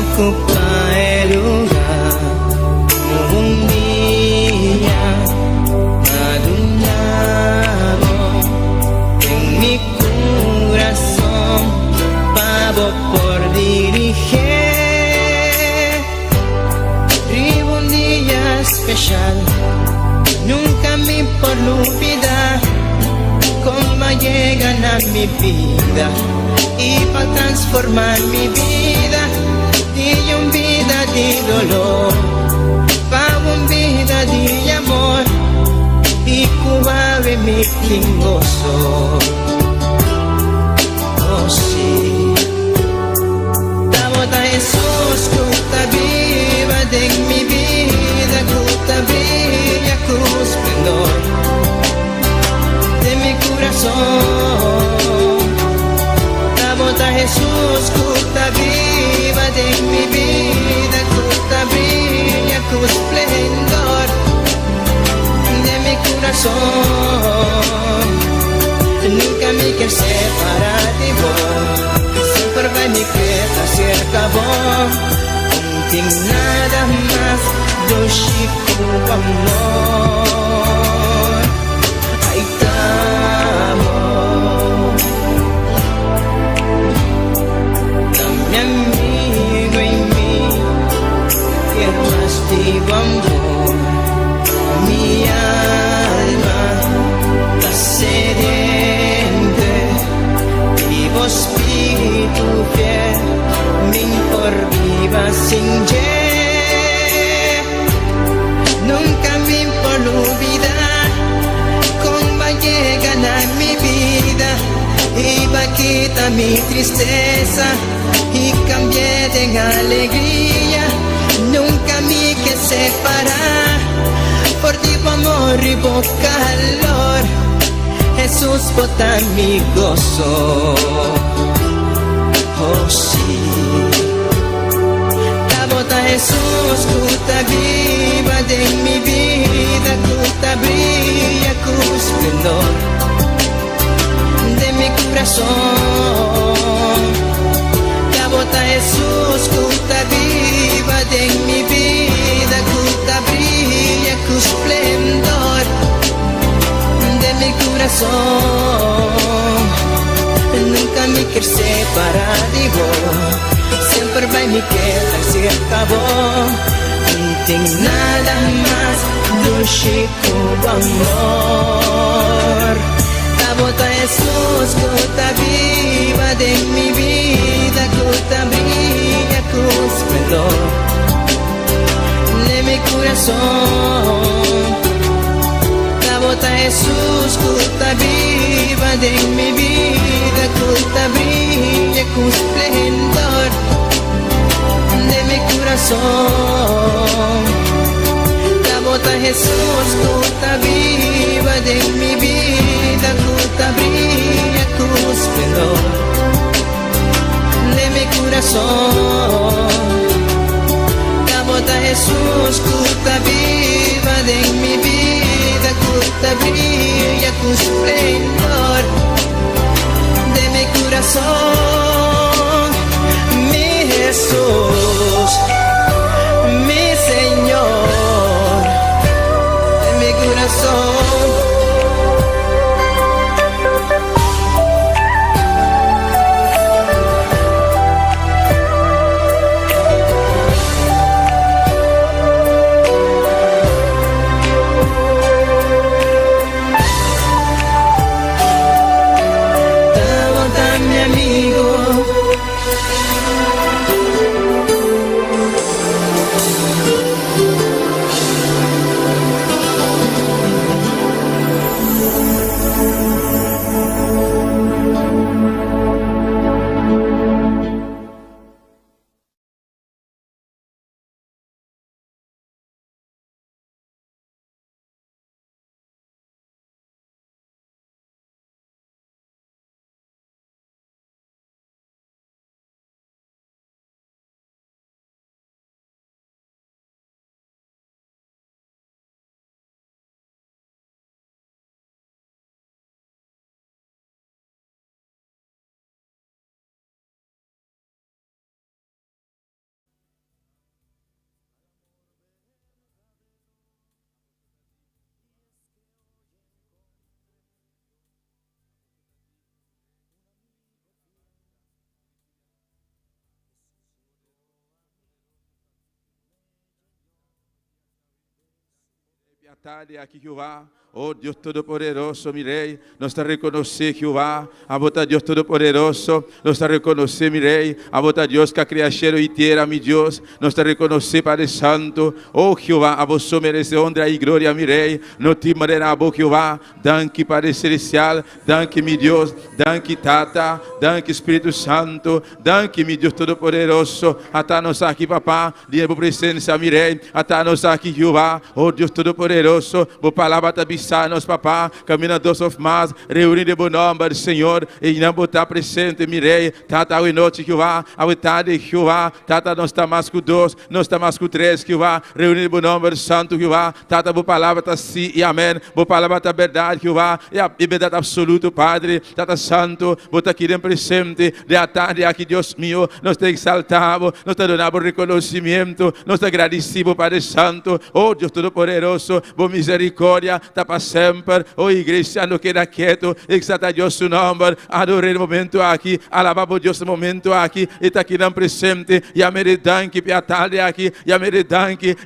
ocupa el lugar. Un día madurado en mi corazón, pavo por dirigir. Vivo un día especial, nunca me por olvidar cómo llegan a mi vida y para transformar mi vida, de un vida de dolor, para una vida de amor y cubave mi gozo. Oh sí, Tabota Jesús, cuta viva de mi vida, cuta brilla con esplendor de mi corazón. Tabota Jesús, cuta viva de mi vida, cuta brilla con esplendor de mi corazón. Nunca me quiero separar de vos, siempre va mi queda cerca vos. Sin nada más, yo chico amor. Ahí estamos, mi amigo y mí, que más digo amor. Mi alma está sediente, vivo espíritu fiel, mi por viva sin nunca me por olvidar cómo llegan a mi vida y va a quitar mi tristeza y cambié de alegría. Nunca me que separar por ti amor y por calor. Jesús bota mi gozo. Oh sí, Tabota Jesús, cuta viva de mi vida, cuta brilla con esplendor de mi corazón. Tabota Jesús, cuta viva de mi vida, cuta brilla con esplendor de mi corazón. Nunca me quiero separar de vos, siempre va mi queda cerca vos. No tengo nada más de chico amor. Tabota Jesús, cuta viva de mi vida, cuta brilla con esplendor de mi corazón. Tabota Jesús, cuta viva de mi vida, cuta brilla con esplendor de mi corazón. Tabota Jesús, cuta viva de mi vida, cuta brilla con esplendor de mi corazón. Tabota Jesús, cuta viva de mi vida, cuta brilla con esplendor de mi corazón. Mi Jesús, mi Señor, de mi corazón. Tabota mi amigo, Tarde aqui, Jeová. Oh Deus Todo-Poderoso, mi Rei, nós te reconhecer, Jeová, a bota Deus Todo-Poderoso, nós te reconhecer, mi Rei, a bota Deus que criou céu e terra, mi Deus, nós te reconhecer, Padre Santo, oh Jeová, a você merece honra e glória, mi Rei, não te maneira, oh Jeová, danke, Padre Celestial, danke, mi Deus, danke, Tata, danke, Espírito Santo, danke, mi Deus Todo-Poderoso, até nós aqui, Papá, de tua presença, mi Rei, até nós aqui, Jeová, oh Deus Todo-Poderoso, boa palavra te nos papá, caminha dos of mas, reunir de bom nome, Senhor, e não botar presente, mi Rei, tata a noite, Jeová, a tarde, Jeová, tata não está mais com dois, não está mais com três, Jeová, reunir de bom nome, Santo, Jeová, tata boa palavra está sim e amém, boa palavra está verdade, Jeová, e a verdade absoluta, Padre, tata Santo, bota aqui em presente, de a tarde aqui, Deus meu, nós te exaltamos, nós te donamos reconhecimento, nós te agradecemos, Padre Santo, oh Deus Todo-Poderoso, boa misericórdia, tá para sempre, oh igreja, não queda quieto, exalta Deus seu nome, adore o momento aqui, alabar Deus o momento aqui, e está aqui no presente, e a meredanque, e a tarde aqui, e a meredanque,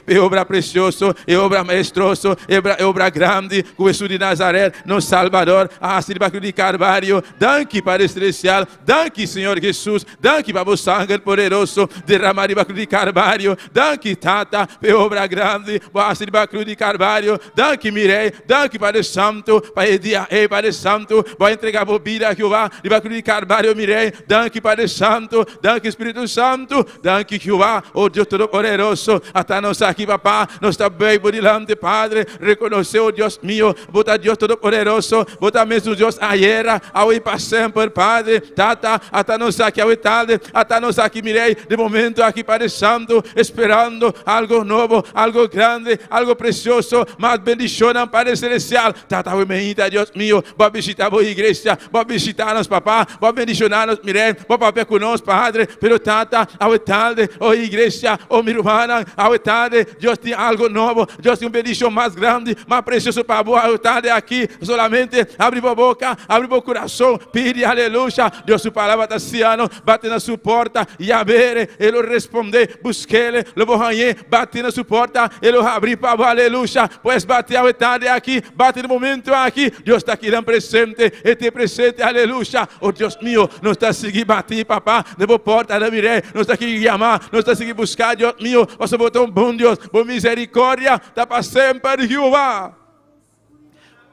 e obra precioso, e obra maestroso, e obra grande, com Jesus de Nazaré, no Salvador, a Silva de Carvalho, danke Padre Celestial, danke Senhor Jesus, danke para o sangue poderoso, derramar de Carvalho, danke Tata, e obra grande, a Silva de Carvalho, danke, mi Rei, danke, Padre Santo, Pai dia, Padre Santo, vai entregar a vida, Jeová, de Bacro de Carvalho, mi Rei, danke, Padre Santo, danke, Espírito Santo, danke, Jeová, oh Deus Todo-Poderoso, até nós aqui, Papá, nós está bem por delante, Padre, reconhecer, oh Deus meu, bota Deus Todo-Poderoso, bota mesmo Deus ayer, hoje para sempre, Padre, tata, até nós aqui, hoje tarde, até nós aqui, mi Rei, de momento aqui, Padre Santo, esperando algo novo, algo grande, algo precioso, mas bendición, Padre Celestial, tata, hoy me Dios mío, va a visitar a iglesia, va a visitarnos, papá, va a bendicionarnos, mire, va a papel con nosotros, Padre, pero tata, hoy tarde, hoy iglesia, oh mi hermana, hoy tarde, Dios tiene algo nuevo, Dios tiene una bendición más grande, más precioso para vos, hoy tarde aquí, solamente abre la boca, abre el corazón, pide aleluya, Dios su palabra está ciano, bate en su puerta, y a ver, él lo responde, busquele, lo bojañé, bate en su puerta, él lo abrí para vos, aleluya, pues bate a tarde aqui, bate no momento aqui, Deus está aqui no presente, este presente, aleluia, oh Deus meu, não está seguindo bater, papá, devo porta da miré, não está aqui chamar, não está seguindo buscar, Deus meu, você botou bom Deus, por misericórdia, está para sempre, Jeová.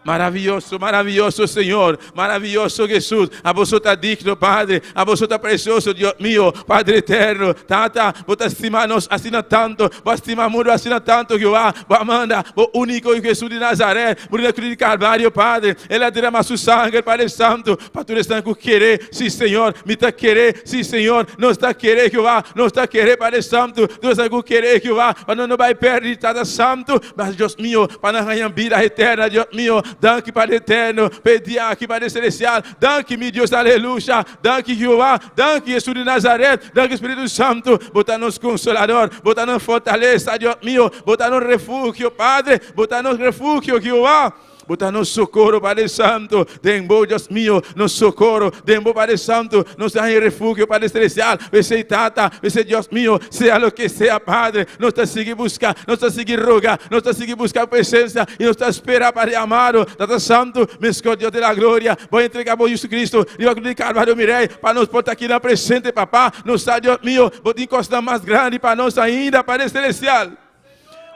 Maravilloso, maravilloso Senhor, maravilloso Jesus, a vos está digno, Padre, a vos está precioso, Deus meu, Padre eterno, tata, vos estimamos assim tanto, vos estimamos assim tanto, Jeová, vos amanda, vos único Jesus de Nazaré, por na cruz de Carvalho, Padre, ele derrama seu sangue, Padre Santo, para tu estar com querer, sim Senhor, me está querer, sim Senhor, não está querer, Jeová, não está querer, Padre Santo, tu está com querer, Jeová, para não vai perder, Tata Santo, mas Deus meu, para não ganhar vida eterna, Deus meu, danke, Padre eterno, pedi aqui, Padre Celestial, danke, meu Deus, aleluia, danke, Jeová, danke, Jesus de Nazaré, danke, Espírito Santo, botar-nos consolador, botar-nos fortaleza, Deus meu, botar-nos refúgio, Padre, botar-nos refúgio, Jeová. Botar-nos socorro, Padre Santo, dembo, Deus meu, nos socorro, dembo, Padre Santo, nos dá refúgio, Padre Celestial, esse tata, esse Deus meu, seja o que seja, Padre, nos está seguir buscar, nos está seguir rogar, nos está seguir buscar presença, e nos está esperar, Padre amado, Tata Santo, me escolhe, Deus da glória, vou entregar por Jesus Cristo, e vou glorificar, Carvalho, mirei, para nos botar aqui na presente, papá, nos está, Deus meu, vou te encostar mais grande para nós ainda, Padre Celestial.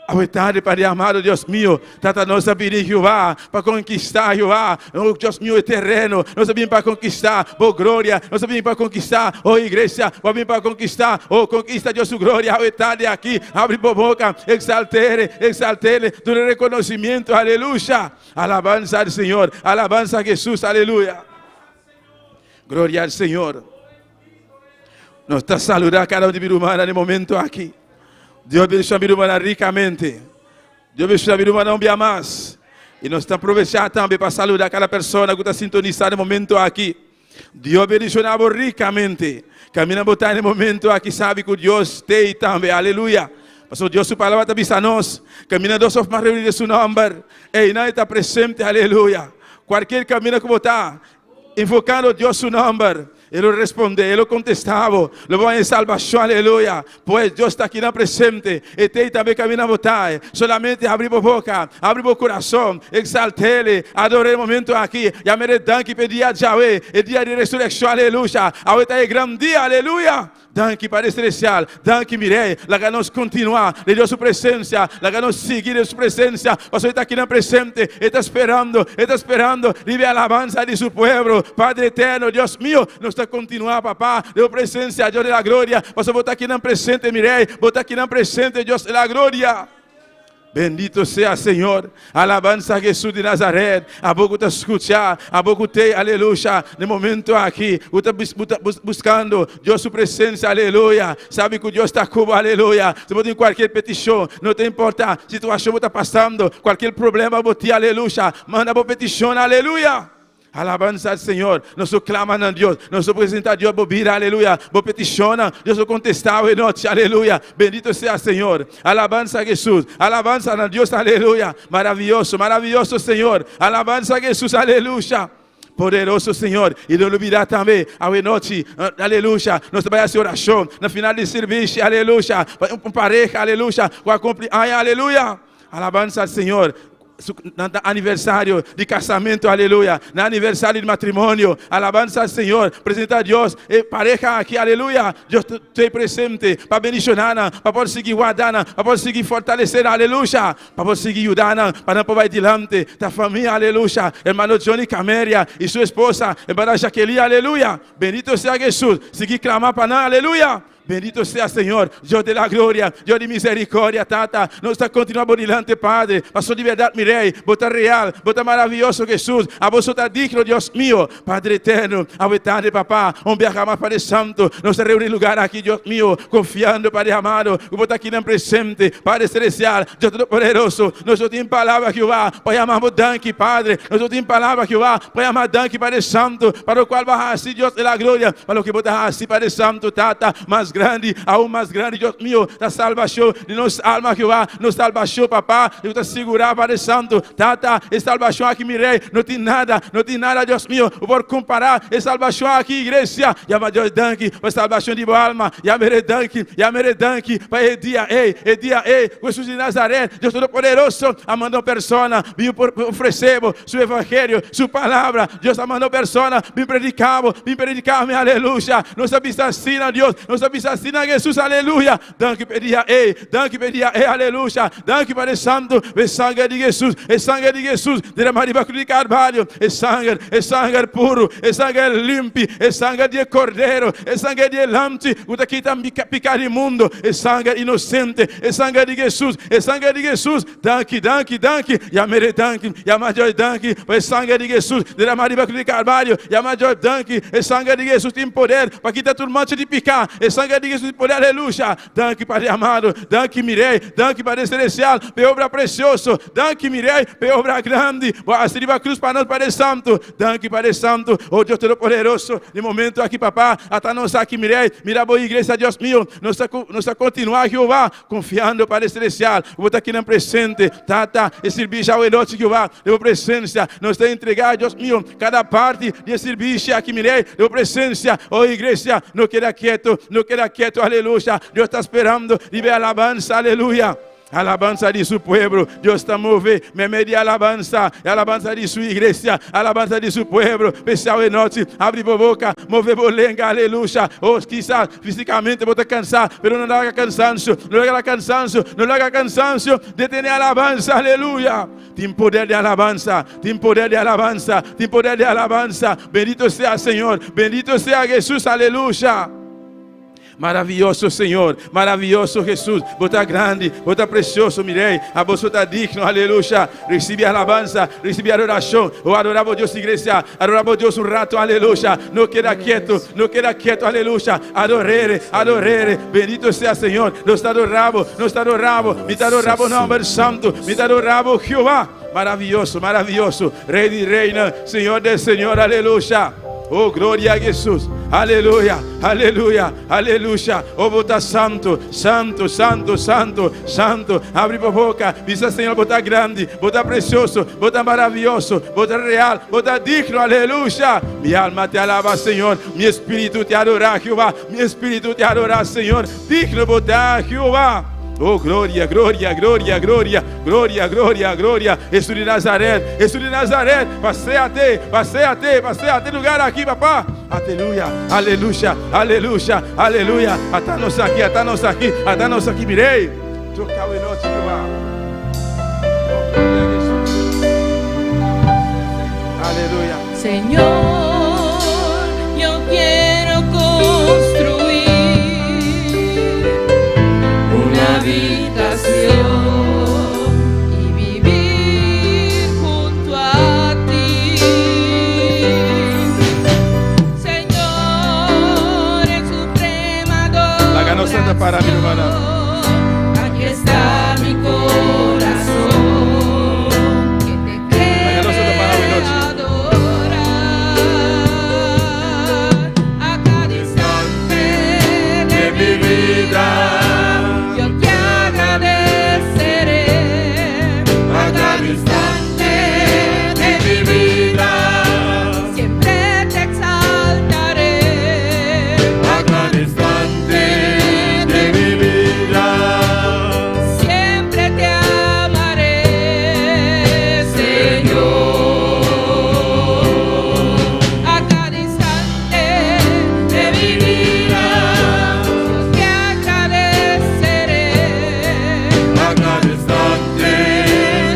A tarde, Pai amado, Deus meu, tata nós abrir Jeová, para conquistar Jeová, oh Deus meu, é terreno, nós vimos para conquistar, oh glória, nós vimos para conquistar, oh igreja, nós vimos para conquistar, oh conquista Deus sua glória, a tarde aqui, abre a boca, exaltele, do reconhecimento, aleluia, alabança ao Senhor, alabança a Jesus, aleluia, glória ao Senhor, nós está saludando cada um de humana no momento aqui. Deus bendiga a vida humana ricamente. Deus bendiga a vida humana um dia mais. E nós estamos aproveitando também para saludar aquela pessoa que está sintonizada no momento aqui. Deus bendiga ricamente. Caminha botar no momento aqui, sabe que Deus tem também. Aleluia. Pastor Deus, sua palavra está avisa a nós. Caminha Deus mais reunidos de seu nome. E não está presente. Aleluia. Qualquer caminho que botar, invocando Deus seu nome. Ele respondeu, ele contestava, levou em salvação, aleluia. Pois Deus está aqui na presente, e tem também caminho a votar. Solamente abrir a boca, abrir o coração, exaltar Ele, adorar o momento aqui. E a mere danke pedir a Yahweh, e dia de ressurreição, aleluia. A hoje é grande dia, aleluia. Danke, Padre Celestial, danke, Mirei, lá que nós continuar, de Deus sua presença, lá que nós seguir de sua presença. Você está aqui na presente, está esperando, vive a alabanza de seu povo, Padre eterno, Deus meu, nós está continuar, papá, de presença, Deus da glória. Você está aqui na presente, Mirei, está aqui na presente, Deus da glória. Bendito sea Señor, alabanza a Jesús de Nazaret. A pouco te escuchar, a pouco te, aleluya, de momento aqui, está buscando Deus sua presença, aleluia. Sabe que Deus está com, aleluia. Se você tem qualquer petição, não te importa a situação que está passando, qualquer problema, você, aleluia, manda a petição, aleluia. Alabanza al Señor, nos claman a Dios, nos presenta a Dios, bobira, aleluya, bo peticiona, Dios contestaba en noche, aleluya, bendito sea Señor, alabanza a Jesús, alabanza a Dios, aleluya, maravilloso, maravilloso Señor, alabanza a Jesús, aleluya. Poderoso Senhor, e não olvidar também, a noite, aleluia, nós trabalhamos em oração, no final do serviço, aleluia, pareja, aleluia, aleluia, alabanza al Senhor. No aniversário de casamento, aleluia, no aniversário de matrimônio, alabança ao Senhor, apresenta a Deus, e pareja aqui, aleluia, Deus te presente, para bendicionar, para poder seguir guardando, para poder seguir fortalecer, aleluia, para poder seguir ajudando, para não poder ir adiante, da família, aleluia, irmão Johnny Caméria e sua esposa, irmã Jaqueline, aleluia, bendito seja Jesus, seguir clamar para nós, aleluia. Bendito sea Señor, Dios de la gloria, Dios de misericordia, Tata. Nos está continuando adelante, Padre. Pasó de verdad, mi Rey. Bota real, bota maravilloso, Jesús. A vos está digno, Dios mío. Padre eterno, a vos tarde, papá. Un viaje más, Padre Santo. Nos reúne lugar aquí, Dios mío. Confiando, Padre amado. Bota aquí en presente, Padre celestial, Dios todopoderoso. Nosotros tenemos palabra, Jehová. Para llamar danke, Padre. Nosotros tenemos palabra, Jehová. Para llamar danke, Padre Santo. Para lo cual vas así, Dios de la gloria. Para lo que botas así, Padre Santo, Tata. Más grande, aún mais grande, Deus meu, da salvação de nossa alma, Jeová, nos salvação, papá, eu te segurar, Padre Santo, Tata, essa salvação aqui, mirei, não tem nada, Deus meu, eu vou comparar essa salvação aqui, igreja, e a maior danke, para a salvação de boa alma, e a mere danke, para o dia, Jesus de Nazaré, Deus Todo-Poderoso, a mandou persona, vim oferecemos seu evangelho, sua palavra, Deus a mandou persona, vim predicamos, aleluia, nos abisacina, Deus, nos abisacina, Jesus, aleluia. Danke pedia, aleluia. Danke, Padre Santo, o sangue de Jesus, derramado de Carvalho, o sangue puro, o sangue limpo, o sangue de cordeiro, o sangue de lamte, o daqui também picar imundo, o sangue inocente, o sangue de Jesus, danke, e a mere danke, e a maior danke, o sangue de Jesus, derramado de Carvalho, e a maior danke, o sangue de Jesus tem poder para quitar todo mancha de picar, o sangue de Jesus por aleluia. Danke, Padre amado. Danke, mirei. Danke, Padre celestial. Pe obra precioso. Danke, mirei. Pe obra grande. Assim a cruz para nós, Padre Santo. Danke, Padre Santo. Oh Deus Todo-Poderoso. De momento aqui, papá. Até nós aqui, mirei. Mira a boa igreja, Deus meu. Nós a continuar, Jeová. Confiando, Padre celestial. Vou estar aqui na presente. Tata. E servir já o noite, Jeová. Deu presença. Nós a entregar, Deus meu. Cada parte de serviço aqui, mirei. Deu presença. Oh igreja. Não queda quieto. Aleluia, Deus está esperando de ver alabança, aleluia. Alabança de seu povo, Deus está movendo, meme de alabança de sua igreja, alabança de seu povo, especial em noite, abre a boca, move a lenga, aleluia. Ou quizás fisicamente você cansar, mas não haga cansancio, detém a alabança, aleluia. Tem poder de alabança, bendito seja Senhor, bendito seja Jesus, aleluia. Maravilhoso Senhor, maravilhoso Jesus, bota grande, bota precioso, mirei, a vos está digno, aleluia. Recebe a alabança, recebe a adoração, o adoramos Deus, igreja, adoramos Deus rato, aleluia. Não queda quieto, aleluia. Adorere, bendito seja Senhor, nos adoramos, me adoramos, nome santo, me adoramos, Jehová. Maravilhoso, Rei de reina, Senhor de Senhor, aleluia. Oh, gloria a Jesús. Aleluya, aleluya, aleluya. Oh, vota santo, santo, santo, santo, santo. Abre a boca, dice Señor, vota grande, vota precioso, vota maravilloso, vota real, vota digno. Aleluya. Mi alma te alaba, Señor. Mi espíritu te adora, Jehová. Mi espíritu te adora, Señor. Digno vota, Jehová. Oh, gloria, gloria, gloria, gloria, gloria, gloria, gloria. Jesús de Nazaret, Jesús de Nazaret. Paséate, paséate, paséate lugar aquí, papá. Aleluya, aleluya, aleluya, aleluya. Atanos aquí, atanos aquí, atanos aquí, mirei. Toca a noite, Jehová. Oh, gloria a Jesús. Aleluya. Señor, yo quiero construir una habitación y vivir junto a ti. Señor, en suprema adoración. La ganó Santa para mi hermana. Aquí está mi corazón, que te quiere adorar. A cada instante de mi vida yo te agradeceré. A cada instante de mi vida siempre te exaltaré. A cada instante de mi vida siempre te amaré, Señor. A cada instante de mi vida yo te agradeceré. A cada instante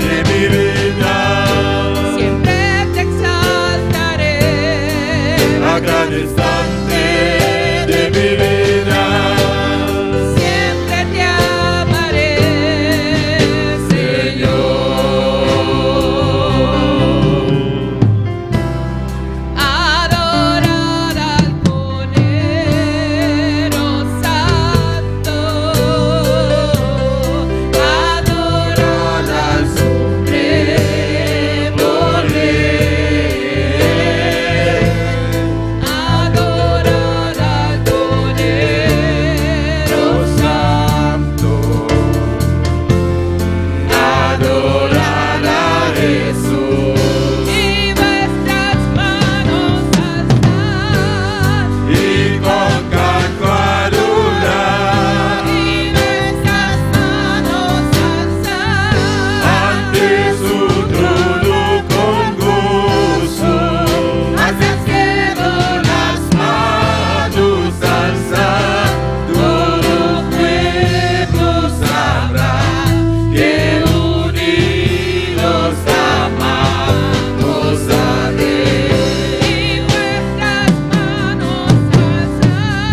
de mi vida, Siempre te exaltaré. a cada instante de mi vida, Siempre te amaré, Señor. Adorar al Cordero Santo, adorar al Supremo Rey, adorar al Cordero Santo, adorar a Jesús y vuestras manos alzar, y con canto adorar y vuestras manos alzar, ante su trono con gozo, hacia el cielo las manos alzar, todo pueblo sabrá que unidos amamos a Dios. y vuestras manos alzar,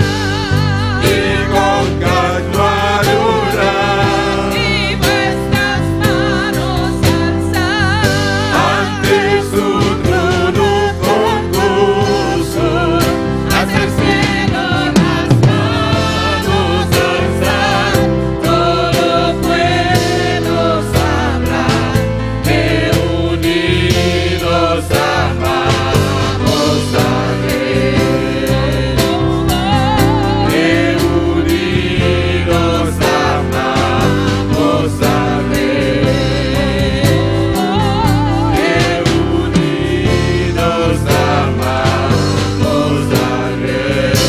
Y con canto adorar y vuestras manos alzar, ante su trono con gozo, hacia el cielo las manos alzar, todo pueblo sabrá que unidos amamos a Dios. Que unidos amamos a Dios. Que unidos amamos a Dios.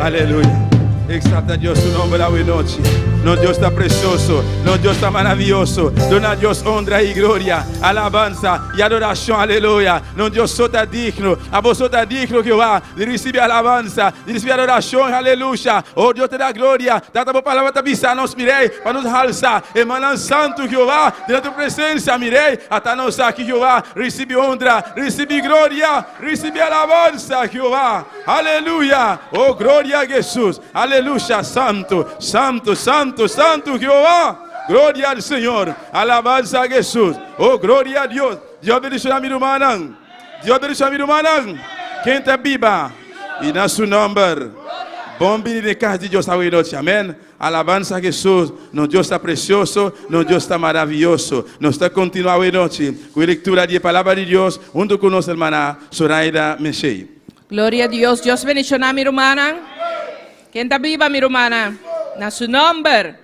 Aleluya. Exalta a Dios su nombre la noche. No Dios está precioso, no Dios está maravilloso. Dona a Dios honra y gloria, alabanza y adoración, aleluya. No Dios está digno, a vos está digno Jehová, de recibir alabanza, de recibir adoración, aleluya. Oh Dios te da gloria, data por palavra te avisa, nos mirei, para nos alçar, emanan santo Jehová, de tu presencia, mirei, hasta nos aqui Jehová, recebe honra, recebe glória, recebe alabanza Jehová, aleluya. Oh gloria a Jesús, aleluya, santo, santo, santo, santo Jehová. Gloria al Señor, alabanza a Jesús. Oh, gloria a Dios. Dios bendice a mi hermana. Dios bendice a mi hermana. Quem te viva. E na su nombre, Bom venir de casa de Dios hoy noche, amén. Alabanza a Jesús, nuestro Dios está precioso, nuestro Dios está maravilloso. Nos está continuando hoy noche con la lectura de la palabra de Dios, junto con nuestra hermana Zoraida Meshei. Gloria a Dios. Dios bendicionar mi hermana. ¿Quién está viva, mi hermana? Na su nombre.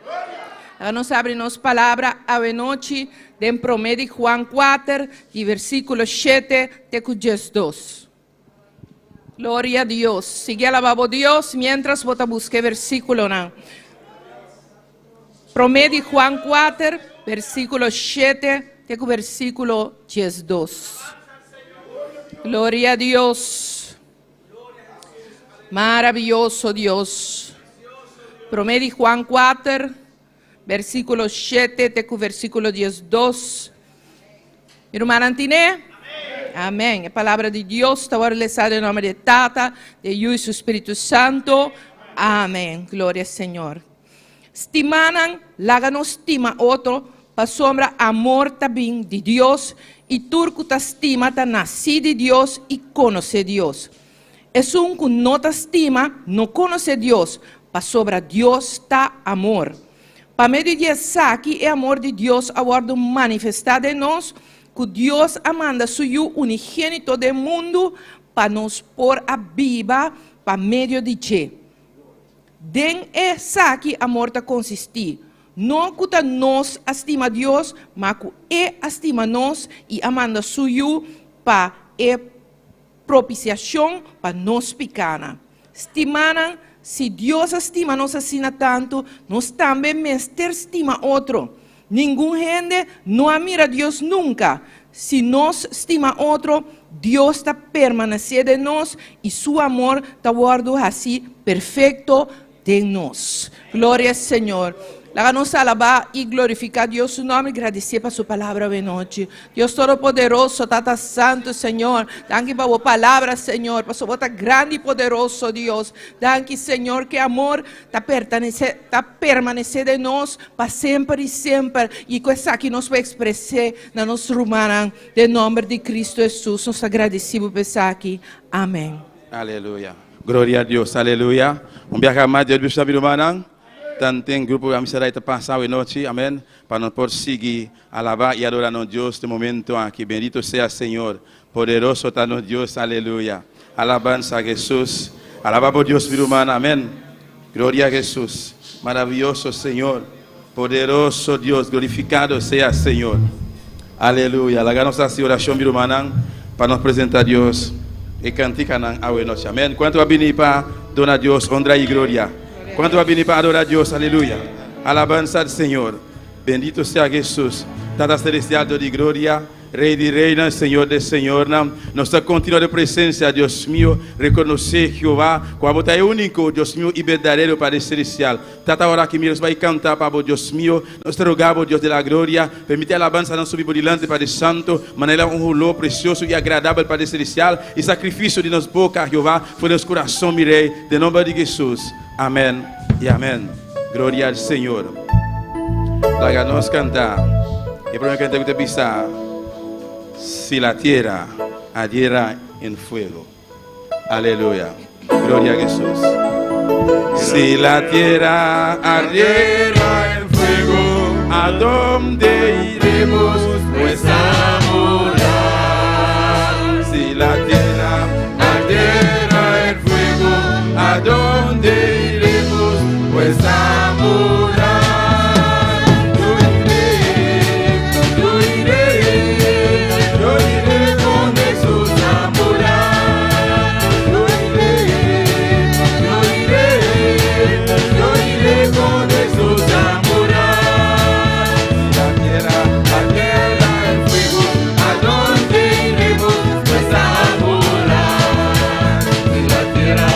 Nos abrimos palabra a noche de promedio Juan 4, y versículo 7, de 2. Gloria a Dios. Sigue alabando a Dios mientras vos busque versículo. ¿No? Promedio Juan 4, versículo 7, de versículo 2. Gloria a Dios. Maravilloso Dios. Promedio Juan 4, versículo 7, de versículo 2. Mi hermana Antiné. Amém. A palavra de Deus está realizada em nome de Tata, de Hijo e do Espírito Santo. Amém. Glória ao Senhor. Estimanan, laga no estima outro, para sombra amor também de Deus, e turco ta estima ta nasci de Deus e conhece Deus. É que não ta estima, não conhece Deus, para sobra Deus ta amor. Para meio de aqui é amor de Deus agora manifestado em nós, que Deus amanda seu unigênito do mundo para nos pôr a viva para meio de Ele. Den essa que amor ta consistir. Não que nos estima Deus, mas que estima nós e amanda seu para propiciação para nos picana. Estimana, se Deus estima nós assim tanto, nós também mestre estima outro. Nenhum gente não admira Deus nunca. Se nós estima outro, Deus está permanecendo em nós e seu amor está guardado assim perfeito de nós. Glória ao Senhor. Háganos alabar y glorificar Dios su nombre y agradecer por su palabra de noche. Dios Todopoderoso, Tata Santo, Señor. Danke por tu palabra, Señor. Por su voz grande y poderoso, Dios. Danke, Señor, que amor está permanecido en nosotros para siempre y siempre. Y que esa que nos va a expresar en nuestro humano. En nombre de Cristo Jesús, nos agradecemos por estar aquí. Amén. Aleluya. Gloria a Dios. Aleluya. Un viaje más de Dios, hermano. Tem grupo de amizade que passa a noite, amém? Para nós poder seguir, alabar e adorar a Deus neste momento aqui. Bendito seja o Senhor, poderoso está nosso Deus, aleluia. Alabança a Jesus, alabamos a Deus, meu irmão, amém? Glória a Jesus, maravilhoso Senhor, poderoso Deus, glorificado seja o Senhor, aleluia. Laga nossa oração, meu irmão, para nos apresentar a Deus e cantar a noite, amém? Quanto a venir para donar a Deus honra e glória. Quando vai vir para adorar a Deus, aleluia. Alabança ao Senhor. Bendito seja Jesus. Tata celestial de glória, Rei de reinas, Senhor de Senhor. Nossa continua presença, Deus meu. Reconhecer Jeová, como é único, Deus meu, e verdadeiro Padre celestial. Tata hora que Deus vai cantar para Deus meu. Nós te rogamos, Deus da glória. Permite a alabança não subir por delante, Padre Santo. Maneira louvor precioso e agradável, Padre celestial. E sacrifício de nossa boca, Jeová, foi nosso coração, meu Rei. De nome de Jesus. Amém e amém. Glória ao Senhor. Laga nós cantar. E para cantar que te pisar. Si la tierra ardiera en fuego. Aleluya. Gloria a Jesús. Si la tierra ardiera en fuego, ¿a dónde iremos? Pues a morar. Si la tierra ardiera en fuego, ¿a dónde iremos? Pues a morar. La tierra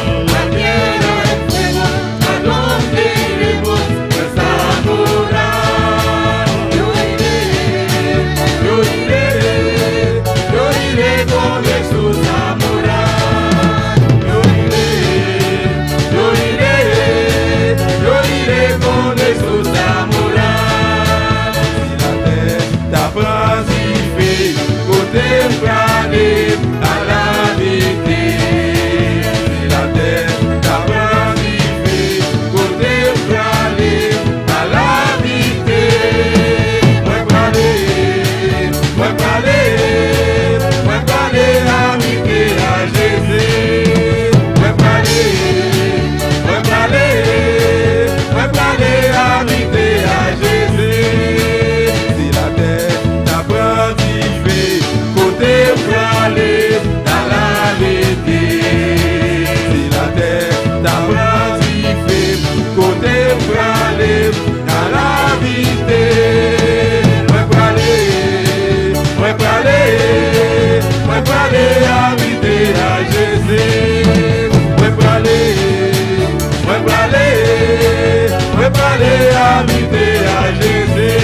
habiter à Jésus.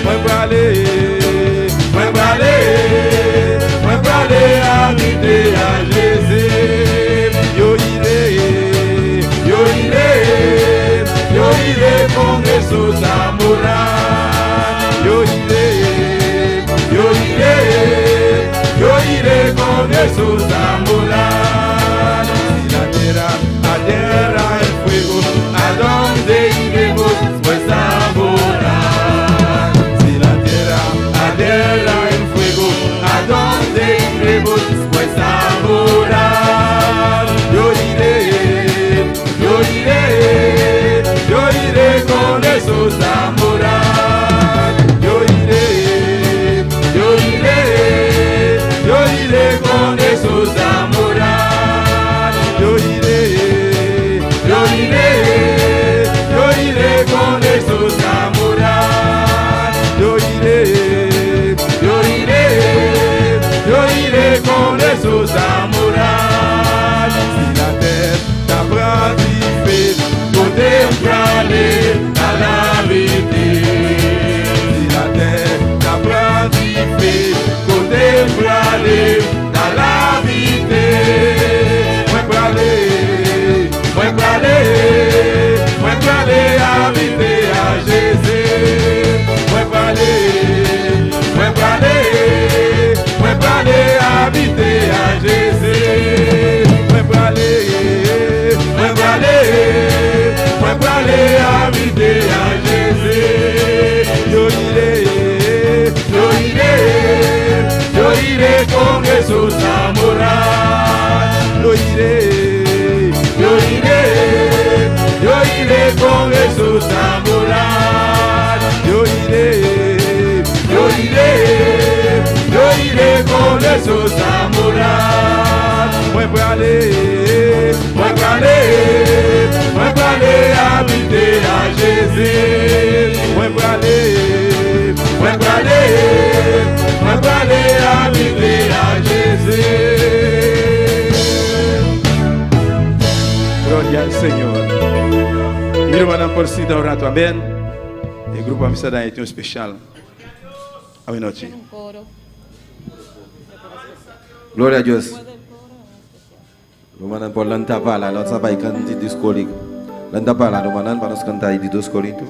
Moi parler habiter à Jésus. Yo iré contre sous amoureux. Yo iré contre sous amoureux. Si la tierra el fuego, ¿a dónde iremos? Pues a morar. Si la tierra el fuego, ¿a dónde iremos? Pues a morar. Yo iré con esos a morar. Yo iré con esos a morar. Yo iré con esos a morar. Yo iré con esos a morar. Si la terre t'apprend vivre, contemplez à la vérité. Si la terre t'apprend vivre, contemplez à la vérité. Moi parler habiter à Jésus. Moi parler habiter à Jésus. Moi parler habiter à Jésus. Yo iré con Jesús a morar. Yo iré con Jesús a morar. Yo iré con Jesús a morar. Moi parler habiter à Jésus. Moi parler habiter à Jésus. Gloria al Señor. Mira, madame, por si da un rato, amén. El grupo Amistad es un especial. A noche. Gloria a Dios. Romanan por lanta pala, non sabai canti discolic. Lanta pala, romanan para nos cantar de 2 Corintios.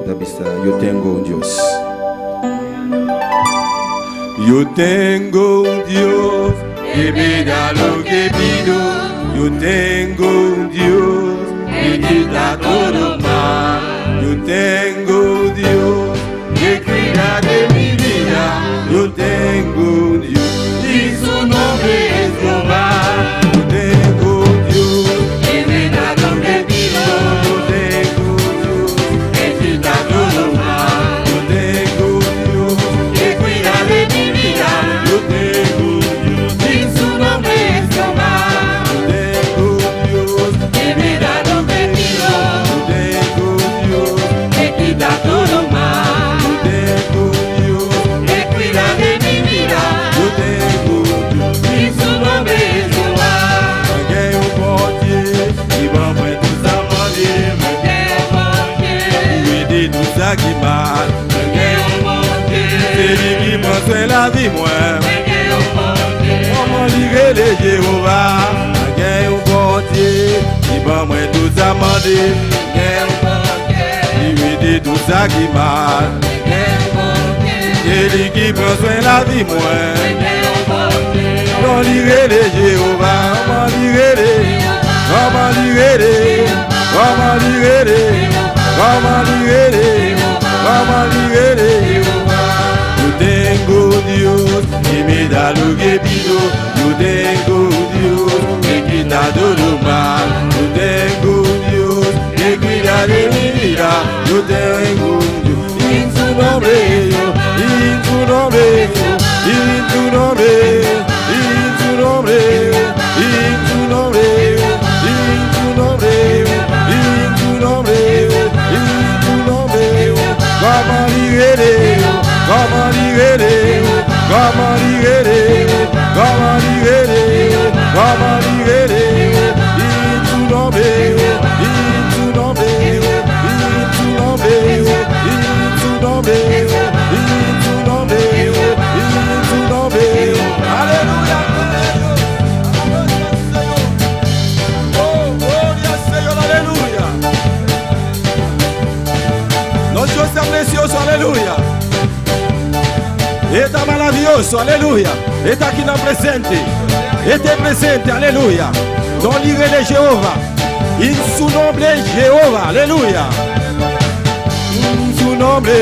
Da vista, yo tengo un Dios. Yo tengo un Dios que me da lo que pido. Yo tengo un Dios que quita todo mal. Yo tengo un Dios que cuida de mi vida. Yo tengo un Dios y su nombre es Jehová. Yo tengo un Dios que me da lo que pido. Yo tengo un Dios que quita todo mal. Yo tengo un Dios que cuida de mi vida. Yo tengo un Dios y su nombre es Jehová. Yo tengo un Dios que me da lo que pido. Yo tengo un Dios que quita todo mal. Yo tengo un Dios que cuida de mi vida. Yo tengo un Dios y su nombre es Jehová. Manguei un bon Dieu, il va me tout amender. Manguei un bon Dieu, lui dit tout ça qui mal. Manguei un bon Dieu, c'est lui qui m'a fait la vie moi. Manguei un bon Dieu, comment lire les Jéhovah. Manguei un bon Dieu, il va me tout amender. Manguei un bon Dieu, lui dit tout ça qui mal. Manguei un bon Dieu, c'est lui qui m'a fait la vie moi. Manguei un bon Dieu, comment lire les Jéhovah. Comment lire les, comment lire les, comment lire les, comment lire les, comment lire les. Yo tengo Dios que me da lo que pido. Yo tengo Dios que quita todo mal. Yo tengo Dios que cuida de mi vida. Yo tengo Dios y en su nombre, y en su nombre, y en su nombre, y en su nombre, y en su nombre, y en su nombre, y en su nombre, y en su nombre. Como libere, como libere, como libere, como libere, como libere, y en su nombre. maravilloso, aleluya. Está aquí en presente. Este presente, aleluya. Don libre de Jehová. En su nombre, Jehová, aleluya. En su nombre,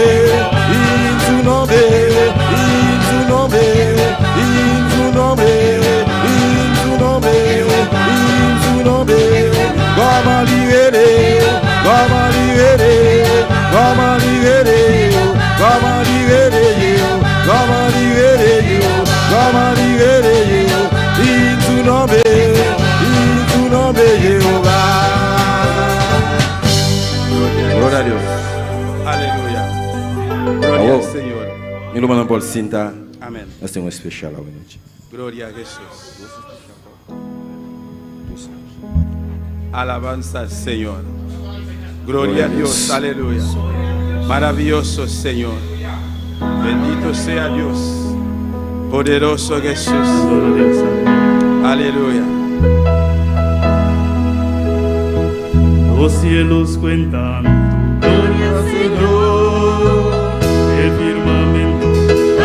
en su nombre, en su nombre, en su nombre, en su nombre, en su nombre. Vamos a liberar, vamos a liberar, vamos a liberar, vamos a liberar, vamos a liberar, vamos a liberar, en su nombre, Jehová. Gloria a Dios. Aleluya. Gloria Oh. al Señor. Mi hermano Paul Sinta, Amén. este es un especial hoy noche. Gloria a Jesús. Alabanza al Señor. Gloria a Dios. Aleluya. Maravilloso Señor. Bendito sea Dios. Poderoso Jesús. Aleluya. Los cielos cuentan tu gloria, Señor. El firmamento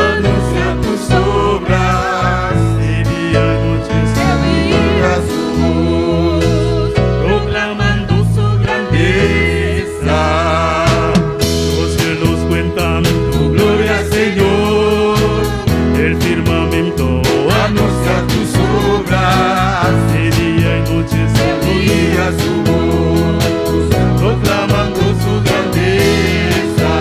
anuncia tus obras. De día y noche se oirá su voz, proclamando su grandeza. Los cielos cuentan tu gloria, Señor. El firmamento anuncia tus obras. De día y noche se oirá su voz, proclamando su grandeza.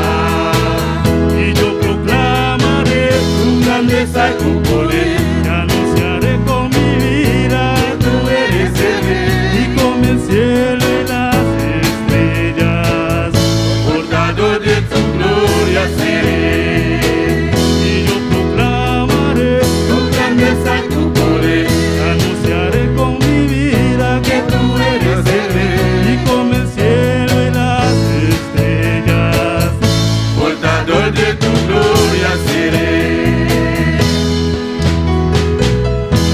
Y yo proclamaré tu grandeza y tu poder, y anunciaré con mi vida que tú eres el rey, y con el cielo y las estrellas, portador de tu gloria seré. Y yo proclamaré tu grandeza y tu poder, y anunciaré con mi vida que tú eres el rey, y con el cielo y las estrellas, portador de tu gloria seré.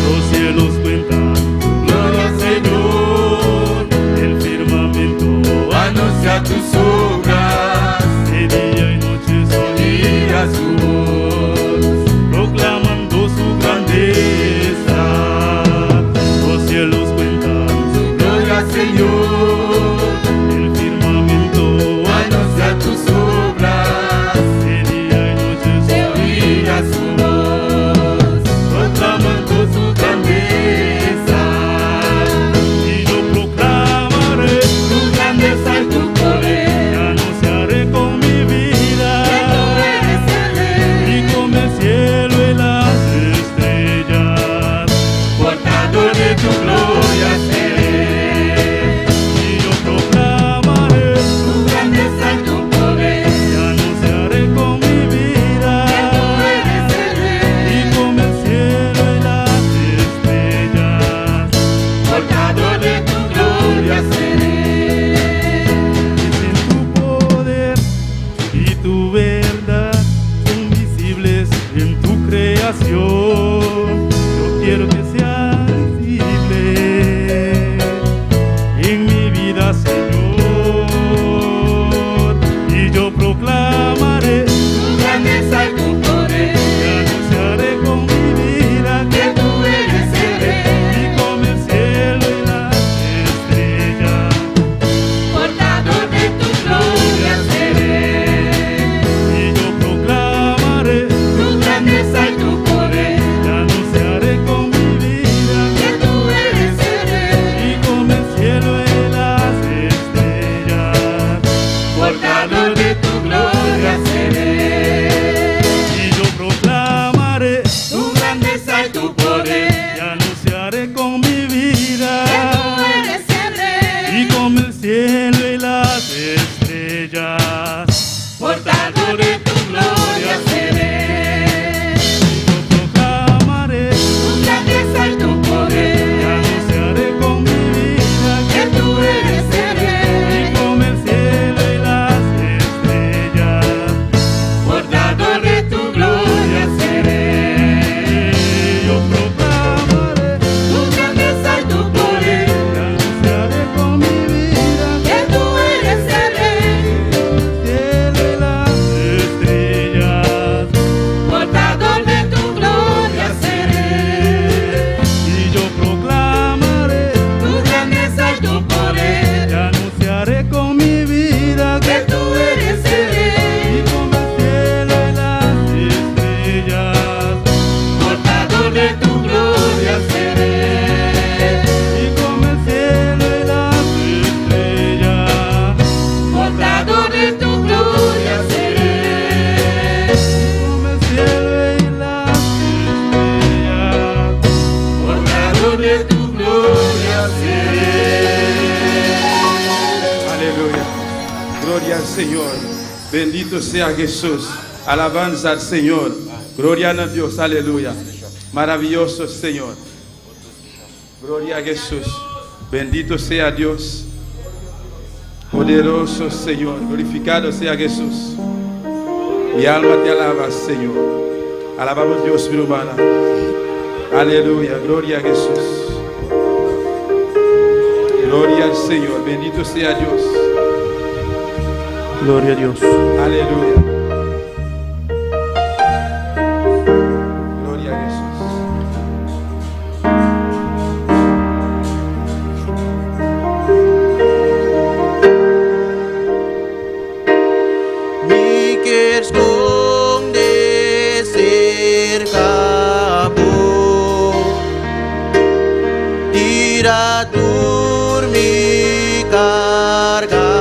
Los cielos cuentan tu gloria, Señor. El firmamento anuncia tus obras. De día y noche se oirá su voz, proclamando su grandeza. Los cielos cuentan tu gloria, Señor. El firmamento anuncia tus obras. De día y noche se oirá su voz, proclamando su grandeza. Y yo proclamaré tu grandeza y tu poder, y anunciaré con mi vida que tú eres el rey, y con el cielo y las estrellas, portador de tu gloria seré. Y yo proclamaré tu grandeza y tu poder, y anunciaré con mi vida que tú eres el rey, y con el cielo y las estrellas, portador de tu gloria seré. En tu poder y tu verdad son visibles en tu creación. Yo quiero que seas visible en mi vida, Señor. Y yo proclamaré tu grandeza y tu poder, y anunciaré con mi vida que tú eres el rey, y con el cielo y las estrellas, portador de tu gloria seré. Y yo proclamaré tu grandeza y tu poder, y anunciaré con mi vida que tú eres el rey, y con el cielo y las estrellas, portador de tu gloria seré. Y yo proclamaré tu grandeza y tu poder, y anunciaré con mi vida que tú eres el rey, y con el cielo y las estrellas, portador de tu gloria seré. Yo proclamaré tu grandeza y tu poder, y anunciaré con mi vida que tú eres el rey, y con el cielo y las estrellas, portador de tu gloria seré. Yo proclamaré tu grandeza y tu poder, y anunciaré con mi vida que Gloria al Señor. Bendito sea Jesús. Alabanza al Señor. Gloria a Dios. Aleluya. Maravilloso Señor. Gloria a Jesús. Bendito sea Dios. Poderoso Señor. Glorificado sea Jesús. Mi alma te alaba, Señor. Alabamos a Dios, mi hermana. Aleluya. Gloria a Jesús. Gloria al Señor. Bendito sea Dios. Gloria a Dios. Aleluya. Gloria a Jesús. Mi quieres con cerca tira turmi cargana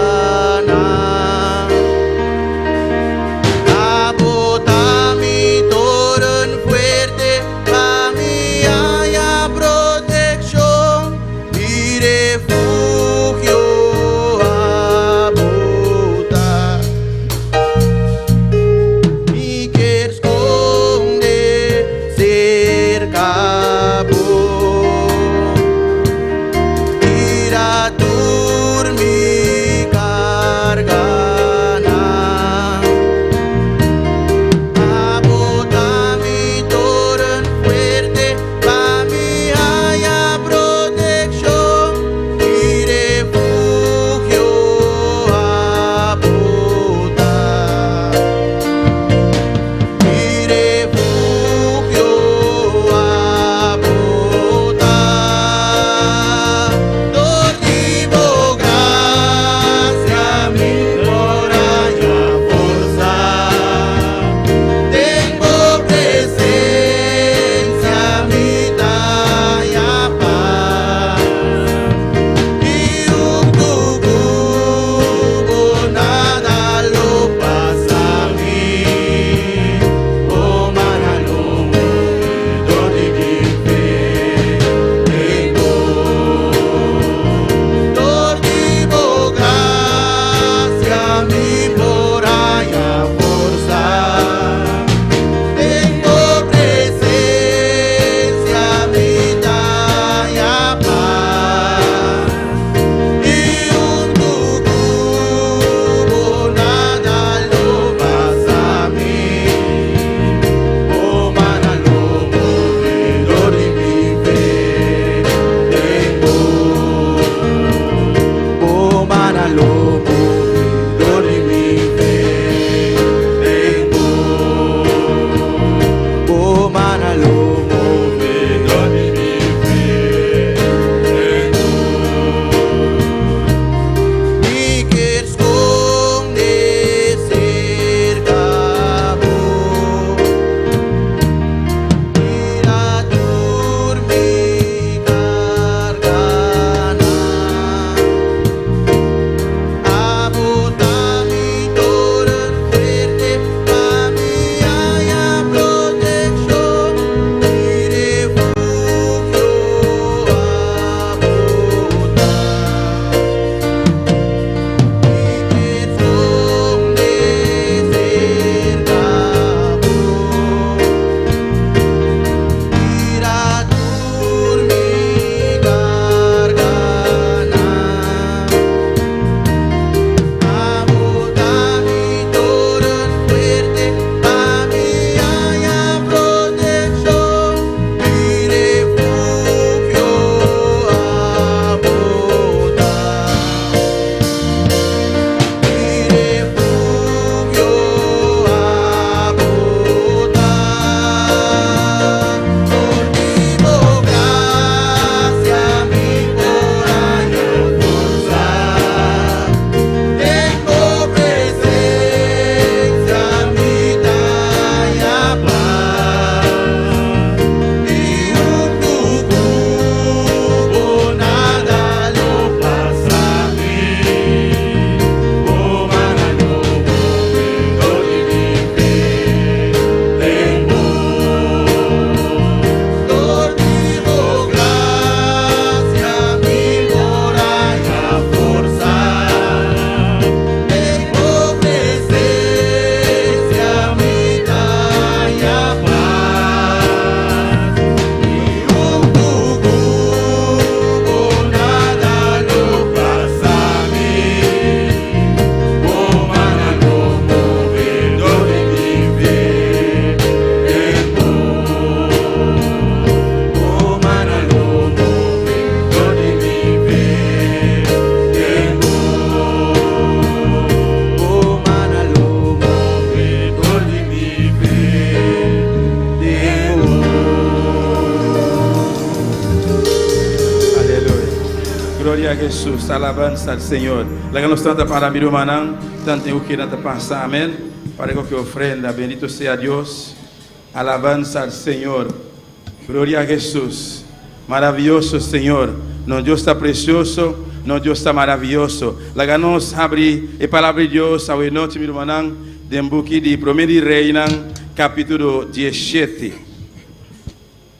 a Jesús, alabanza al Señor. La que nos trata para mi hermano, tanto que nada pasa, amén. Para que ofrenda, bendito sea Dios. Alabanza al Señor. Gloria a Jesús. Maravilloso Señor. No Dios está precioso, no Dios está maravilloso. La que nos abre la palabra de Dios, a noite, mi hermano, de buque de 1 Reina, capítulo 17.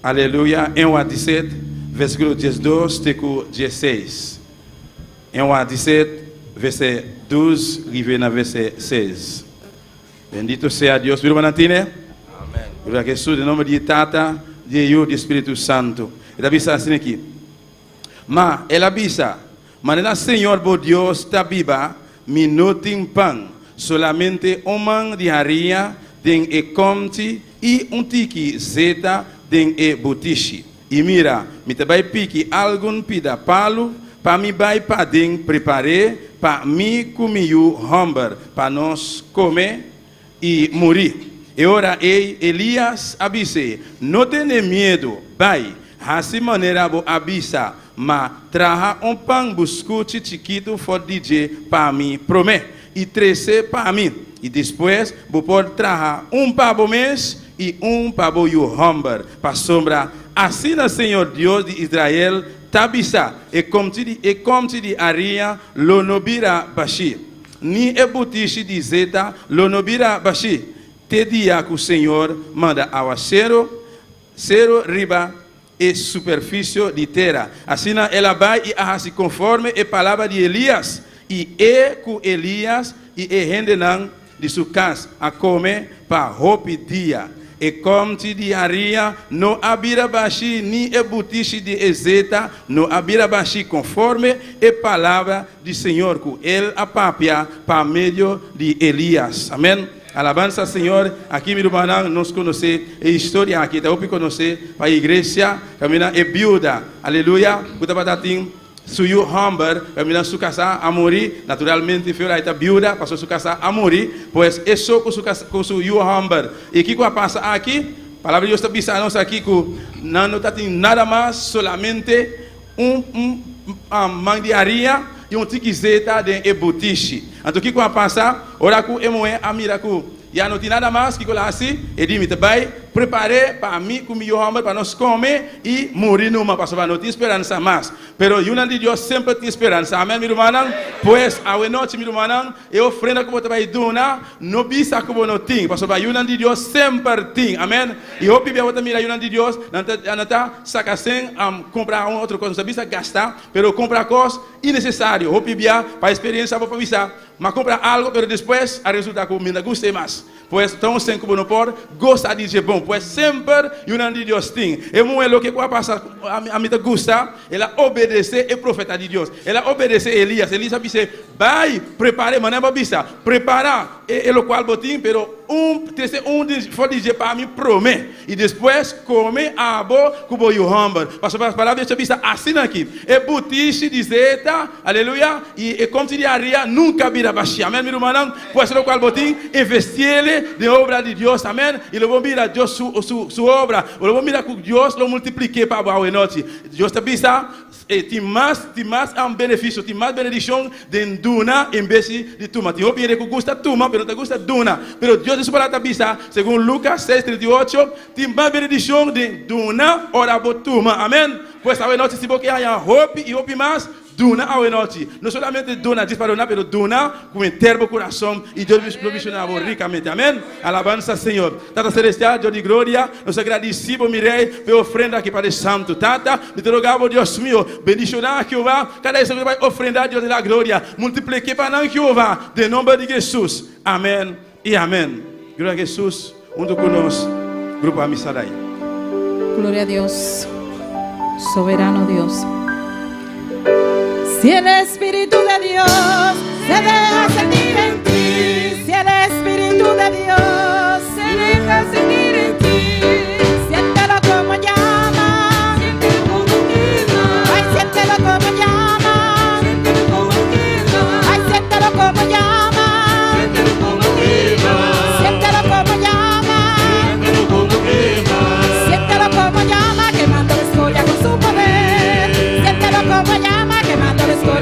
Aleluia. 1 a 17, versículo 12, teco 16. 1 a 17, verset 12, arrivé na verset 16. Bendito sea Dios. Mi hermano, ¿tiene? Amén. Gloria a Jesús, em nome de Tata, de Hijo, de Espírito Santo. Ele avisa assim aqui. Mas ela avisa, mas Senhor, por Deus, tá viva, me não tem pão, solamente uma diarria, tem e comte, e tiki zeta, tem e botiche. E mira, me te vai pique algum pida palo, para me vai para den preparar, para me comer o hambúrguer, para nós comer e morrer. E ora Elias avise, não tenha medo, vai, assim maneira vou avisa, mas traga pão buscute chiquito for DJ para mim, promet, e 13 para mim, e depois vou pode traga pavo mês e pavo e o hambúrguer, para sombra, assim o Senhor Deus de Israel, tabisa, e como te de aria, lo nobira bashi, ni e butiche de zeta, lo nobira bashi, te dia que o Senhor manda aguaceiro, cero riba e superfície de terra. Assim ela vai e se conforme a palavra de Elias, e com Elias e rendenam de sua casa a comer para roupa dia. E como te diaria, não abira baixi nem e butiche de ezeta, não abira baixi conforme a palavra do Senhor, que ele apapia para meio de Elias. Amém? Alabanza Senhor, aqui meu irmão nos conhece a história aqui, tá ouvindo conhecer para a igreja, caminha é viúva, aleluia, kuta batating suyu hambúrguer, caminha sua casa a morir, naturalmente foi a viúva, passou sua casa a morir, pois é só com suyu hambúrguer. E que passa aqui? A palavra de Deus está dizendo aqui que não tem nada mais, solamente mandiaria e tiquizeta de botiche. Então, o que vai passar? Ora, que é a miracu. E não tem nada mais que lá assim. E diz-me, vai preparar para mim, comer o hambúrguer, para nós comer e morrer numa. Para não ter esperança mais. Pero o de Deus sempre tem esperança. Amém, meu irmão? Pois, a noite, meu irmão, e ofrenda que você vai donar, não bisa que você não tem. Porque o de Deus sempre tem. Amém? E eu pedi a você mirar o de Deus, não está sacar sem comprar outra coisa, não bisa gastar, pero comprar coisas innecessárias. Eu pedi para a experiência, para avisar. Mas comprar algo, pero depois a resulta que eu gostei mais. Pois então, sem que não pode, gosta de dizer bom. Pois sempre, o de Deus tem. E o que vai passar, a mim gosta, ela obedece e profeta de Deus. Ela obedece Elias. Elias disse, vai, prepare, mas não é bisa. Preparar, e o qual botim, pero for dizer para mim, promete. E depois, come a boa, cubo e o hambúrguer. Mas a palavra de Deus assim aqui. E butiche de zeta, aleluia, e como se diria, nunca vira baixinha. Amém, meu irmão? Pois o qual botim, investir de obra de Deus, amém? E logo mira Deus sua obra. E logo mira que Deus lo multiplique para a noite. Deus te bisa, tem mais benefício, tem mais benedição de duna em vez de tuma. Tem opinião que gosta tuma, mas não te gosta duna. Pero Deus de sua bisa, segundo Lucas 6:38, tem mais benedição de duna ora botuma. Amém? Pois a noite se boque há hope e hope mais. Duna a noite. Não somente duna disparonar, pero duna com interno coração e Deus provisionava ricamente. Amém? Alabança, Senhor. Tata Celestial, Deus de glória, nos agradecemos, mirei, pela ofrenda aqui para o Santo. Tata, me te rogamos, Deus meu, bendicionar Jeová, cada vez que vai ofrendar, Deus da glória, multiplique para nós, Jeová, de nome de Jesus. Amém e amém. Glória a Jesus, junto conosco, Grupo Amisadai. Gloria a Dios, soberano Dios. Si el Espíritu de Dios se deja sentir en ti, si el Espíritu de Dios se deja sentir en ti, siéntelo como llama, siéntelo como quema, ay, siéntelo como llama, siéntelo como quema, ay, siéntelo como llama, siéntelo como quema, siéntelo como llama, siéntelo como quema, siéntelo como llama, quemando la escoria con su poder, siéntelo como llama, quemando la escoria.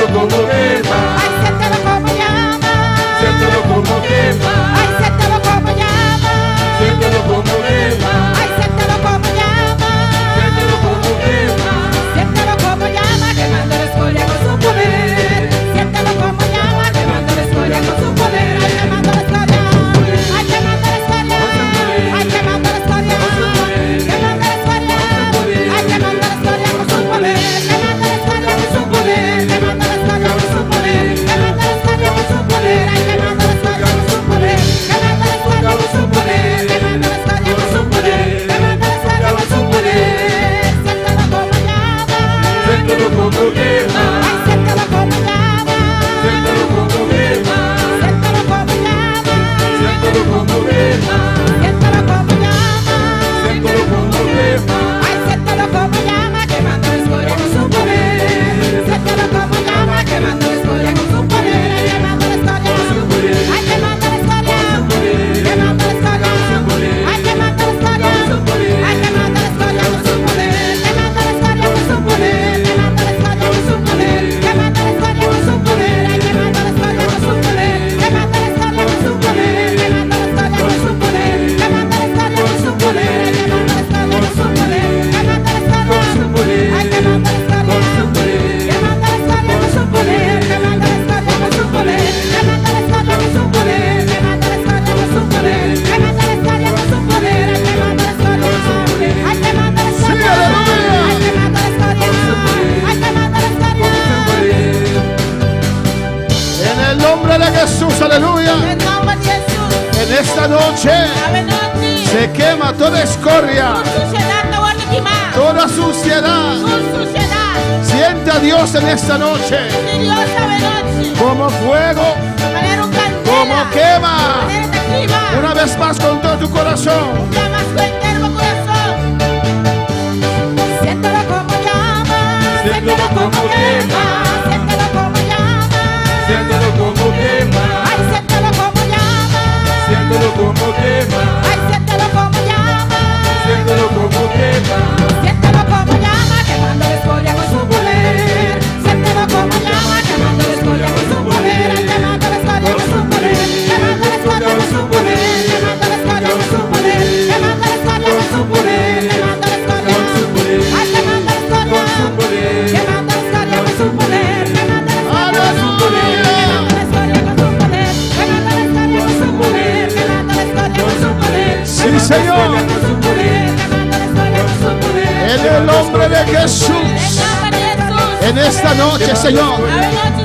Siéntelo como quema. Ay, siéntelo como llama. Siéntelo como quema. Ay, siéntelo como llama. Siéntelo como quema. Ay, siéntelo como llama. Siéntelo como quema. Siéntelo como llama, quemando la escoria con su poder. Siéntelo como llama, quemando la escoria con su poder. Ay, quemando la escoria. Ay, quemando la escoria. Ay, quemando la escoria. Quemando la escoria. Ay, quemando la escoria con su poder. Quemando la escoria con su poder. Quemando la escoria con su poder. Quemando la escoria con su poder. Ay, quemando la escoria con su poder. Quemando la escoria con su poder. Quemando la escoria con su poder. Quemando la escoria con su poder. Siéntelo como llama. Siéntelo como quema. Siéntelo como llama. Siéntelo como quema. Siéntelo como llama. Siéntelo como quema. Siéntelo como llama. Siéntelo como quema. Ay, siéntelo como llama, quemando la escoria con su poder. Siéntelo como llama, quemando la escoria con su poder. Ay, quemando la escoria. Ay, quemando la escoria. Quemando la escoria. Ay, quemando la escoria. Ay, quemando la escoria con su poder. Quemando la escoria con su poder. Quemando la escoria con su poder. Quemando la escoria con su poder. Ay, quemando la escoria con su poder. Quemando la escoria con su poder. Quemando la escoria con su poder. Quemando la escoria con su poder. Ay, quemando la escoria con su poder. Quemando la escoria con su poder. Ay, quemando la escoria con su poder. Quemando la escoria con su poder. Quemando la escoria con su poder. Quemando la escoria con su poder. Quemando la escoria con su poder. Quemando la escoria con su poder. Ay, quemando la escoria con su poder. Ay, quemando la escoria. Ay, quemando la escoria. Ay, quemando la escoria. En el nombre de Jesús, aleluya. En nombre de Jesús. En esta noche Avenotti. se quema toda escoria, Suciedad no van a quemar. toda suciedad. Suciedad. Siente a Dios en esta noche De Dios Avenotti. como fuego, De manera un candela. como quema. De manera de clima. Una vez más con todo tu corazón. Ya más fuerte el corazón. Siéntelo como llama. Siéntelo como quema. Siéntelo como llama. Siéntelo como quema. Ay, siéntelo como llama. Siéntelo como quema. Ay, siéntelo como llama. Siéntelo como quema. Siéntelo como llama, quemando la escoria con su poder. Siéntelo como llama, quemando la escoria con su poder. Ay, quemando la escoria con su poder. Quemando la escoria con su poder. Quemando la escoria con su poder. Quemando la escoria con su poder. Quemando la escoria con su poder. Ay, quemando la escoria con su poder. Quemando la escoria con su poder. Quemando la escoria con su poder. Quemando la escoria con su poder. Quemando la escoria con su poder. Quemando la escoria con su poder. Sí, Señor. Con su poder. Quemando la escoria con su poder. En el nombre de Jesús. En esta noche, Señor,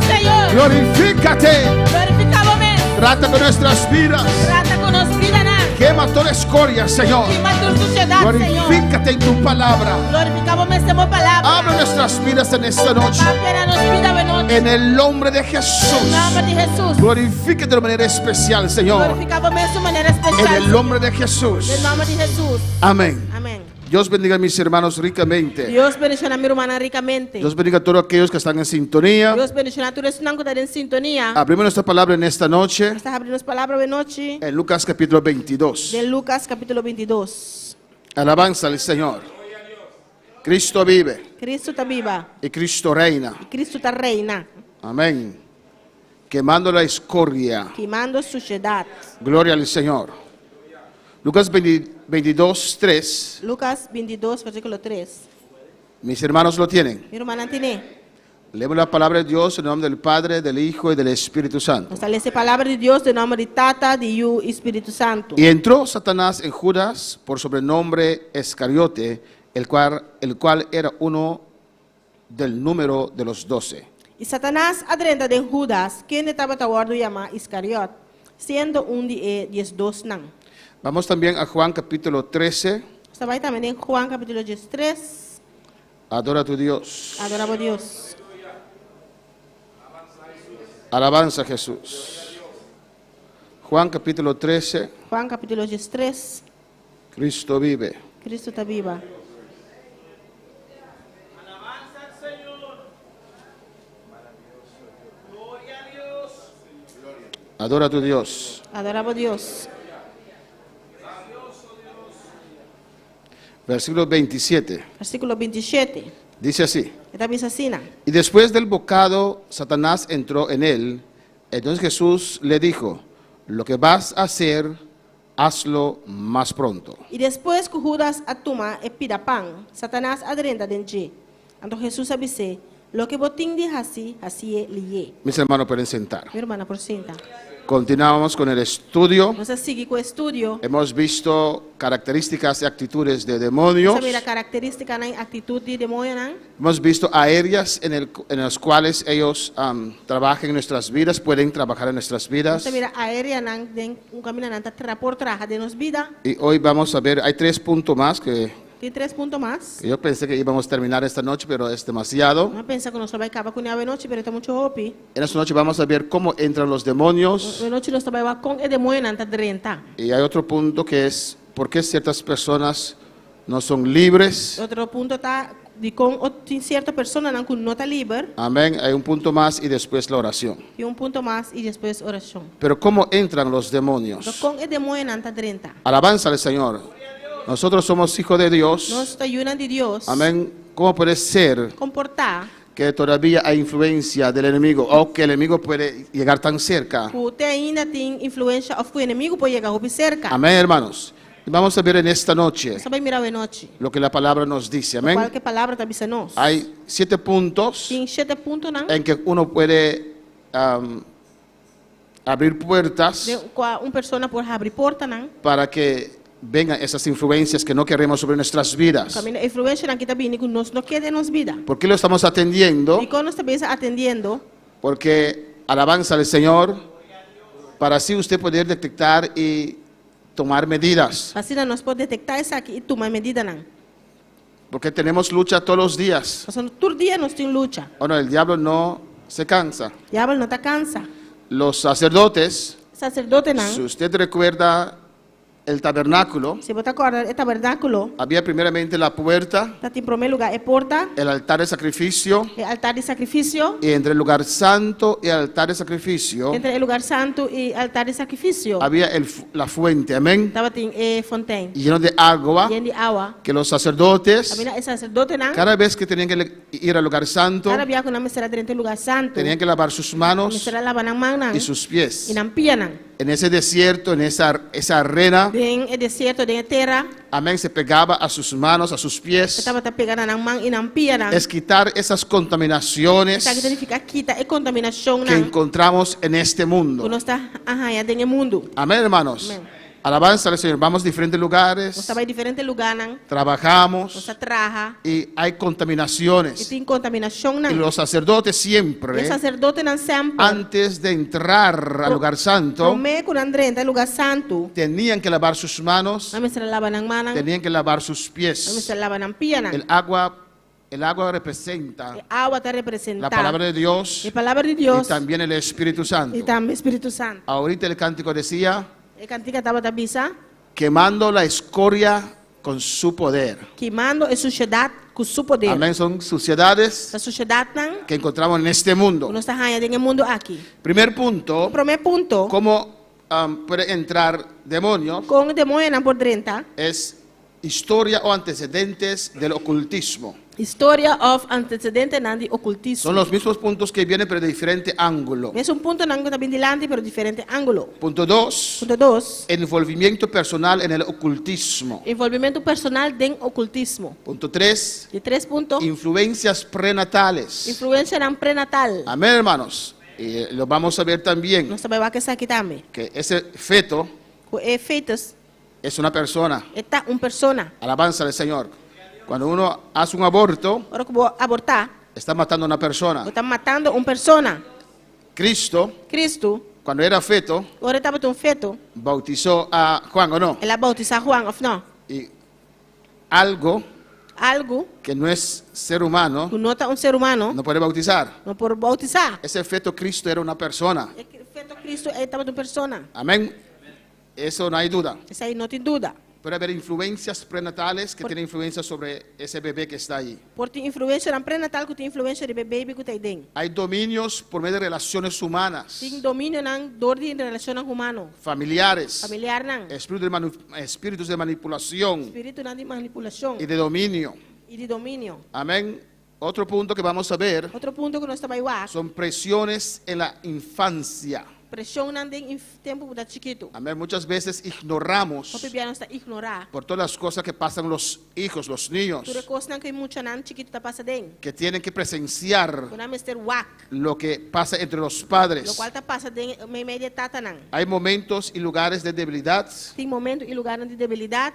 Señor, glorifícate. glorificamos-me. Trata con nuestras vidas. Trata con nos vida, né? Quema toda escoria, Señor. Queima tu sociedade, Senhor. Glorifícate en tu palabra. Glorificamos-me essa palavra. Abre nuestras vidas en esta noche. Apenas nos vida, Benoni. En el nombre de Jesús. Em nome de Jesus. Glorifícate de manera especial, Señor. Glorificamos-me de maneira En especial. el nombre de Jesús. Em nome de Jesus. Amén. Amém. Dios bendiga a mis hermanos ricamente. Deus bendiga a minha irmã ricamente. Dios bendiga a todos aquellos que están en sintonía. Deus bendiga a todos os que estão em sintonia. Abrimos nuestra palabra en esta noche Estás abrindo as palavras, Benoni. en Lucas capítulo 22. De Lucas, capítulo 22. Alabanza al Señor. Cristo vive Cristo está viva. y Cristo reina. Cristo está reina. Amén. Quemando la escoria. Queimando a sociedade. Gloria al Señor. Lucas 22, 3. Lucas 22, versículo 3. Mis hermanos lo tienen. Mi hermana tiene. Leemos la palabra de Dios en el nombre del Padre, del Hijo y del Espíritu Santo. Nos lê a palavra de Deus em nome de Tata, de Yu e Espírito Santo. Y entró Satanás en Judas por sobrenombre Iscariote, el cual era uno del número de los 12. E Satanás adrenda de Judas, quem estava a bordo chamado Iscariote, sendo de 12 não. Vamos también a Juan capítulo 13. Está vai também em Juan capítulo 13. Adora a tu Dios. Adoramos a Deus. Alabanza a Jesús. Juan capítulo 13. Juan capítulo 13. Cristo vive. Cristo está viva. Adora a tu Dios. Adoramos a Deus. Versículo 27. Versículo 27. Dice así. Eta bisa sina. Y después del bocado, Satanás entró en él. Entonces Jesús le dijo, lo que vas a hacer, hazlo más pronto. E depois que Judas atuma e pida pão, Satanás adrenta dentro. Então Jesus disse, lo que botin de hasi é lié. Mis hermanos pueden sentar. Meu irmão, por senta. Continuamos con el estudio. Nós seguimos com o estudio. Hemos visto características y actitudes de demonios. Sabe a característica na atitude de demônio, não? Hemos visto áreas en las cuales ellos trabajan en nuestras vidas, pueden trabajar en nuestras vidas. Sabe a área não tem caminho não tá por trás de nos vida. Y hoy vamos a ver, hay 3 puntos más que Tem 3 pontos mais. yo pensé que íbamos a terminar esta noche, pero es demasiado. Não pensa que nós vai acabar com a noite, pero está muito hopi. En esta noche vamos a ver cómo entran los demonios. A noite nós vai com o demônio não tá drenta. Y hay otro punto que es por qué ciertas personas no son libres. Outro ponto tá de com tem certa pessoa não está livre. Amén. Hay un punto más y después la oración. E ponto mais e depois oração. Pero cómo entran los Então demonios. com o demônio não tá drenta. Alabanza al Señor. Nosotros somos hijos de Dios. Nós está ayudan de Deus. Amén. ¿Cómo puede ser Comportar. que todavía hay influencia del enemigo o que el enemigo puede llegar tan cerca? Você ainda tem influência ou que o inimigo pode chegar ao cerca. Amén, hermanos. Y vamos a ver en esta noche Você vai mirar a noite. lo que la palabra nos dice. Amén. Qualquer palavra está bisa nós. Hay 7 puntos Tem 7 pontos não. en que uno puede abrir puertas De uma pessoa por abrir porta não. para que vengan esas influencias que no queremos sobre nuestras vidas. Caminho influência não que está vindo com nós não quer de nos vida. ¿Por qué lo estamos atendiendo? E quando está bisa atendendo, Porque alabanza al Señor para así usted poder detectar y tomar medidas. assim nós podemos detectar isso aqui e tomar medida não. Porque tenemos lucha todos los días. Nós todo dia nós temos luta. O no, el diablo no se cansa. Diabo não está cansa. Los sacerdotes, Sacerdote si não. usted recuerda el tabernáculo, Se você acorda, é tabernáculo. había primeramente la puerta, Está em primeiro lugar é porta, el altar de sacrificio, é altar de sacrifício. y entre el lugar santo y el altar de sacrificio Entre o lugar santo e altar de sacrifício. había la fuente, amén, Estava tem fontaine. lleno de agua, E de água. que los sacerdotes, Também é sacerdote não. cada vez que tenían que ir al lugar santo, Cada dia que não será dentro do lugar santo. tenían que lavar sus manos Será lavar na mão não. y sus pies. E não pia não. En ese desierto, en esa arena, Tem o deserto, tem a terra. amén, se pegaba a sus manos, a sus pies. Estava pegando na mão e não pia não. Es quitar esas contaminaciones Está significa quita é contaminação que não. encontramos en este mundo. Que nós está arranhado no mundo. Amén, hermanos. Amén. Alabanza al Señor. Vamos a diferentes Nós lugares, estava em diferentes lugares não. trabajamos Nós trabalha y hay e contaminaciones. tem contaminação Y não. los sacerdotes E siempre, sacerdote não sempre. antes de entrar al lugar santo, Come com André em lugar santo. tenían que lavar sus manos, Não se lava na mão. tenían que lavar sus Não pies. se lava na pia não. El agua representa A água está la representada. palabra de Dios A palavra de y Deus también el Espíritu Santo. e também Espírito Santo. Ahorita el cántico decía, E cantica estava da bisa, quemando la escoria con su poder. queimando a sociedade com seu poder. Amén, son suciedades A sociedade não, que encontramos en este mundo. nós está arranhando no mundo aqui. Primer punto, O primeiro ponto, cómo puede entrar demonios, com o demônio não por dentro, es historia o antecedentes del ocultismo. história of antecedente não de ocultismo. Son los mismos puntos que vienen pero de diferente ángulo. É ponto não que está bem delante, pero diferente ângulo. Punto 2, Ponto 2, envolvimiento personal en el ocultismo. envolvimento personal de ocultismo. Punto 3, De 3 pontos, influencias prenatales. influência não prenatal. Amén, hermanos. Y lo vamos a ver también, Nós também vai que aqui também. que ese feto Efeitos, es una persona. está persona. Alabanza al Señor. Cuando uno hace un aborto, Hora que vou abortar, está matando a una persona. está matando persona. Cristo, Cristo, cuando era feto, ora estava feto, bautizó a Juan, ¿o no? ela bautizar Juan, ou não? Y algo Algo que no es ser humano que não está ser humano, no puede bautizar. não pode bautizar. Ese feto Cristo era una persona. É que feto Cristo estava persona. Amén. Eso no hay duda. Isso aí não tem dúvida. Puede haber influencias prenatales que tienen influencia sobre ese bebé que está ahí. Por ter influência não prenatal, que tem influência de bebê que está dentro. Hay dominios por medio de relaciones humanas, Tem domínio não dor de relação humano, familiares, familiar não, espíritus de manipulación espírito não de manipulação y de dominio. e de domínio. Amén. Otro punto que vamos a ver Outro ponto que nós também vamos, son presiones en la infancia. pressão não tem tempo da chiquito. Amén. Muchas veces ignoramos O bebê não está ignorar. por todas las cosas que pasan los hijos, los niños, Tu recosta que muito não chiquito tá passa dentro. que tienen que presenciar Quando Mr. Wak, lo que pasa entre los lo padres. qual tá passa dentro, meio meia tata não. Hay momentos y lugares de debilidad. Tem momento e lugar de debilidade.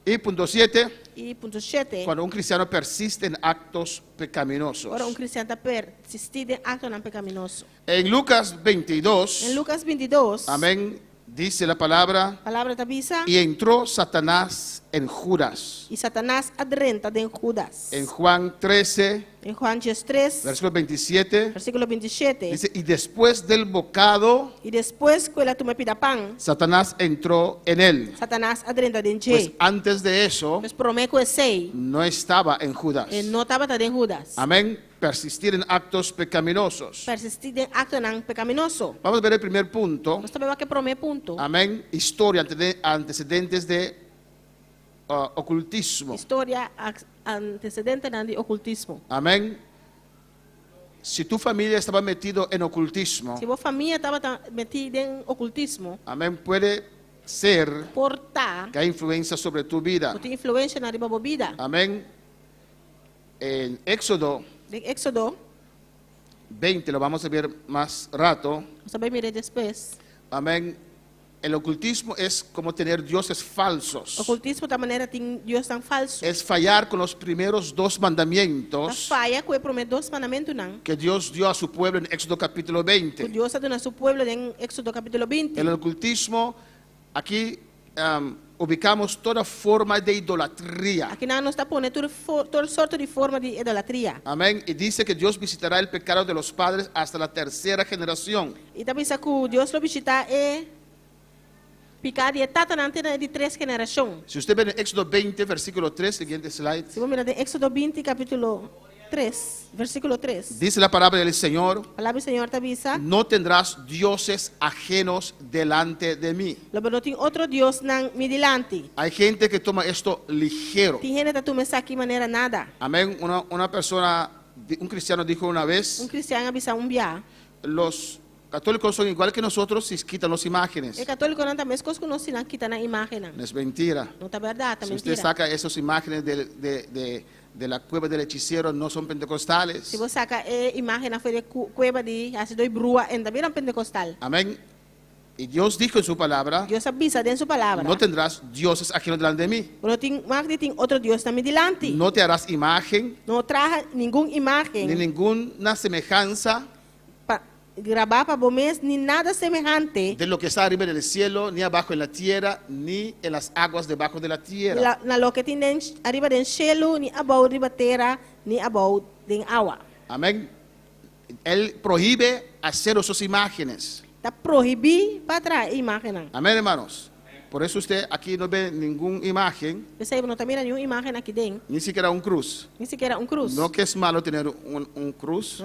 Y punto 7, E ponto 7, cuando un cristiano persiste en actos pecaminosos. ora cristiano está persistindo em acto não pecaminoso. En Lucas 22, Em Lucas 22, amén, dice la palabra, a palavra tá bisa, y entró Satanás en Judas. e Satanás adrenta de Judas. En Juan 13, Em Juan 3, versículo 27, versículo 27, dice, y después del bocado, e depois que ela toma pida pão, Satanás entró en él. Satanás adrenta de Pues Je. antes de eso, Mas prometo é sei, no estaba en Judas. e não estava de Judas. Amén. Persistir en actos pecaminosos. Persistir em acto não pecaminoso. Vamos a ver el primer punto. Nós também vai que prometo ponto. Amén. Historia, antecedentes de ocultismo. História antecedente de ocultismo. Amén. Si tu familia estaba metido en ocultismo, Se a família estava metida em ocultismo, amén, puede ser portar, que hay influencia sobre tu vida. tem influência na riba vida. Amén. En Éxodo De Éxodo, 20, lo vamos a ver más rato. nós também mirei depois. Amén. El ocultismo es como tener dioses falsos. Ocultismo da maneira tem Deus tão falso. Es fallar con los primeros dos A mandamientos falha que promete dos mandamentos não. que Dios dio a su pueblo en Éxodo capítulo Que 20. Deus deu a seu povo em Éxodo capítulo 20. El ocultismo, aquí ubicamos toda forma de idolatría. Aqui não está pondo toda sorte de forma de idolatria. Amén. Y dice que Dios visitará el pecado de los padres hasta la tercera generación. E também sabe que Deus lo visita é picar de tata na antena de 3 gerações. Si usted ve en Éxodo 20, versículo 3, siguiente slide, Se vamos mirar de Éxodo 20, capítulo 3, versículo 3. dice la palabra del Señor, A palavra do Senhor te avisa, no tendrás dioses ajenos delante de mí. logo não tem outro Deus não me delante. Hay gente que toma esto ligero. Tem gente que tu me saque maneira nada. Amén. Una persona, un cristiano dijo una vez, Cristiano avisa via. los católicos son igual que nosotros si quitan las imágenes. E católico não também coisas que não se não quita na imagem. No es mentira. Não tá verdade, tá Si usted mentira. saca esas imágenes de la cueva del hechicero, no son pentecostales. Se você saca imagem na feira de cueva de as dois brua em também não pentecostal. Amén. Y Dios dijo en su palabra, Deus avisa dentro sua palavra. no tendrás dioses ajenos delante de mí. Não tem mais de tem outro Deus também delante. No te harás imagen Não traz nenhuma imagem. ni ninguna semejanza Para gravar para vocês nem nada semelhante de lo que está arriba en el cielo, ni abajo en la tierra, ni en las aguas debajo de la tierra. na lo que tem arriba do cielo, nem abaixo da terra, nem abaixo da água. Amén. Él prohíbe hacer esas imágenes. Está proibido para trazer imagem. Amén, hermanos. Por eso usted aquí no ve ninguna imagen, Você não está mirando nenhuma imagem aqui dentro, ni siquiera un cruz. nem sequer cruz. No que es malo tener un cruz.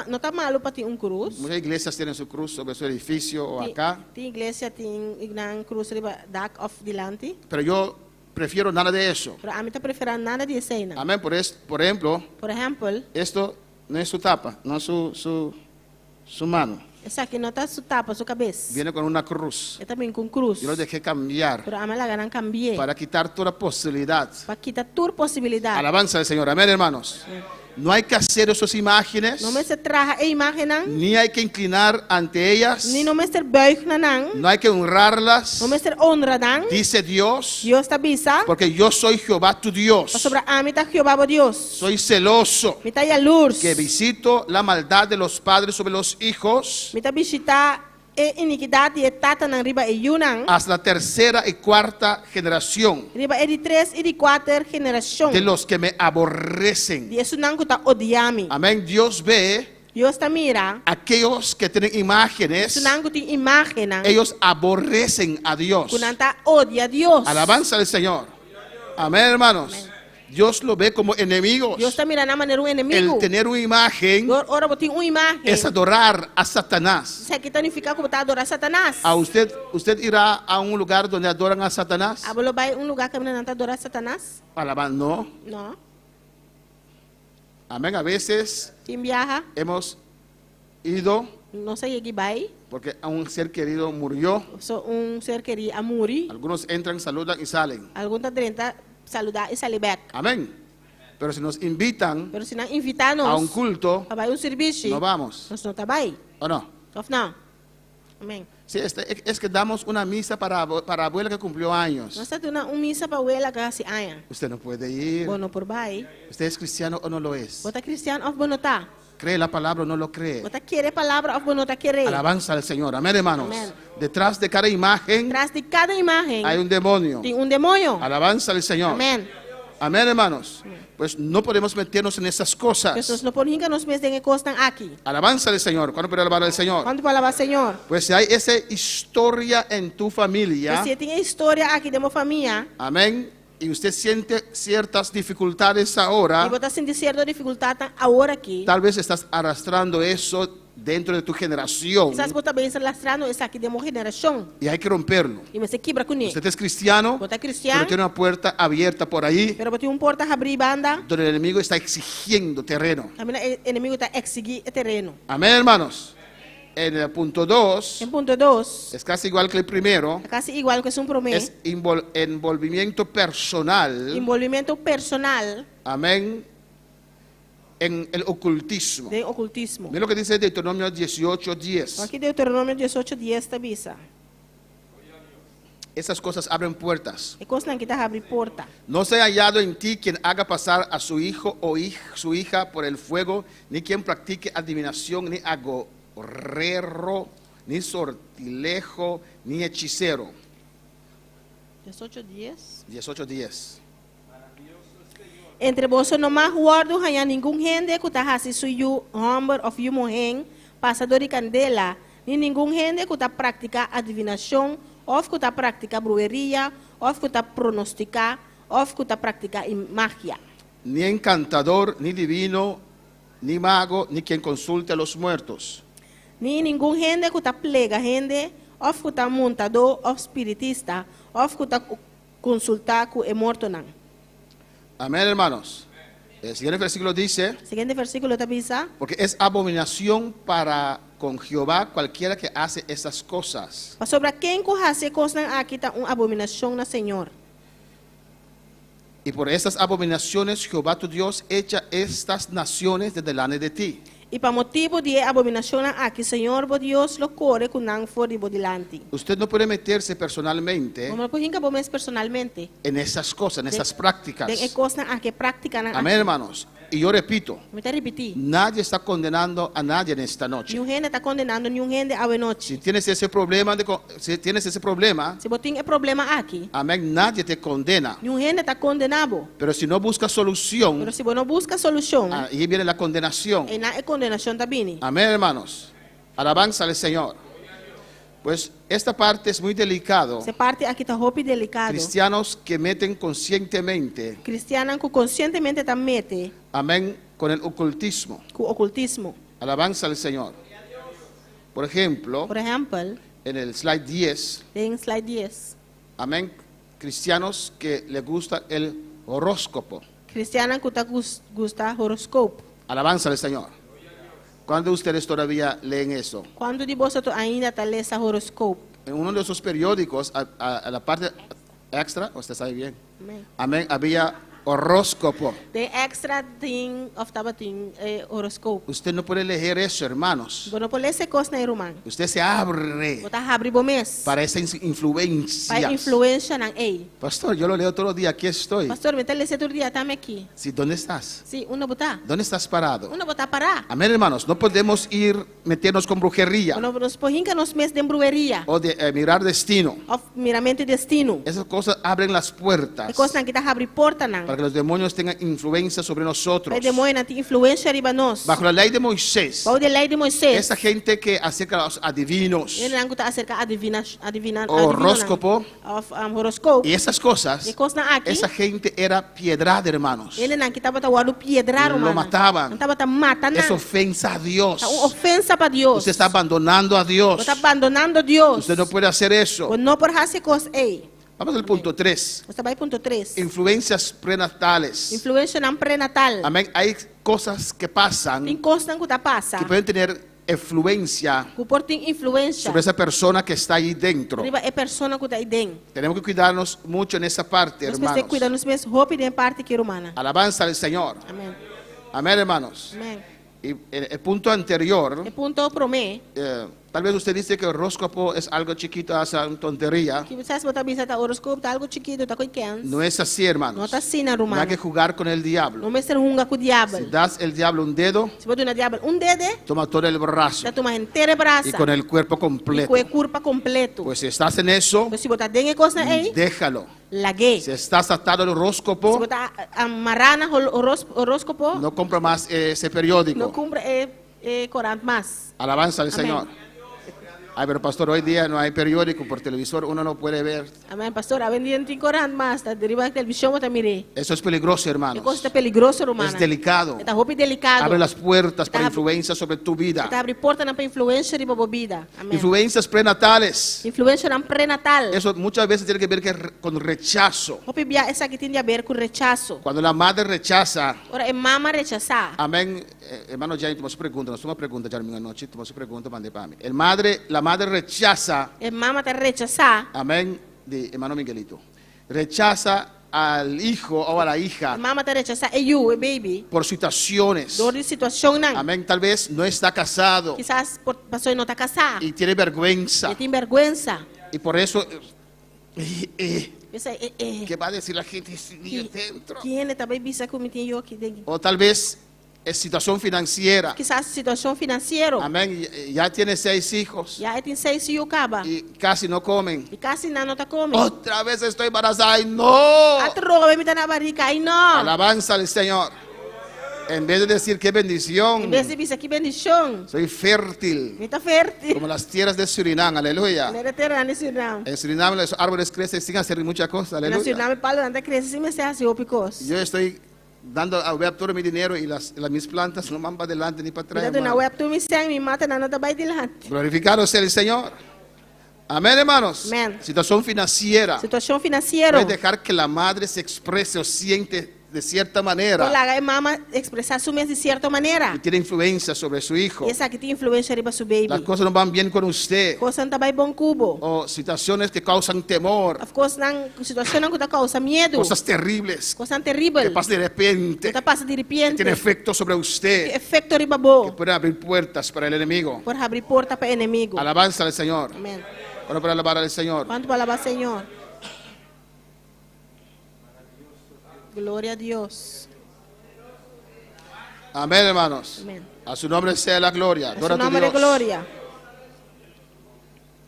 Não está malo para ter cruz. Muchas iglesias tienen su cruz sobre su edificio o acá. Tem igreja tem uma cruz riba dark of delante. Pero yo prefiero nada de eso. Pero a mim está preferindo nada de cena. Amén. Por ejemplo, Por exemplo, esto no es su tapa, no es su mano. essa aqui não está su tapa sua cabeça. Viene con una cruz. É também com cruz. Yo lo dejé cambiar Pero a mim ela não cambiei. para quitar toda posibilidad. Para quitar toda possibilidade. Alabanza al Señor. Amén, hermanos. No hay que hacer esas imágenes, Não me se traja a imagem não. ni hay que inclinar ante ellas, Ni não me ser buig na não. no hay que honrarlas, Não me ser honra não. dice Dios, Deus está bisa. porque yo soy Jehová tu Dios. Sobre a mim está Jeová o Deus. Soy celoso, Me está luz. que visito la maldad de los padres sobre los hijos Me está visitar a iniquidade e tata na riba e yunang. hasta la tercera y cuarta generación Riba e de 3 e de 4 geração. de los que me aborrecen. Deus não está odiami. Amén. Dios ve Deus está mira. aquellos que tienen imágenes, Deus não tem imagem não. ellos aborrecen a Dios. Kunang ta odia a Deus. Alabanza al Señor. Amén, hermanos. Dios lo ve como enemigos. Deus está mira na maneira inimigo. El tener una imagen Ora botin imagem. es adorar a Satanás. Se aqui significa que está adorar Satanás. ¿A usted irá a un lugar donde adoran a Satanás? Abolo vai lugar que não está adorar Satanás? No. Não. Amén. A veces Quem viaja, hemos ido não sei que vai. porque un ser querido murió. So, ser querido a morir. Algunos entran, saludan y salen. Alguns tá dentro, saludar e sair back. Amén. Pero si nos invitan Pero se não invitar a un nós culto, para serviço, no vamos. nós não tá vai. ¿O no? Of não? Amém. Sí, es que damos una misa para abuela que cumplió años. Nós tá tendo missa para ela que se aia. Usted no puede ir. Bono por vai. ¿Usted es cristiano o no lo es? Bota cristiano of bono tá. ¿Cree la palabra o no lo cree? Bota querer palavra of bono tá querer. Alabanza al Señor. Amén, hermanos. Amén. Detrás de cada imagen Tras de cada imagem hay un demonio. tem demônio. Alabanza al Señor. Amém. Amén, hermanos. Pues no podemos meternos en esas cosas. Pessoas não podem que nos mesmos que costam aqui. Alabanza al Señor. ¿Cuándo puede alabar al Señor? Quando palavra Senhor. Pues si hay esa historia en tu familia, Você tem a história aqui de uma família. amén, y usted siente ciertas dificultades ahora, E você sente certa dificuldade agora aqui. tal vez estás arrastrando eso dentro de tu generación Quizás você também está lastrando isso aqui de uma geração. y hay que romperlo. E você quebra com ele. Usted es cristiano, Você é pero cristiano, tiene una puerta abierta por ahí pero você tem porta a abrir banda. donde el enemigo está exigiendo terreno. Também o inimigo está exigir terreno. Amén, hermanos. En el punto 2, Em ponto 2, es casi igual que el primero, é quase igual que um promessa. es envolvimiento personal, Envolvimento personal amén, en el ocultismo. de ocultismo. Mira lo que dice Deuteronomio 18:10. Aqui Deuteronômio 18:10 está bisa. Esas cosas abren puertas. É coisa que está abrir porta. No sea hallado en ti quien haga pasar a su hijo o su hija por el fuego, ni quien practique adivinación, ni agorero, ni sortilejo, ni hechicero. 18:10. 18:10. Entre vós não mais guardo há nenhum gente que está assim suyo homem of you morren, passador de candela, nem nenhum gente que está praticar adivinação, ou que está praticar brujeria, ou que está pronosticar, ou que está praticar magia. Ni encantador, ni divino, ni mago, ni quien consulte a los muertos. Nem nenhum gente que está plega gente, ou que está montador, ou espiritista, ou que está consultar com o morto não. Amén, hermanos. El siguiente versículo dice, Seguinte versículo está bisa. porque es abominación para con Jehová cualquiera que hace esas cosas. Mas sobre quem que hace coisas aqui está uma abominação na Senhor. Y por estas abominaciones Jehová tu Dios echa estas naciones de delante de ti. E para motivo de abominação aqui, Senhor, bo Deus, lo corre com não for de delante. Usted no puede meterse personalmente Como por ejemplo, vos personalmente, en esas cosas, en esas prácticas. de coisas que practican Amén, hermanos. Y yo repito, Me te repetir. nadie está condenando a nadie en esta noche. Nenhum gente está condenando nenhum gente a Si noite. tienes ese problema, Se você tem problema aqui, amén, nadie te condena. nenhum gente está condenado. Pero si no buscas solución, Mas se você não busca solução, ahí viene la condenación. e na condenação também. Amén, hermanos. Alabanza al Señor. Pues esta parte es muy delicado. Essa parte aqui está roupa delicado. Cristianos que meten conscientemente, Cristiana que conscientemente está mete amén, con el ocultismo. com ocultismo. Alabanza al Señor. Por ejemplo, Por exemplo, en el slide 10, tem slide 10. amén, cristianos que les gusta el horóscopo. Cristiana que gusta horóscopo. Alabanza al Señor. ¿Cuándo ustedes todavía leen eso? Quando de você ainda está lendo horóscopo? En uno de esos periódicos, a la parte extra, usted sabe bien, Amém. amén, había horóscopo. Tem extra thing of tabating horóscopo. Usted no puede leer eso, hermanos. Você não pode ler essa coisa na irmã. Usted se abre Você abre o mês. para esa influencia. Para influência na ei. Pastor, yo lo leo todos los días, aquí estoy. Pastor, me está lendo todo dia, estamos aqui. Sí, ¿dónde estás? Sim, uno botar. ¿Dónde estás parado? Uno botar parar. Amén, hermanos, no podemos ir meternos con brujería Quando nos porrinca nos meses de brujeria. o de mirar destino. Of miramento e destino. Esas cosas abren las puertas É coisa que está abre porta não. para que los demonios tengan influencia sobre nosotros. Para demônio não tem influência riba nós. Bajo la ley de Moisés, Bajo de lei de Moisés. esa gente que acerca a los adivinos Ele não está acerca adivina Horóscopo. Of horóscopo. y esas cosas, E coisa aqui. esa gente era piedrada, hermanos. Ele não que estava guardando piedrar, Lo mataban. Não estava matando. Es ofensa a Dios. É uma ofensa para Deus. Usted está abandonando a Dios. Você está abandonando Deus. Usted no puede hacer eso. Você não pode fazer coisa ei. Vamos al punto 3. Você vai ponto 3. Influencias prenatales. Influência não pré-natal. Amén. Hay cosas que pasan Tem coisas que tá passa. que pueden tener influencia Que por tem influência. sobre esa persona que está ahí dentro. Riba é persona que tá aí dentro. Tenemos que cuidarnos mucho en esa parte, Nós precisamos hermanos. cuidar nos mesmos roupa e parte que humana. Alabanza al Señor. Amém. Amén, hermanos. Amém. Y el punto anterior, E ponto pro mim, tal vez usted dice que el horóscopo es algo chiquito, es una tontería. que você botar bisa tá horoscopo, tá algo chiquito, tá com quem? No es así, hermanos. Não tá assim na No hay romana. que jugar con el diablo. Não me ser hunga com o diabo. Si das el diablo un dedo, Se botar na diabo dedo, toma todo el brazo tá toma inteira braça. y con el cuerpo E completo. com o corpo completo. Pues si estás en eso, Mas se botar dentro coisa aí, déjalo. laguei. Si estás atado al Se horóscopo, botar amarrar na horóscopo, no compra más ese não periódico. cumpre corante mais. Alabanza al Amén. Señor. Ay, pero pastor, hoy día no hay periódico por televisor, uno no puede ver. Amém, pastor. A vendia tem corante mais, tá deriva da televisão, tá mire. Eso es peligroso, É hermanos. coisa tá peligroso, romana. Es delicado. Tá roupa delicado. Abre las puertas para Está- influencia sobre tu vida. Tá abre porta na influência de bebida. Amém. Influencias prenatales. Influência na pré-natal. Eso muchas veces tiene que ver con rechazo. Roupa bia essa que tem a ver com rechazo. Cuando la madre rechaza, Ora é mama rechazar. amén. Hermano Jaime, tomó su pregunta, nos toma pregunta, Jaime, anoche, tomó su pregunta, mandé para mí. La madre rechaza, É mama tá rechazar. amén, de hermano Miguelito, rechaza al hijo o a la hija Mama tá rechazar. É you, é baby. por situaciones. Dor de situação não. Amén, tal vez no está casado Quizás por pessoa não tá casada. y tiene vergüenza. E tem vergonha. Y por eso, Essa ¿qué va a decir la gente si yo dentro? Quem também bisa como tem eu aqui dentro. O tal vez es situación financiera. Quizás situação financeira. Amén, ya tiene 6 hijos Já tem 6 filhos acaba. y casi no comen. E quase não tá comendo. Otra vez estoy embarazada. ¡Ay, no! A droga me tá na barriga. Ai não. Alabanza al Señor. En vez de decir qué Em bendición, vez de bisa que bendição. soy fértil, Me tá fértil. como las tierras de Surinam, aleluya. Não era terra nesse não. En Surinam los árboles crecen sin hacer muchas cosas, Na aleluya. Suriname palo anda cresce sem ser assim opicos. Yo estoy dando a web todo mi dinero y mis plantas no van para adelante ni para atrás. Cuidado na hermano. web tu me segue, me mata na nota vai dilante. Glorificado sea el Señor. Amén, hermanos. Amén. Situación financiera. Situação financeira. Puede dejar que la madre se exprese o siente de cierta manera Colega e mama expressar su de certa y maneira. tiene influencia sobre su hijo. E essa aqui tem influência riba su Las baby. cosas no van bien con usted. Coisa não tá bem bom cubo. O situaciones que causan temor, Of course, não situação não que tá causa medo. cosas terribles Coisa terrível. que pasan de repente, Que tá passa de repente. tiene efecto sobre Que usted, efeito riba que bo. pueden abrir puertas para el enemigo. Por abrir porta para inimigo. Alabanza al Señor. Amém. Bueno, para alabar al Señor. Quanto palavra Senhor? Glória a Deus. Amén, hermanos. Amém. A su nombre sea la gloria. Em Gloria seu a tu nome de Dios. glória.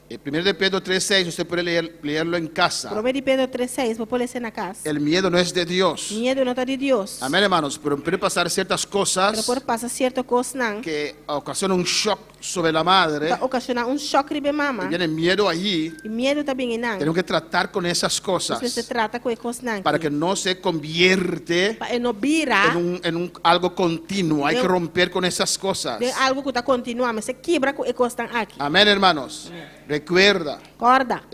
El 1 de Pedro 3:6, usted puede leerlo en casa. 1 de Pedro 3:6, vou pôr na casa. El miedo no es de Dios. Medo não está de Deus. Amén, hermanos. Pero puede pasar ciertas Pero cosas por passar certa coisa não. que ocasionan un shock sobre la madre. Vai ocasionar choque riba mama. Y viene miedo allí. E medo também não. Tenemos que tratar con esas Você se cosas trata com coisa não. para que no se convierte Para não virar en un algo continuo. Hay De- que romper con esas cosas. de algo que está continuando, mas se quebra com coisa aqui. Amén, hermanos. Recuerda, Acorda.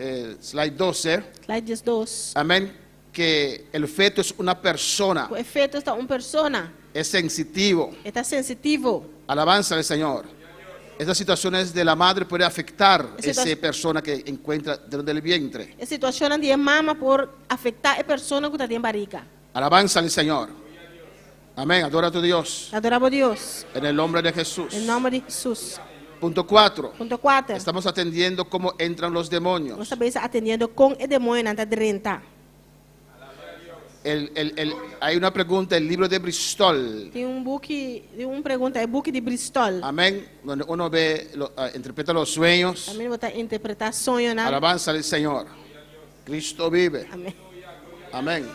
slide 12. Slide 2. Amén. Que el feto es una persona. O efeito está persona. Es sensitivo. Está sensitivo. Alabanza al Señor. Esas situaciones de la madre puede afectar a Esa esa situa- persona que encuentra dentro del vientre. A situação de mama por afetar a pessoa que está em barriga. Alabanza al Señor. Amén. Adora a tu Dios. Adoramos a Deus. En el nombre de Jesús. Em nome de Jesus. Punto 4. Ponto 4. Estamos atendiendo cómo entran los demonios. Nós também estamos atendendo com o demônio na renta. Hay una pregunta, el libro de Bristol. Tem book, tem pergunta, é book de Bristol. Amén. Donde uno ve, interpreta los sueños. Também vou estar interpretar sonho, né? Alabanza al Señor. Cristo vive. Amém. Amén.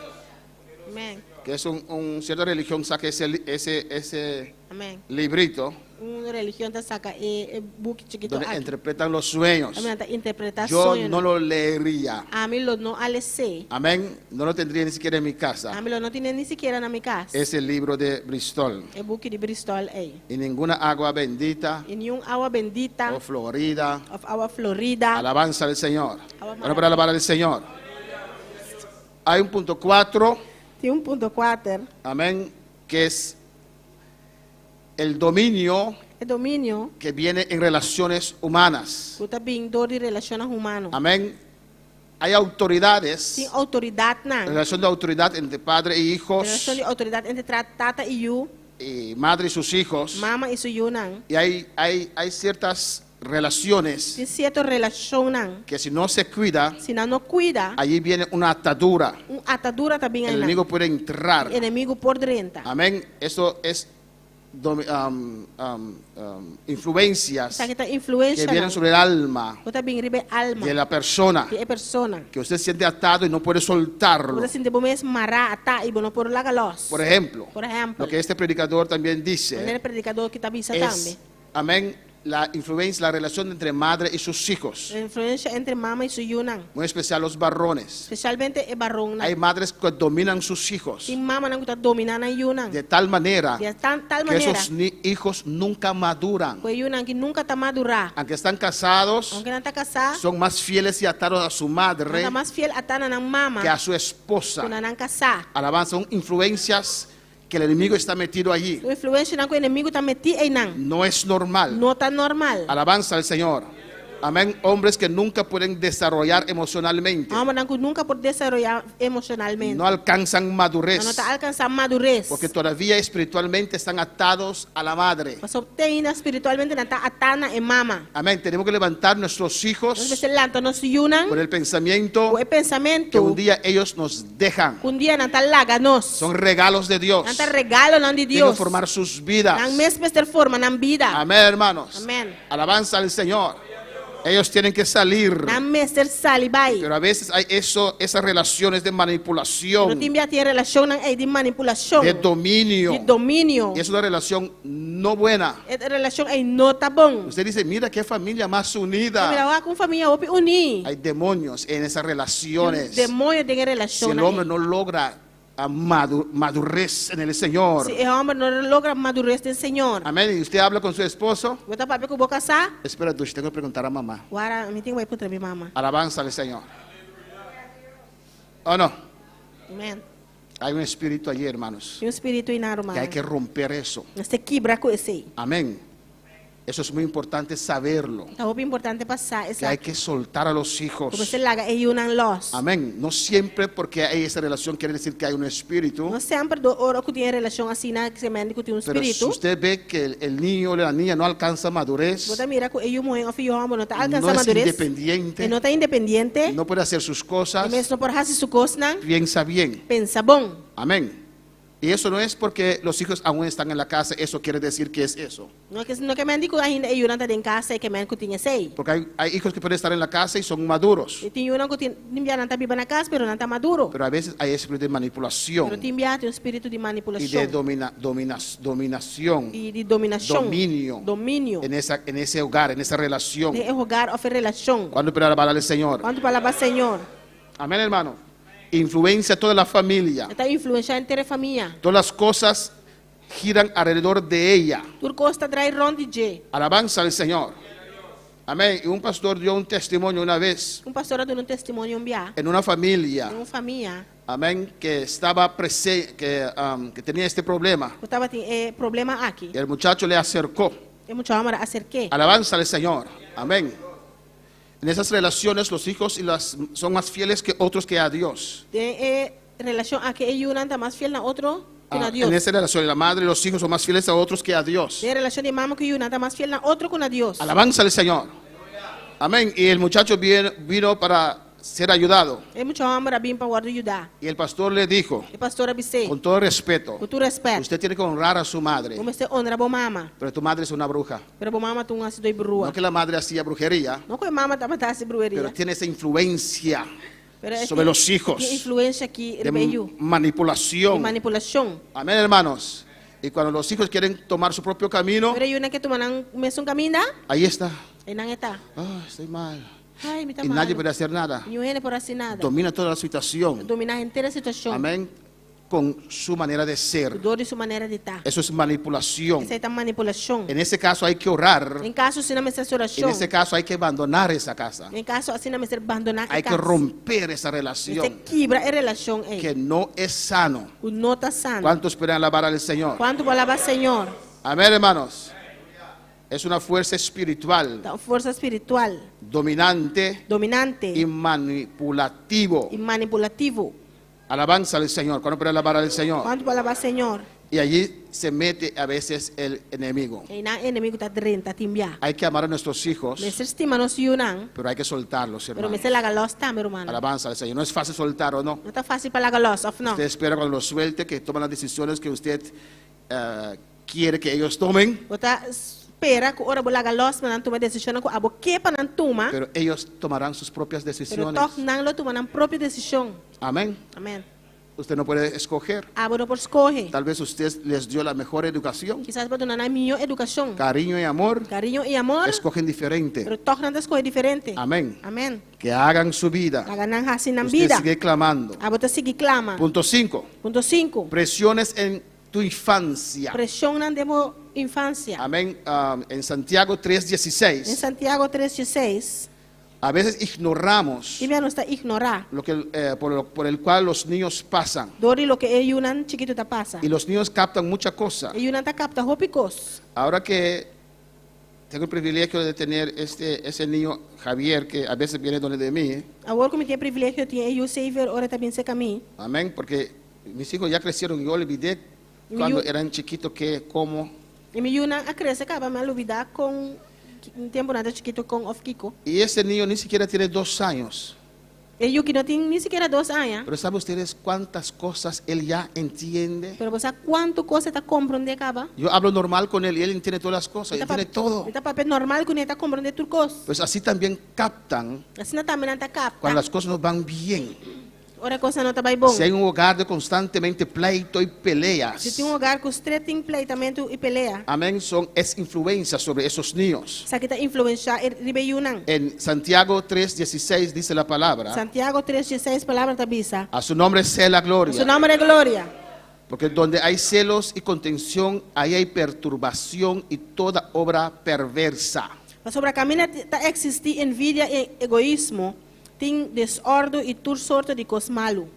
Amém. Que es un cierta religión saca ese Amém. librito Uma religião tá saca é book chiquito donde aqui. interpretan los sueños. Também tá interpretar Yo sonho. no lo leería. A mim lo não alece. Amén. No lo tendría ni siquiera en mi A casa. mim lo não tinha nem sequer na minha casa. Es el libro de Bristol. É book de Bristol aí. Y ninguna agua bendita E nenhum água bendita o Florida. of água florida. Alabanza al Señor. Agua Bueno, para alabar al Señor. Hay un punto 4. Tem 1.4. Amén. Que es el dominio o domínio que viene en relaciones humanas. que está vindo de relações humanas. Amén. Hay autoridades, Tem autoridade não. relación de autoridad entre padre y hijos, Relação de autoridade entre tata e you, y madre y sus hijos. mama e seu não. Y hay ciertas relaciones Tem certa relação não. que si no se cuida, Se não cuida, allí viene una atadura. atadura também El aí. enemigo puede entrar. Inimigo por dentro. Amén. Eso es influencias Essa que tá que influência. vienen sobre el alma Você bem ribe alma. de la persona, De persona. que usted siente atado y no puede soltarlo. Você sente bom mesmo marrar ata e não por lagalos. Por ejemplo, Por exemplo, lo que este predicador también ele dice é predicador que está vista também. es, amén, la influencia, la relación entre madre y sus hijos, A influência entre mama e seu não. muy especial los varones. Especialmente é barão Hay não. madres que dominan sus hijos Tem mama não que está dominando aí não. de tal manera De tal que maneira. esos hijos nunca maduran. Foi não que nunca está madurar. Aunque están casados, Aunque não está casado, son más fieles y atados a su não madre está mais fiel a tana na mama que a su esposa. que não casar. Alabanza, son influencias que el enemigo está metido allí. A influência não que o inimigo está metido aí não. No es normal. Não está normal. Alabanza al Señor. Amén. Hombres que nunca pueden desarrollar emocionalmente. Homem não que nunca pode desarrollar emocionalmente. No alcanzan Não madurez. está alcançando madurez. Porque todavía espiritualmente están atados a la madre. Mas obtém espiritualmente não está atana em mama. Amén. Tenemos que levantar nuestros Nós hijos precisamos nos unam con el pensamiento com o que pensamento un día ellos nos dejan. que dia não está larga nós. Son regalos de Dios. Não está regalo não de Tienen que Deus. formar sus vidas. Não mesmo ter forma na vida. Amén, hermanos. Amén. Alabanza al Señor. Ellos tienen que salir. Não mesmo ter salibai. Pero a veces hay esas relaciones de Não manipulación, tem ter relação não é de manipulação. de dominio. De domínio. Y es una relación no buena. Essa relação é não tá bom. Usted dice, mira qué familia más unida. Mira, com família opi unir. Hay demonios en esas relaciones. Demônio tem Si relação. el hombre no logra madurez en el Señor. Se o homem não logra madurez do Senhor. Amén. Y usted habla con su esposo. Bota papo que vou casar. Espera, tú, tengo que preguntar a mamá. Agora, me tem que ir para minha mama. Alabanza al Señor. ¿O no? Amém. Hay un espíritu allí, hermanos, Tem espírito aí na que hay que romper eso. Nós tem que quebrar com esse. Amén. Eso es muy importante saberlo. Então, é importante passar Que essa. hay que soltar a los hijos. Como se laga e unam los. Amén. No siempre porque hay esa relación quiere decir que hay un espíritu. Não sempre do hora que tem relação assim, na que se mende que tem Pero si espírito. usted ve que el niño o la niña no alcanza madurez, Bota mira que eu morrer o filho homem não está no alcançando es madurez. independiente, E não está independente. no puede hacer sus E cosas, mesmo não pode fazer suas coisas, não. piensa bien. Pensa bom. Amén. Y eso no es porque los hijos aún están en la casa, eso quiere decir que es eso. Não que mende que ainda eu não está em casa e que mende que tinha sei. Porque hay hijos que pueden estar en la casa y son maduros, E tem um que tem não está viva na casa, pero não está maduro. pero a veces hay espíritu de Pero manipulación tem um espírito de y de manipulação dominación e de dominação. dominio. Domínio. en ese hogar, en esa relación. De rogar of relação. Cuando para alabar al Señor. Quando palavra Senhor, Amén, hermano. Influencia toda la familia. está influenciando entre a família. Todas las cosas giran alrededor de ella. Tudo costa trai ronde de. Alabanza al Señor. Amén. Y un pastor dio un testimonio una vez Pastor deu testemunho enviar. en una familia. Uma família Amén. Que estaba presente, que tenía este problema. que estava problema aqui. Y el muchacho le acercó. E muito amor acerquei. Alabanza al Señor. Amén. En esas relaciones los hijos son más fieles que otros que a Dios. Tem relação aqui e um anda mais fiel na outro que na Deus. En esa relación la madre y los hijos son más fieles a otros que a Dios. Tem relação de mama que um anda mais fiel na outro que na Deus. Alabanza al Señor. Amén. Y el muchacho vino para ser ayudado. E muito amor bem para guardar ajudar. Y el pastor le dijo, E pastor abisei. con todo respeto, Com tu respeito. usted tiene que honrar a su madre, Como se honra bo mama. pero tu madre es una bruja. Pero bo mama tu ngas doi brua. No que la madre hacía brujería, Não que mama tá matase pero brueria. tiene esa influencia Pero sobre los hijos Que influência aqui de meio de manipulación. manipulação. Amén, hermanos. Y cuando los hijos quieren tomar su propio camino, Pero eu que tu manang mesmo caminho, ahí está. e não está. Estoy mal. Ai, me tá Y mal. nadie puede hacer nada. Não é por assim nada. Domina toda la situación. Dominar inteira a situação. Amén. Con su manera de ser. Dor de sua maneira de estar. Eso es manipulación. Essa é a manipulação. En ese caso hay que orar. Em caso se não me ser En oração. ese caso hay que abandonar esa casa. Em caso assim não me ser abandonar Hay que romper esa Você relación quebra a relação aí. que no es sano. O não tá sano. ¿Cuántos pueden alabar al Señor? Quanto palavra Senhor? Amén, hermanos. Es una fuerza espiritual, Da força espiritual, dominante dominante y manipulativo. e manipulativo. Alabanza al Señor. ¿Cuándo puede alabar al Señor? Quanto palavra Senhor, Y allí se mete a veces el enemigo. e na inimigo tá renta timbia. Hay que amar a nuestros hijos, Mestre estima nos yunang, pero hay que soltarlos, pero hermanos. mestre laga los também, hermano. Alabanza al Señor. No es fácil soltar, ¿o no? Não tá fácil para laga los, of não. Usted espera cuando los suelte que tomen las decisiones que usted quiere que ellos tomen, Bota espera que ora laga los, mas não toma decisão que abo que para não toma, pero ellos tomarán sus propias pero decisiones. toc não lo toma na própria decisão. Amén. Amém. Usted no puede escoger. Abo não por escorrer. Tal vez usted les dio la mejor educación, Quizás para donar a melhor educação, cariño y amor. carinho e amor, Escogen diferente. pero toc não escorrer diferente. Amén. Amém. Que hagan su vida. Laga não assim na Usted vida. sigue clamando. Abo tá seguir clama. Punto 5. Punto 5. Presiones en tu infancia. Pressão na demo infância. Amén. En Santiago Em 3:16. Santiago 3:16, A veces ignoramos Bíblia nos está ignorar lo que, por el cual los niños pasan. dori lo que ayunan chiquito ta pasa. Y los niños captan mucha cosa. Ayunan ta capta hopicos. Ahora que tengo el privilegio de tener ese niño Javier, que a veces viene donde de mí. Agora como tem privilégio tinha eu saber ora também se caminho. Amén. Porque mis hijos ya crecieron y yo olvidé cuando eran chiquitos que como. E me ayunan a crescer acaba me olvidar com um tempo nada chiquito com of Kiko. Y ese niño ni siquiera tiene 2 años. E eu que não tem nem sequer 2 anos. Pero ¿saben ustedes cuántas cosas él ya entiende? Pero você quanto coisa tá compreende acaba? Yo hablo normal con él y él entiende todas las cosas, él entiende todo. Tá papel normal que nem tá compreende tudo coisa. Pues así también captan Assim não também não tá capta. cuando las cosas no van bien. Ora coisa não tá bem bom. Si hay un hogar de constantemente pleito y Se peleas, tem lugar com estreito pleitamento e pelea. amén, es influencia sobre esos niños. Sa kita influencia ribeyunan. En Santiago 3:16 dice la palabra, Santiago 3:16 palavra tabisa. a su nombre sea la Su gloria, nombre es gloria. porque donde hay celos y contención, ahí hay perturbación y toda obra perversa. Mas sobre a caminha tá existir envidia e egoísmo, tem desordem e tur sorte de cos malo.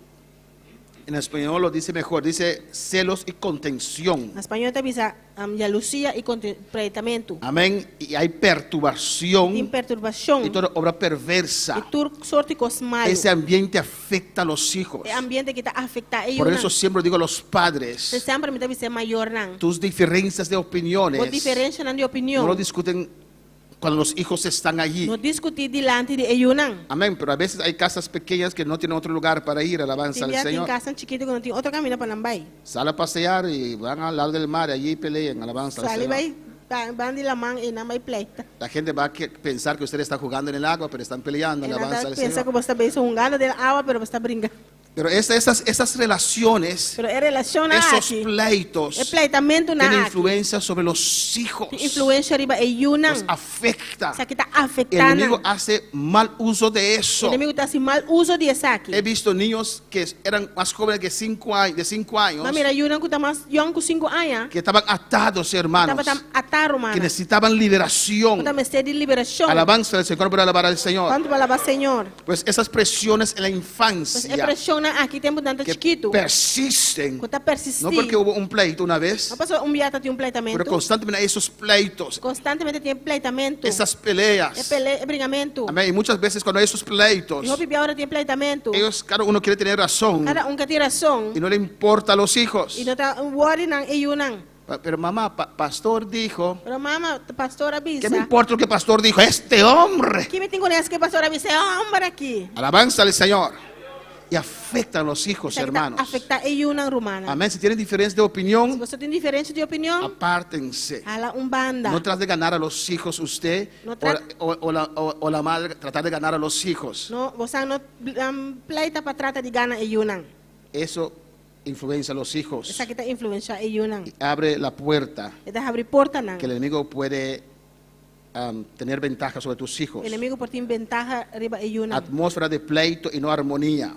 En español lo dice mejor, dice celos y contención. Na espanhol tabisa jalusia e pleitamento. Amén. Y hay perturbación Tem perturbação y toda obra e perversa. tur sorte cos malo. Ese ambiente afecta a los hijos. É ambiente que tá afeta a Por eles. eso siempre digo a los Se padres, sempre me tabisa maior nan. tus diferencias de opiniones O diferença na de no opinião. lo discuten cuando los hijos están allí. No discutir delante de eles. Amén. Pero a veces hay casas pequeñas que no tienen otro lugar para ir. Alabanza al Tem Señor. casa chiquito que não tem outro caminho para nambai. Sale a pasear y van al lado del mar, allí pelean. Alabanza al Sali Señor. vai van de la man e nambai pleita. La gente va a pensar que usted está jugando en el agua, pero están peleando. E Alabanza nada al pensa que Señor. você está jogando de água, pero você está brincando. Pero esas relaciones, Pero é relação na esos aqui. pleitos, É pleitamento na tienen aqui. influencia sobre los hijos. Influência riba e Los yunan. afecta. Isso aqui está El afetando. enemigo hace mal uso de O eso. inimigo está assim mal uso de essa aqui. He visto niños que eran más jóvenes que 5 años, de 5 años, Mas mira, yunan que está mais young com 5 anos. que estaban atados, hermanos, Estava atado, que mano. necesitaban liberación. Está me de liberação. Alabanza del Señor para alabar al Señor. Quanto palavra Senhor. Pues esas presiones en la Pues é infancia pressão na aqui tempo tanto que chiquito. persisten, Que está no persistindo. porque hubo un pleito una vez, Não passou biata tem pleitamento. pero constantemente hay esos pleitos, Constantemente tem pleitamento. esas É peleas. brigamento. Amén. Y muchas veces cuando hay esos pleitos, E hoje agora tem pleitamento. ellos, cada uno quiere tener razón Cada que tem razão. y no le importa a los hijos. E não está worry nan e yunan. Pero mamá, pastor dijo, Pero mama, pastora ¿qué me avisa. importa lo que el pastor dijo? Este hombre. Que me tem conhece que pastora avisa? É homem aqui. Alabanza al Señor. Y afectan a los hijos, hermanos. Afecta e yunan romana. Amén. Si tienen diferencias de Se opinión, você tem diferença de opinião, apártense. hala banda. No trate de ganar a los hijos usted No o la madre tratar de ganar a los hijos. No, você não pleita para trata de gana e yunan. Eso influencia a los hijos. Essa aqui está influência e yunan. Y abre la puerta E da abrir porta nan. que el enemigo puede tener ventaja sobre tus hijos. O inimigo por ter ventaja riba e yunan. Atmósfera de pleito y no armonía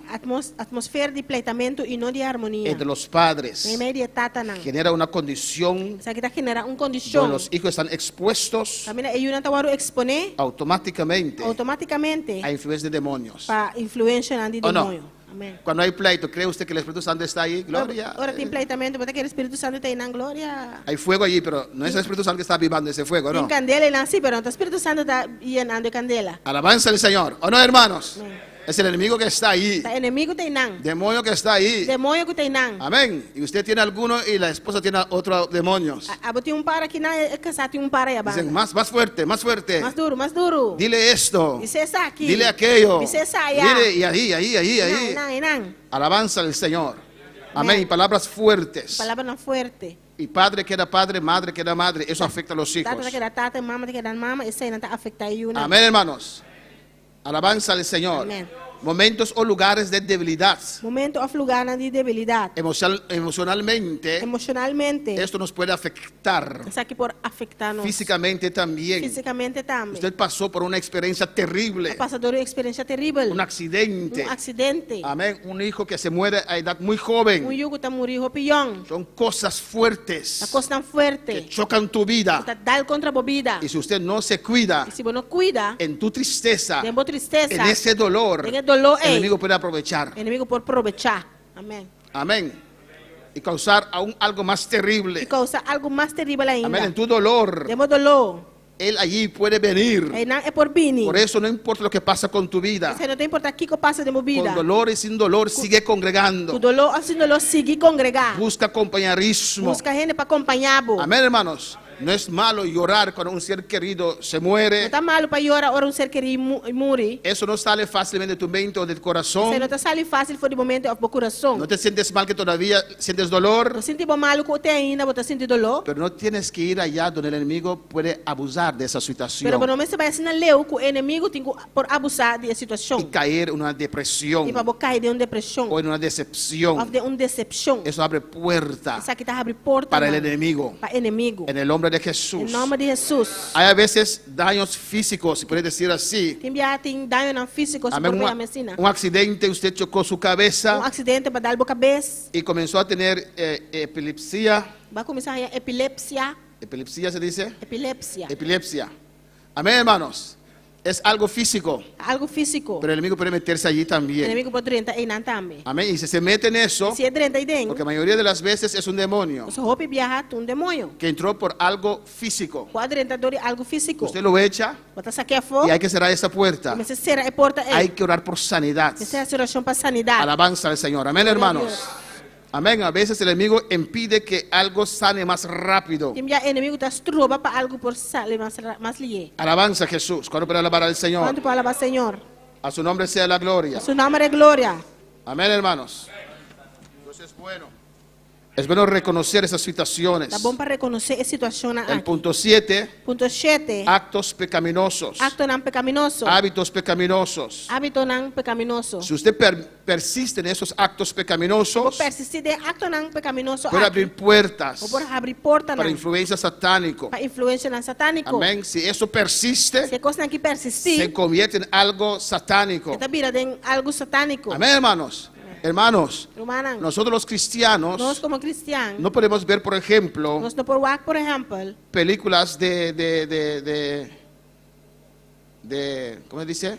Atmosfera de pleitamento e não de harmonia. entre los padres. Em meio de tata nan. Genera una condición Essa aqui está genera donde condição. los hijos están expuestos Camina e yunan tá waro exponer automáticamente automaticamente a influencia de demonios. para influência nan de ¿O no? demônio. Amén. Cuando hay pleito, ¿cree usted que el Espíritu Santo está ahí? Gloria. Ora tem pleitamento, bota que o Espírito Santo está na glória. Hay fuego allí, pero no es el Espíritu Santo que está avivando ese fuego, Tem ¿no? candela e assim, pero o Espírito Santo está llenando de candela. Alabanza al Señor. ¿O no, hermanos? Amén. Es el enemigo que está ahí. Tá inimigo tem nan. Demonio que está ahí. Demônio que tem nan. Amén. Y usted tiene alguno y la esposa tiene otro demonios. Tem para aqui na casa, tem para aí Dicen, abaixo. más fuerte, más fuerte. Mais duro, mais duro. Dile esto. Isso é aqui. Dile aquello. Isso é allá. Dile y ahí. Não. Alabanza al Señor. Amén. Amén. Y palabras fuertes. Palavra não forte. Y padre queda padre, madre queda madre. Eso afecta a los hijos. Tata que da tata, mama que da mama, isso aí não tá afetando aí, não. Amén, hermanos. Alabanza al Señor. Amén. Momentos o lugares de debilidad. Momento of lugar de debilidade. Emocionalmente, Emocionalmente. esto nos puede afectar. Isso aqui por afetar-nos. Físicamente también. Fisicamente também. Usted pasó por una experiencia terrible. Passador de experiência terrível. Un accidente. Acidente. Amén. Un hijo que se muere a edad muy joven. Yugo tá morreu pião. Son cosas fuertes A coisa tão que forte. chocan tu vida. Tá dar contra a bobida. Y si usted no se cuida E se você não cuida, en tu tristeza, tem boa tristeza. en ese dolor, Tem dolor, el enemigo puede aprovechar. inimigo por aproveitar. Amém. Amén. Y causar aún algo más E terrible. causar algo mais terrível ainda. Amén. En tu dolor, Temos dolor. Él allí puede venir. E não é por bini. Por eso no importa lo que pasa con tu vida. Você não tem importar o que passa de vida. Con dolor y sin dolor, sigue O congregando. dolor, assim, dolor, seguir congregar. Busca compañerismo. Busca gente para acompanhar. Não Amén, hermanos. No es malo llorar cuando un ser querido se muere. está malo para chorar, ora ser querido morrer. Eso no sale fácilmente de tu mente o del corazón. Você não está saindo fácil for de momento do coração. No te sientes mal que todavía sientes dolor. Você sente mal que tem ainda, você sente dolor. Pero no tienes que ir allá donde el enemigo puede abusar de esa situación Pero você vai assim na leu que o inimigo tem por abusar da situação. y caer en una E depresión para cair de uma depressão. o en una decepción. Ou de uma decepção. Eso abre puerta Isso aqui está abrindo porta para el enemigo. para inimigo. En el nombre de Em Jesús. nome de Jesus. Hay a veces daños físicos, si puede decir así. Tem daño físico, se Amén. por ver a medicina. Un accidente, usted chocó su cabeza Acidente para dar a cabeça. y comenzó a tener epilepsia. Vai começar a epilepsia. ¿Epilepsia se dice? Epilepsia. Epilepsia. Amén, hermanos. Es algo físico, Algo físico. pero el enemigo puede meterse allí O también. inimigo pode entrar aí não também. Amén. Y si se mete en eso, Se entra aí dentro, porque la mayoría de las veces es un demonio você roupa e viaja um demônio. que entró por algo físico. Pode entrar de algo físico. Usted lo echa Bota saquear fogo. y hay que cerrar esa puerta. Comece a ser a porta aí. Hay que orar por sanidad. Comece a oração para sanidade. Alabanza al Señor. Amén, Gloria a hermanos. Dios. Amén. A veces el enemigo impide que algo sane más rápido. Tem já inimigo está trova para algo por sair mais lié. Alabanza a Jesús. Cuando puede alabar al Señor. Quanto para alabar Senhor? A su nombre sea la gloria. Su nome é glória. Amén, hermanos. Dios es bueno. Es bueno reconocer esas situaciones. Tá bom para reconhecer a situação El aqui. punto 7, Ponto 7. actos pecaminosos. Acto não pecaminoso. Hábitos pecaminosos. Hábito não pecaminoso. Si usted persiste en esos actos Vou pecaminosos, persistir de acto não pecaminoso puede aqui. abrir puertas Vou por abrir porta para não. influencia satánico. Para influência não satânico. Amén. Si eso persiste, Se a coisa aqui se persistir, convierte en algo satánico. está vira em algo satânico. Amén, hermanos. Hermanos, Hermana, nosotros los cristianos nós como cristianos, no podemos ver, por ejemplo, nós não podemos, por exemplo, películas ¿cómo se dice?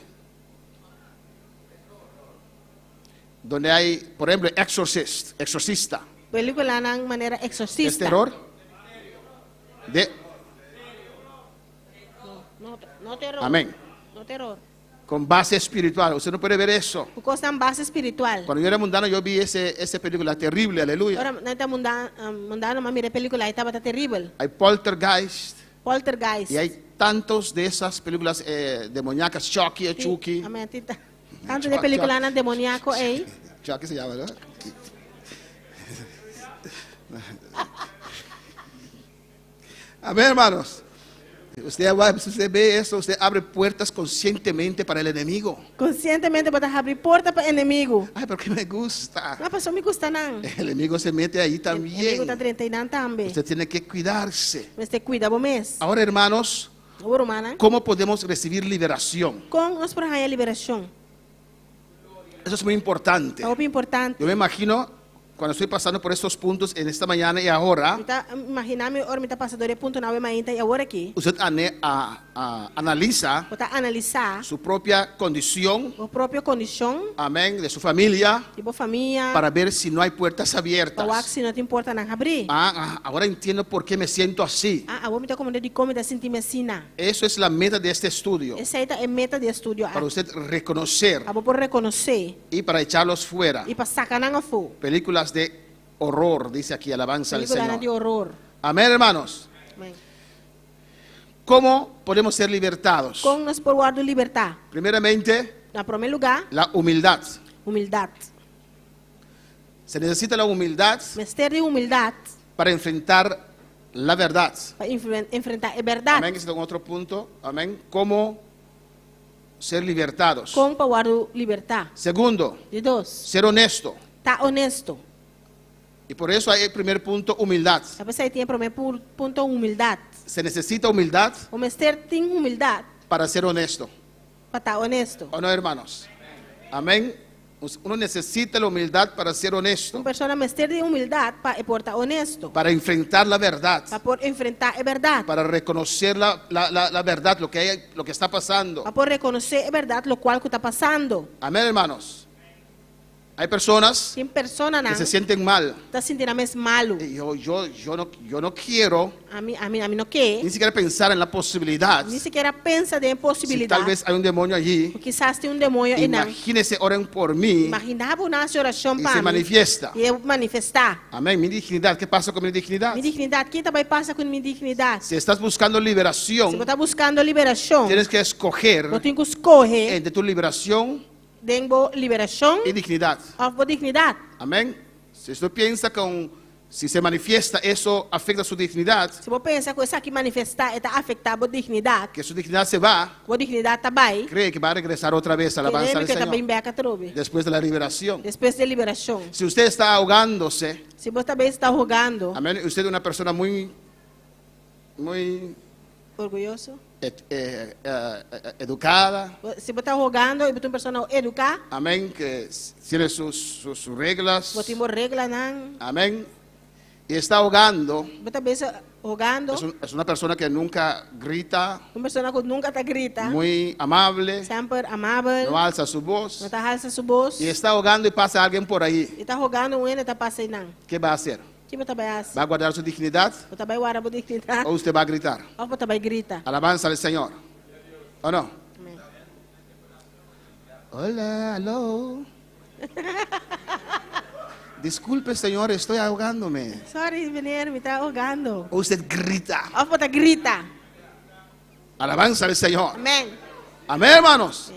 Donde hay, por ejemplo, exorcista. película de maneira ¿Es exorcista. terror? No terror. Amén. No terror. Con base espiritual. Usted no puede ver eso. Por coisa em base espiritual. Cuando yo era mundano, yo vi esa película terrible, aleluya. Agora, nós estamos mudando, mas mira, película aí estava terrível. Hay Poltergeist Poltergeist. y hay tantos de esas películas demoníacas, Chucky. Amém. Tanto de película na demoníaco aí. Chucky se llama, ¿no? Amén, hermanos. Si usted ve eso, usted abre puertas conscientemente para el enemigo. Conscientemente para abrir porta para inimigo. Ay, pero que me gusta. Não, pessoa me custa não. El enemigo se mete ahí Inimigo también. está treinando também. Usted tiene que cuidarse. Mas te cuida, bom mês. Ahora, hermanos, Agora, humana. ¿cómo podemos recibir liberación? Com nós por aí a liberação. Eso es muy importante. É muito importante. Yo me imagino cuando estoy pasando por estos puntos en esta mañana y ahora, Mita imaginame or mita pasador ponto na mainta e agora aqui. usted analiza Bota analisar su propia condición, a própria condição, amén, de su familia, tipo família, para ver si no hay puertas abiertas. para se não te importa não abrir. Ahora entiendo por qué me siento así. Agora mita como de como da sentir mesina. Eso es la meta de este estudio, Essa aí é meta de estudo. para usted reconocer Abo por reconhecer y para echarlos fuera. e para sacar na fogo. Películas de horror, dice aquí, alabanza al Película de Señor. horror. Amén, hermanos. Amém. ¿Cómo podemos ser libertados? Com nós por guardo libertad. Primeramente, Na primeiro lugar, la humildad. humildade. Se necesita la humildad Mestre de humildade para enfrentar la verdad. para enfrentar a verdade. Amén, ese es otro punto. Amén. ¿Cómo ser libertados? Com para guardo libertad. Segundo, De dois, ser honesto. tá honesto. Y por eso hay el primer punto, humildad. A pessoa tem primeiro ponto humildade. Se necesita humildad O mestre tem humildade para ser honesto. para estar honesto. ¿O no, hermanos? Amén. Uno necesita la humildad para ser honesto, Uma pessoa mestre de humildade para estar honesto. para enfrentar la verdad, Para por enfrentar a verdade. para reconocer la verdad, lo que está pasando. Para por reconhecer a verdade, lo qual está passando. Amén, hermanos. Hay personas Tem pessoa não que se sienten mal. está sentindo mais malo. Y yo no quiero A mim não quer. ni siquiera pensar en la posibilidad. Nem sequer pensa de Si possibilidade. tal vez hay un demonio allí, Quizás tem demônio e não. imagínense, oren por mí Imaginava uma oração y se para mim. manifiesta. E eu manifestar. Amén. Mi dignidad, ¿qué pasa con mi dignidad? Minha dignidade, quem também passa com minha dignidade? Si estás buscando Se liberación, você está buscando liberação, tienes que escoger você tem que escolher entre tu liberación dentro liberação y dignidad. ou dignidade. Amén. Si usted piensa si se manifiesta, eso afecta su dignidad, Se você pensa que isso aqui manifestar está afetando a dignidade, que su dignidad se va, a dignidade também, cree que va a regresar otra vez a la alabanza queremos del que também Señor beca trobe. después de la liberación. Depois da liberação. Si usted está ahogándose, Se você também está rogando, amén, usted es una persona muy orgulhoso. educada, Se você está rogando e você é uma pessoa educada, amén, que tiene sus reglas, você tem regras, não. amén, y está ahogando, Você também está rogando, es una persona que nunca grita, uma pessoa que nunca está grita, muy amable, sempre amável, no alza su voz, não está alça sua voz, y está ahogando y pasa alguien por ahí, e está rogando, o ele está passando, não. ¿qué va a hacer? Que você também faz? ¿Va a guardar su dignidad Você também guarda a dignidade, o usted va a gritar? ou você também grita. Alabanza al Señor. ¿O no? Amém. Hola, hello. Disculpe, Señor, estoy ahogándome. Sorry, menino, me está rogando. O usted grita. Ou você grita. Alabanza al Señor. Amém. Amén, hermanos.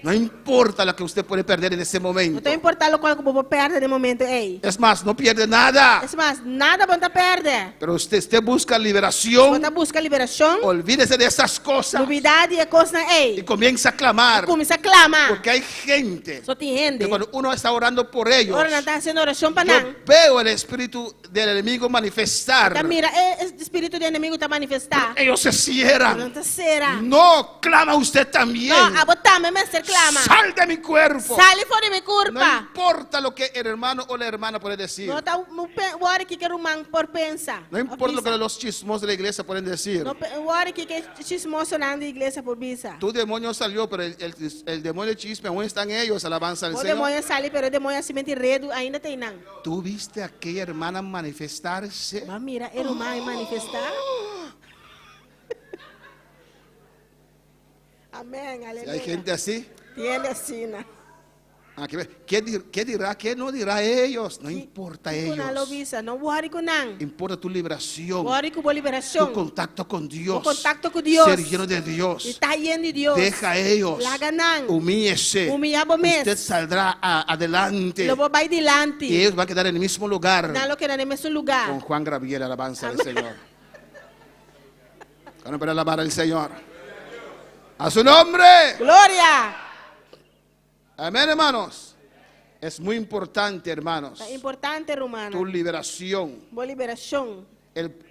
No importa lo que usted puede perder en ese Não momento. tem importado qual que você perde no momento, ei. Es más, no pierde nada. É mais, nada você perde. Pero usted busca Você liberación. busca liberação, Olvídese de esas cosas. novidade e coisa, Y ei. comienza a clamar. Começa a clamar. Porque hay gente Só tem gente. que cuando uno está orando por ellos, Ora, não está fazendo oração para yo não. veo el espíritu del enemigo manifestar. Tá, mira, o espírito do inimigo está manifestar. Ellos se cierran. Não será. No, clama usted también. Não, a botar, mestre clama. Sal de mi cuerpo. Sale fora de minha No culpa. importa lo que el hermano o la hermana puede decir. Não tá o hora que o humano por pensa. No importa lo que los chismos de la iglesia pueden decir. Não o hora que chismoso na igreja por bisa. Tu demonio salió, pero el demonio de chisme aún está en ellos. Alabanza al O Señor. demônio sale, pero o demônio assim redo ainda tem não. ¿Tú viste a aquella hermana manifestarse? Mas mira, o humano manifestar. Amém, Si aleluia. hay gente así, Tiene assim, né? ¿qué dirá? ¿Qué no dirá ellos? No importa Não lo ellos. visa, não worry com não. Importa tu liberación, Worry com a liberação. tu contacto con Dios, Tu contacto com Deus. ser lleno de Dios. Está lleno de Deus. Deja a ellos, Larga não. humíllese. Humillado mesmo. Usted saldrá adelante Lo vou vai delante. y ellos van a quedar en el mismo lugar Não lo queda no mesmo con lugar. Juan Gabriel. Alabanza al Señor. Van a alabar al Señor. A su nombre. Glória. Amén, hermanos. Es muy importante, hermanos, É importante, tu romano. liberación. Boa liberação.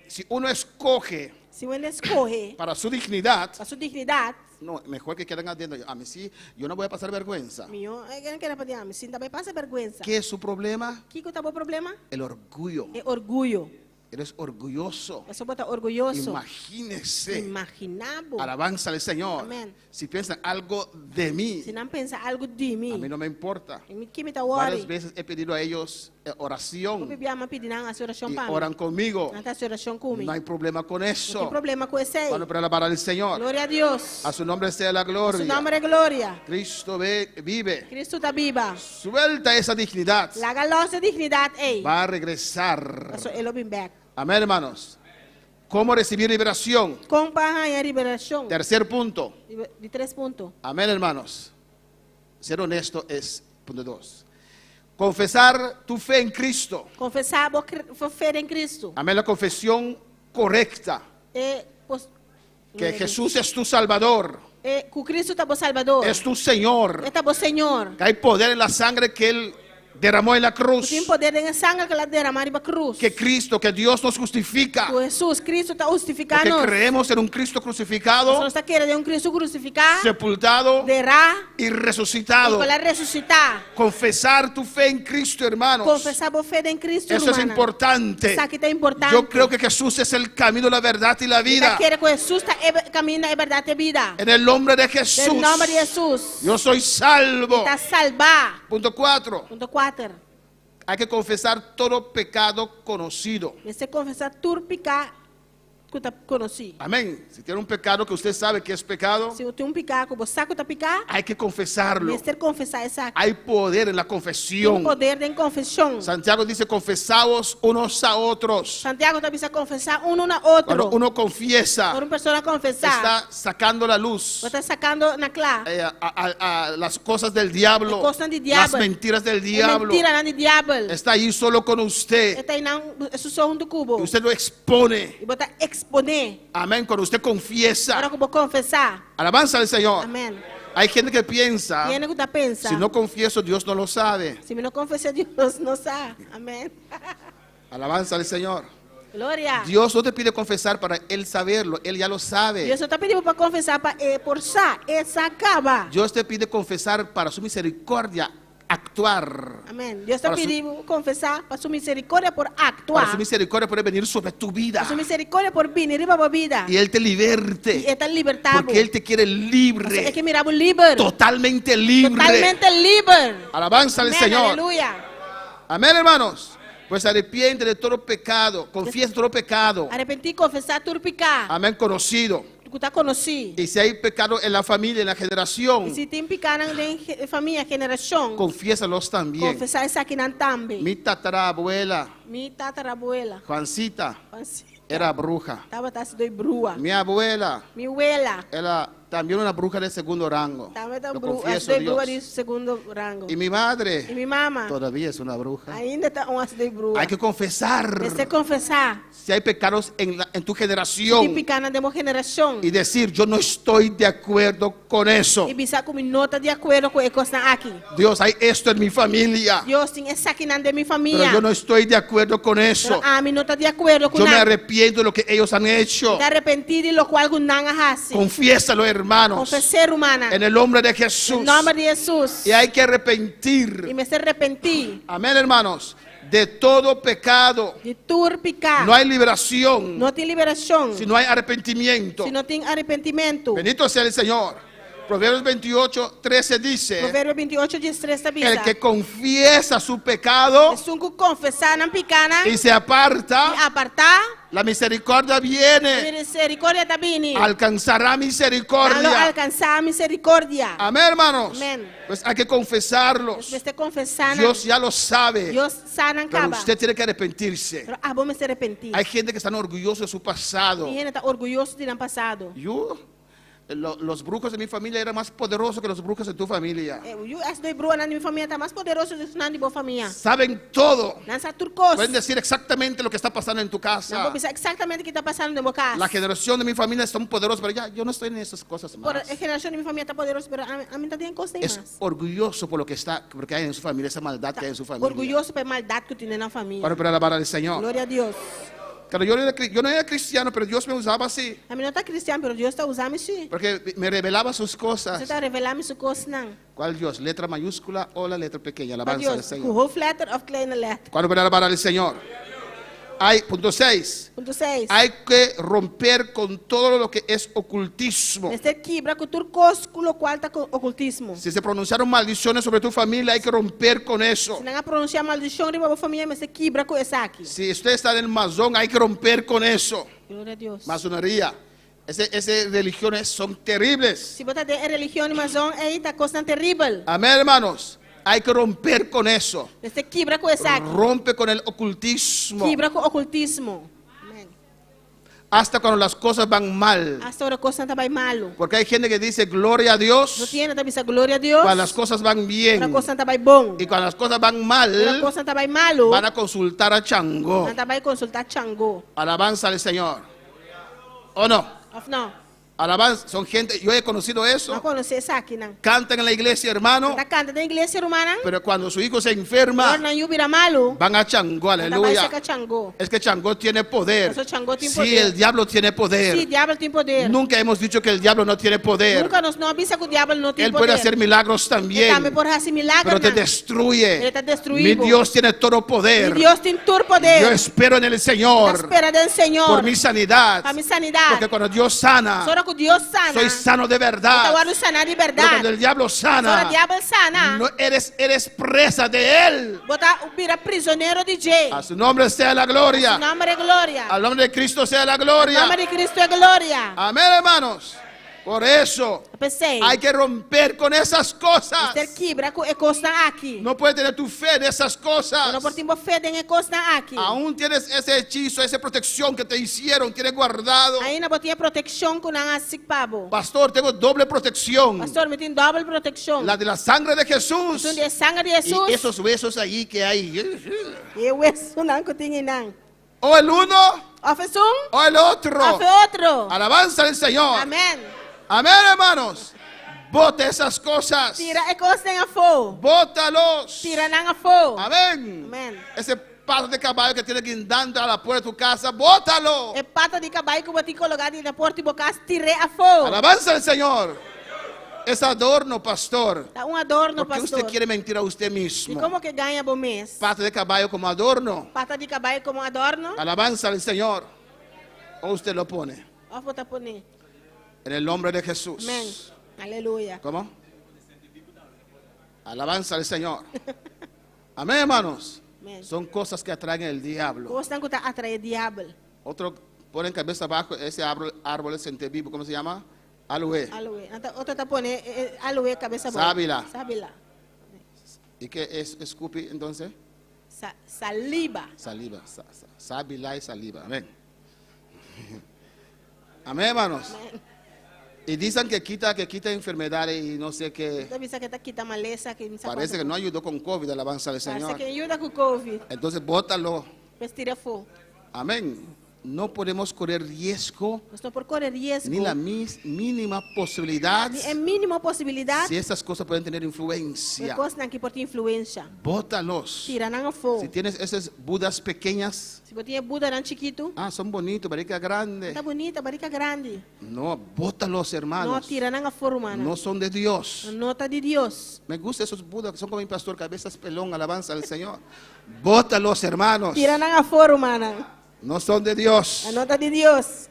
Si uno escoge Se você escorre para su dignidad, para sua dignidade, no, mejor que queden atiendo. A mí sí, yo no voy a pasar vergüenza. meu, eu não quero pedir, mas sim, também passa vergonha. ¿Qué es su problema? O que está o problema? El orgullo. É orgulho. Eres orgulloso. É só botar orgulhoso. Imagínese. Imaginabo. Alabanza al Señor. Amén. Si piensan algo de mí, Se não pensa algo de a mí mim, no me importa. que me está Varias worry. veces he pedido a ellos Eu oración bebi a pedindo a oração y para mim. oran conmigo. Não está oração comigo. No hay problema con Não tem eso. problema com isso aí. Bueno, para alabar al Señor. Glória a Deus. A su nombre sea la Su gloria. nome é glória. Cristo vive. Cristo está viva. Suelta esa dignidad. Larga nossa dignidade, ei. Va a regresar. Ele vai back. Amén, hermanos. ¿Cómo recibir liberación? Com para a liberação. Tercer punto. De 3 pontos. Amén, hermanos. Ser honesto es punto 2. Confesar tu fe en Cristo. Confessar a fé em Cristo. Amén, la confesión correcta. É, Que Jesús es tu Salvador. que Cristo está o Salvador. Es tu Señor. Está o Senhor. Que hay poder en la sangre que Él derramó en la cruz. Tem poder em sangue que ela derramar na cruz. Que Cristo, que Dios nos justifica. O Jesus, Cristo está Porque justificando. creemos en un Cristo Nós crucificado, está querendo um Cristo crucificado, sepultado derá y e resucitado. para ressuscitar. Confesar tu fe en Cristo, hermanos. Confessar a fé em Cristo, Eso es irmã. importante. Isso aqui está importante. Yo creo que Jesús es el camino, la verdad y la vida. Quer que Jesus está caminho é verdade e vida. En el nombre de Em Jesús, nome de Jesus. yo soy salvo. Está salvar. Punto 4. Ponto 4. Hay que confesar todo pecado conocido. Você confessar tudo pecado que está conhecido. Amén. Si tiene un pecado que usted sabe que es pecado, Se eu tenho um pecado que você está pecado, hay que confesarlo. você confessar essa aqui. Hay poder en la Tem confesión. poder em confissão. Santiago dice, confesaos unos a otros. Santiago também precisa confessar um na Cuando outro. uno confiesa, Por uma pessoa confessar, está sacando la luz você está sacando na clara. a las cosas del diablo, Las cosas del las diablo. mentiras del É diablo. mentira lá do diabo. Está ahí solo con usted. Está aí não, isso só um do cubo. Y usted lo expone. E botar exponer. Amén. Cuando usted confiesa. Agora que eu vou confessar. Alabanza al Señor. Amém. Hay gente que piensa, E ele que está pensando. si no confieso, Dios no lo sabe. Se me não confessar, Deus não sabe. Amém. Alabanza al Señor. Glória. Dios no te pide confesar para Él saberlo. Él ya lo sabe. Deus só está pedindo para confessar, para por sa, essa acaba. Dios te pide confesar para su misericordia actuar. Amém. Deus está Para su- pedindo confessar para sua misericórdia por Para actuar. su misericordia puede venir sobre tu vida. Para sua misericórdia por vir, riba a vida. Y Él te E liberte. está libertado. Porque Él te quiere É libre. que mirava o livre. Totalmente libre. Totalmente livre. Alabanza al Amém. Señor. Aleluia. Amén, hermanos. Pues arrepiente de todo pecado. Confiesa todo pecado. Arrepentir, confessar, tudo pecar. Amén, conocido. Tu está conhecido. Y si hay pecado en la familia, en la E generación, se tem pecado em família, geração, confiésalos también. confessar isso aqui não também. Mi tatarabuela, Minha tatarabuela, Juancita, era bruja. estava assim dois brua. Mi abuela Minha abuela, era también una bruja de segundo rango. estava Lo brua, as confieso, dois brua de Dios. segundo rango. Y mi E madre minha mama, todavía es una bruja. ainda está umas dois brua. Hay que confesar Você confessar, si hay pecados en tu tem generación pecado na demo geração. y decir, yo no estoy de acuerdo con eso. E bisa com nota de acordo com a coisa aqui. Dios, hay esto en mi familia, Deus tem essa aqui na de minha pero família. yo no estoy de acuerdo con eso. Pero a mim não está de acordo com Yo me nada. arrepiento de lo que ellos han hecho. Está arrependido de lo cual não hace. Confiésalo, hermanos, Confessar humana. en el nombre de Em Jesús. nome de Jesus. Y hay que E arrepentir. me se arrepentir Amén, hermanos. De todo pecado. de tudo pecar. No hay liberación Não tem liberação. si no hay arrepentimiento. Se não tem arrependimento. Bendito sea el Señor. Proverbios 28, 13 dice, Provérbio 28, 13 el avisa. que confiesa su pecado Se confessar não pecar y e se aparta, apartar, la misericordia a viene. misericórdia está vindo. Alcanzará misericordia. Alcançar a misericórdia. Amén, hermanos. Amén. Pues hay que confesarlos. Você confessar, Dios ya lo sabe. Deus sana Pero acaba. usted tiene que arrepentirse. Pero vamos se arrepentir. Hay gente que está orgullosa de su pasado. E ele está orgulhoso de não passado. Los brujos de mi familia eran más poderosos que los brujos de tu familia. As dois bruas na minha família estão mais poderosos do que na de boa família. Saben todo. Não sabe tudo coisa. Pueden decir exactamente lo que está pasando en tu Não casa. vou pensar exatamente o que está passando na minha casa. La generación de mi familia son poderosos, pero ya yo no estoy en esas cosas Por más. a geração de minha família está poderosa, pero a mim também coisa Es mais. orgulloso por lo que está, porque hay en su familia, esa maldad que hay en su familia. Orgulhoso pela maldade que tem na família. Para alabar al Señor. Glória a Deus. Claro, yo no era cristiano, pero Dios me usaba así. A mim não está cristiano, pero Deus está usando isso. Porque me revelaba sus Você cosas. está revelando sua coisa, não. ¿Cuál Dios? ¿Letra mayúscula o la letra pequeña? Para Alabanza al Deus, com Señor. hoofdletter of kleine letter. ¿Cuándo voy a alabar al Señor? Punto 6. Ponto 6. Hay que romper con todo lo que es ocultismo. Este quebra com tudo cosculo qual está com ocultismo. Si se pronunciaron maldiciones sobre tu familia, hay que romper con eso. Se não há pronunciar maldição de uma família, mas se quebra com essa aqui. Si usted está en el masón, hay que romper con eso. Glória a Deus. Masonería. Esas religiones son terribles. Se você tem religião e masão, aí está coisa terrível. Amén, hermanos. Hay que romper con eso. Este quebra com essa aqui. Rompe con el ocultismo. Quebra com ocultismo. Amém. Hasta cuando las cosas van mal. Hasta ahora coisa está bem malo. Porque hay gente que dice gloria a Não Dios tinha também essa glória a Deus. cuando las cosas van bien. Quando a coisa está bem bom. Y cuando las cosas van Quando a mal, coisa está bem malo, van a consultar a Changó. não vai consultar Xangô. Alabanza al Señor. ¿O no? Of não. Alabanza. Son gente, yo he conocido Não eso. conhece essa aqui, não. Cantan en la iglesia, hermano. Está cantando na igreja romana. Pero cuando su hijo se Agora enferma, não vira malo. van a Changó. Não vai Aleluya. ser Xangô. Es que Changó tiene poder. Eso Changó tiene Sí, poder. el diablo tiene Sim, poder. diabo tem poder. Nunca hemos dicho que el diablo no tiene poder. Nunca nos não avisa que o diabo não tem Él poder. puede hacer milagros Ele también, também pode fazer milagre. pero te Ele destruye. está Mi destruído. Dios tiene todo E poder. Deus tem todo poder. Yo espero en el A Señor espera do Senhor. por mi sanidad. Para minha sanidade. Porque cuando Dios sana, Só que Deus sana. soy sano de Então verdad. agora sanar de Pero cuando verdade. el diablo Só o sana, diabo sana. no eres presa de él. Botar vira prisioneiro de Jay. A su nombre sea la gloria. Em nome de glória. Al nombre de Cristo sea la Em gloria. nome de Cristo é glória. Amén, hermanos. Por eso Eu pensei. hay que romper con esas cosas. Ter quebra com a coisa aqui. No puedes tener tu fe en esas cosas. Não pode ter fé em coisa aqui. Aún tienes ese hechizo, esa protección que te hicieron, tienes guardado. Ainda botinha proteção com a pabo. Pastor, tengo doble protección. Pastor, me tem doble proteção. La de la sangre de Jesús. São de sangue de Y Jesus. esos huesos ahí que hay. Eu isso não que tinha não. O el uno Ofes o el otro. ofe outro. Alabanza al Señor. Amém. Amén, hermanos. Bota esas cosas. Tira a coisa em a fogo. Bótalos. Tira não a fogo. Amén. Amén. Ese pato de caballo que tiene guindando a la puerta de tu casa, bótalo. É pata de caballo que eu botei colocado na porta e boca tirei a fogo. Alabanza al Señor. Es adorno, pastor. Dá adorno, ¿Por qué pastor. usted quiere mentir a usted E mismo? como que ganha bom mês? Pato de caballo como adorno. Pata de caballo como adorno? Alabanza al Señor. O usted lo pone. Ó, vou poner. En el nombre de Jesús. Amém. Aleluia. ¿Cómo? Alabanza al Señor. Amén, hermanos. Amém. Son cosas que atraen el diablo. Coisa que está atrair diabo. Otro pone cabeza abajo ese árbol es ente vivo. ¿Cómo se llama? Aloe. Aloe. Outro tá poner aloe cabeça boa. Sábila. Sábila. ¿Y qué es Scoopy entonces? Saliva. Saliva. Sábila y saliva. Amén. Amén, hermanos. Y dicen que quita enfermedades y no sé qué. Então bisa que tá quita maleza que Parece que no ayudó con COVID, alabanza al Parece Señor. que ajuda com Covid. Entonces, bótalo. Pues tira fogo. Amén. No podemos correr riesgo Nós não por correr risco. ni la mínima posibilidad Ni é mínima possibilidade. si estas cosas pueden tener De influencia. coisa não que por ter influência. Bótalos. Tira não a fogo. Si tienes esas budas pequeñas, Se botinha Buda não chiquito. son bonitos, barica grande. Tá bonita, barica grande. No, bótalos, Não hermanos. tira não a fogo, mano. No son de Dios. Nota de Deus. Me gustan esos budas que son como mi pastor, cabezas pelón, alabanza al Señor. Bótalos, hermanos. Tira não a fogo, mano. No son de Dios. A nota de Deus.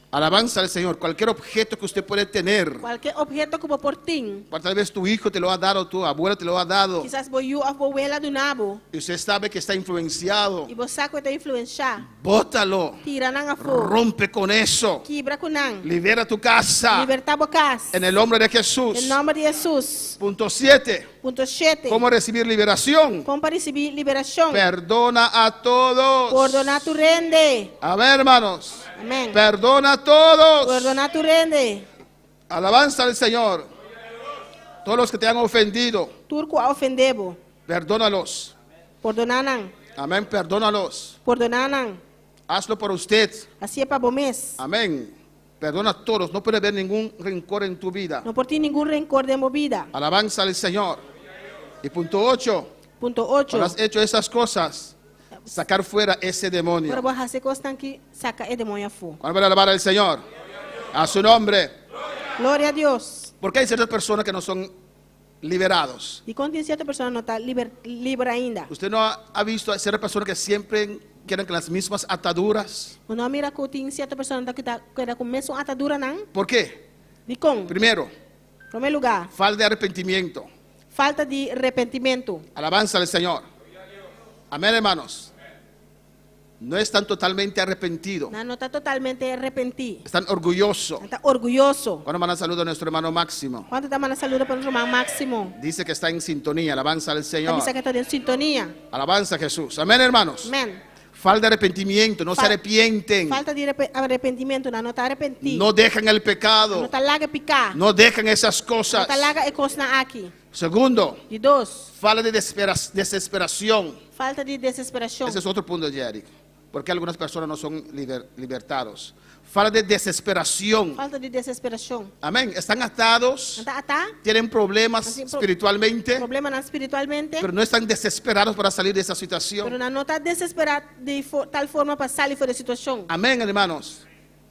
Alabanza al Señor. Cualquier objeto que usted puede tener. Qualquer objeto que por ti. Tal vez tu hijo te lo ha dado, tu abuela te lo ha dado. Quizás boiu a abuela do nabo. Y usted sabe que está influenciado. E você sabe que influenciar. Bótalo. Tira não a fogo. Rompe con eso. Quebra com não. Libera tu casa. Libertar bocas. En el nombre de Em Jesús. nome de Jesus. Punto 7. Ponto 7. ¿Cómo recibir liberación? Como para receber liberação. Perdona a todos. Perdonar tu rende. A ver, hermanos. Amém. Perdona a todos. Perdonar tu rende. Alabanza al Señor. Todos los que te han ofendido, Turco a ofendebo. perdónalos. Perdonar não. Amén, perdónalos. Perdonar não. Hazlo por usted. Assim é para bom mês. Amén. Perdona a todos. No puede haber ningún rencor en tu vida. Não por ti nenhum rencor de movida. Alabanza al Señor. Y punto 8. Ponto 8. Cuando has hecho esas cosas, sacar fuera ese demonio. Para você hacer cosas que saca el demonio fora. ¿Cuándo van a alabar al Señor? A su nombre. Glória a Deus. Porque hay ciertas personas que no son liberados. E quando tem certa pessoa não está livre ainda. Usted no ha visto a ciertas personas que siempre quedan con las mismas ataduras. Não mira que tem certa pessoa que está com a mesma atadura não. ¿Por qué? De com? Primero, Em primeiro lugar, falta de arrepentimiento. falta de arrependimento. Alabanza al Señor. Amén, hermanos. No están totalmente arrepentidos. Não está totalmente arrependido. Están orgullosos. Está orgulhoso. Cuando manda saludo a nuestro hermano Máximo. Quando está mandando saludo para o irmão Máximo. Dice que está en sintonía. Alabanza al Está Señor. dizendo que está em sintonia. Alabanza a Jesús. Amén, hermanos. Amém. Falta de arrepentimiento. No se arrepienten. Falta de arrependimento. Não está arrependido. No dejan el Não pecado. está larga picar. Não No dejan esas cosas. está larga e coisa aqui. Segundo, De dois, falta de desesperación. falta de desesperação. Ese es otro punto de Eric. Porque algunas personas no son libertados. Falta de desesperación. Falta de desesperação. Amén. Están atados. Está Tienen problemas Así, espiritualmente. problema não espiritualmente. Pero no están desesperados para salir de esa situación. Pero não está desesperado de tal forma para sair fora da situação. Amén, hermanos.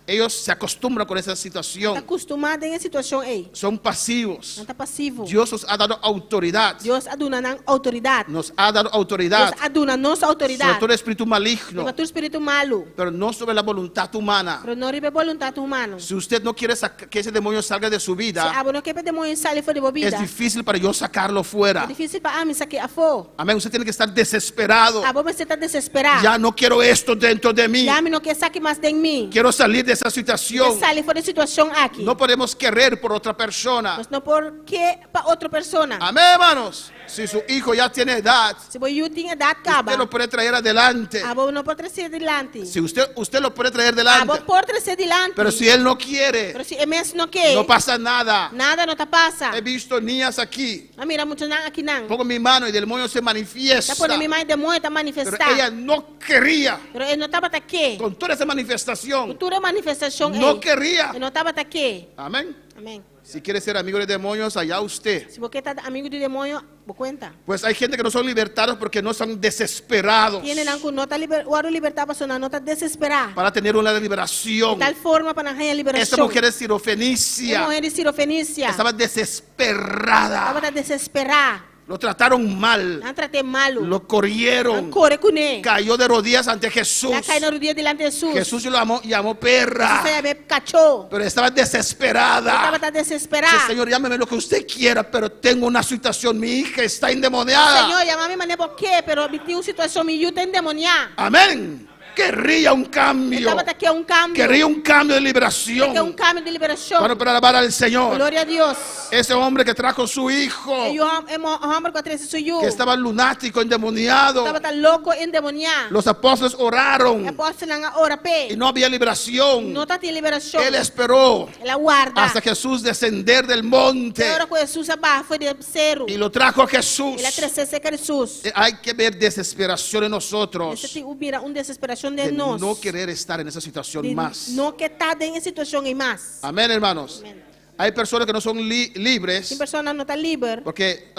Ellos se acostumbran con esa Está situación. acostumado em situação aí. Son pasivos. Não está passivo. Dios nos ha dado autoridad. Deus aduna não autoridade. Nos ha dado autoridad Deus aduna nossa sobre autoridade. todo espíritu maligno, Sobre todo espírito malo. pero no sobre la voluntad humana. Pero não ribe vontade humana. Si usted no quiere que ese demonio salga de su Se vida, abo não quer demônio sair fora da vida. es difícil para yo sacarlo É fuera. difícil para mim sair a fora. Amén. Usted tiene que estar desesperado. Abo você está desesperado. Ya no quiero esto dentro de mí. Já me não quer sair mais de mim. Quiero salir de esa situación. Sair fora da situação aqui. No podemos querer por otra persona. Mas não porque para outra pessoa. Amén, hermanos. Si su hijo ya tiene edad, Se você tem idade acaba. usted lo puede traer adelante. Abo não pode trazer delante. Si usted lo puede traer Abo adelante. pode trazer delante. Pero si él no quiere, Pero se MS não quer. no pasa nada. Nada não tá passa. He visto niñas aquí. Ah, mira, muitos não aqui não. Pongo mi mano y el demonio se manifiesta. Tá por minha mãe demônio tá Pero manifestar. ella no quería. Pero ele não tava aqui. Con toda esa manifestación, Cultura manifestação no quería. Ele não tava aqui. Amén. Amém. Si quiere ser amigo de demonios, allá usted. Se você tá amigo de demônio, vou conta. Pues hay gente que no son libertados porque no están desesperados Tiene não que não tá libertar pessoa, não tá desesperar. para tener una De liberación. tal forma para ganhar Esa liberação. mujer es Uma sirofenicia. mulher de Sirofenícia. Estaba desesperada. Estava desesperar. Lo trataron mal. Não tratei malo. Lo corrieron. Não corre com ele. Cayó de rodillas ante Jesús. Já cai no dia delante de Jesus. Jesús lo llamó perra. Você é cachorro. Pero estaba desesperada. Estava desesperado. Dice, Señor, llámeme lo que usted quiera, pero tengo una situación. Mi hija está endemoniada. Senhor, chamar me mané por quê? Pero me tem uma situação, me ajuda a endemoniar. Amén. Querría un cambio. Estava aqui um cambio. Querría un cambio de liberación. Que um cambio de liberação. Para alabar al Señor. Glória a Deus. Ese hombre que trajo su hijo, E o homem que trouxe sou eu. que estaba lunático, endemoniado. Estava tão louco endemoniar. Los apóstoles oraron Apóstolo não ora pé. y no había liberación. Não está tem liberação. Él esperó Ela guarda. hasta Jesús descender del monte Agora com Jesus abaixo foi de cero. y lo trajo a Jesús. Ela trouxe seca Jesus. Hay que ver desesperación en nosotros Esse mira desesperação de de nós. no querer estar en esa situación De más. não que está em situação em mais. Amén, hermanos. Amén. Hay personas que no son libres Tem pessoa não está livre. porque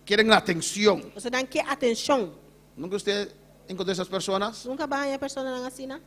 quieren la atención. Você não quer atenção. ¿Nunca usted encontró esas personas? Nunca vai a pessoa não assim, não.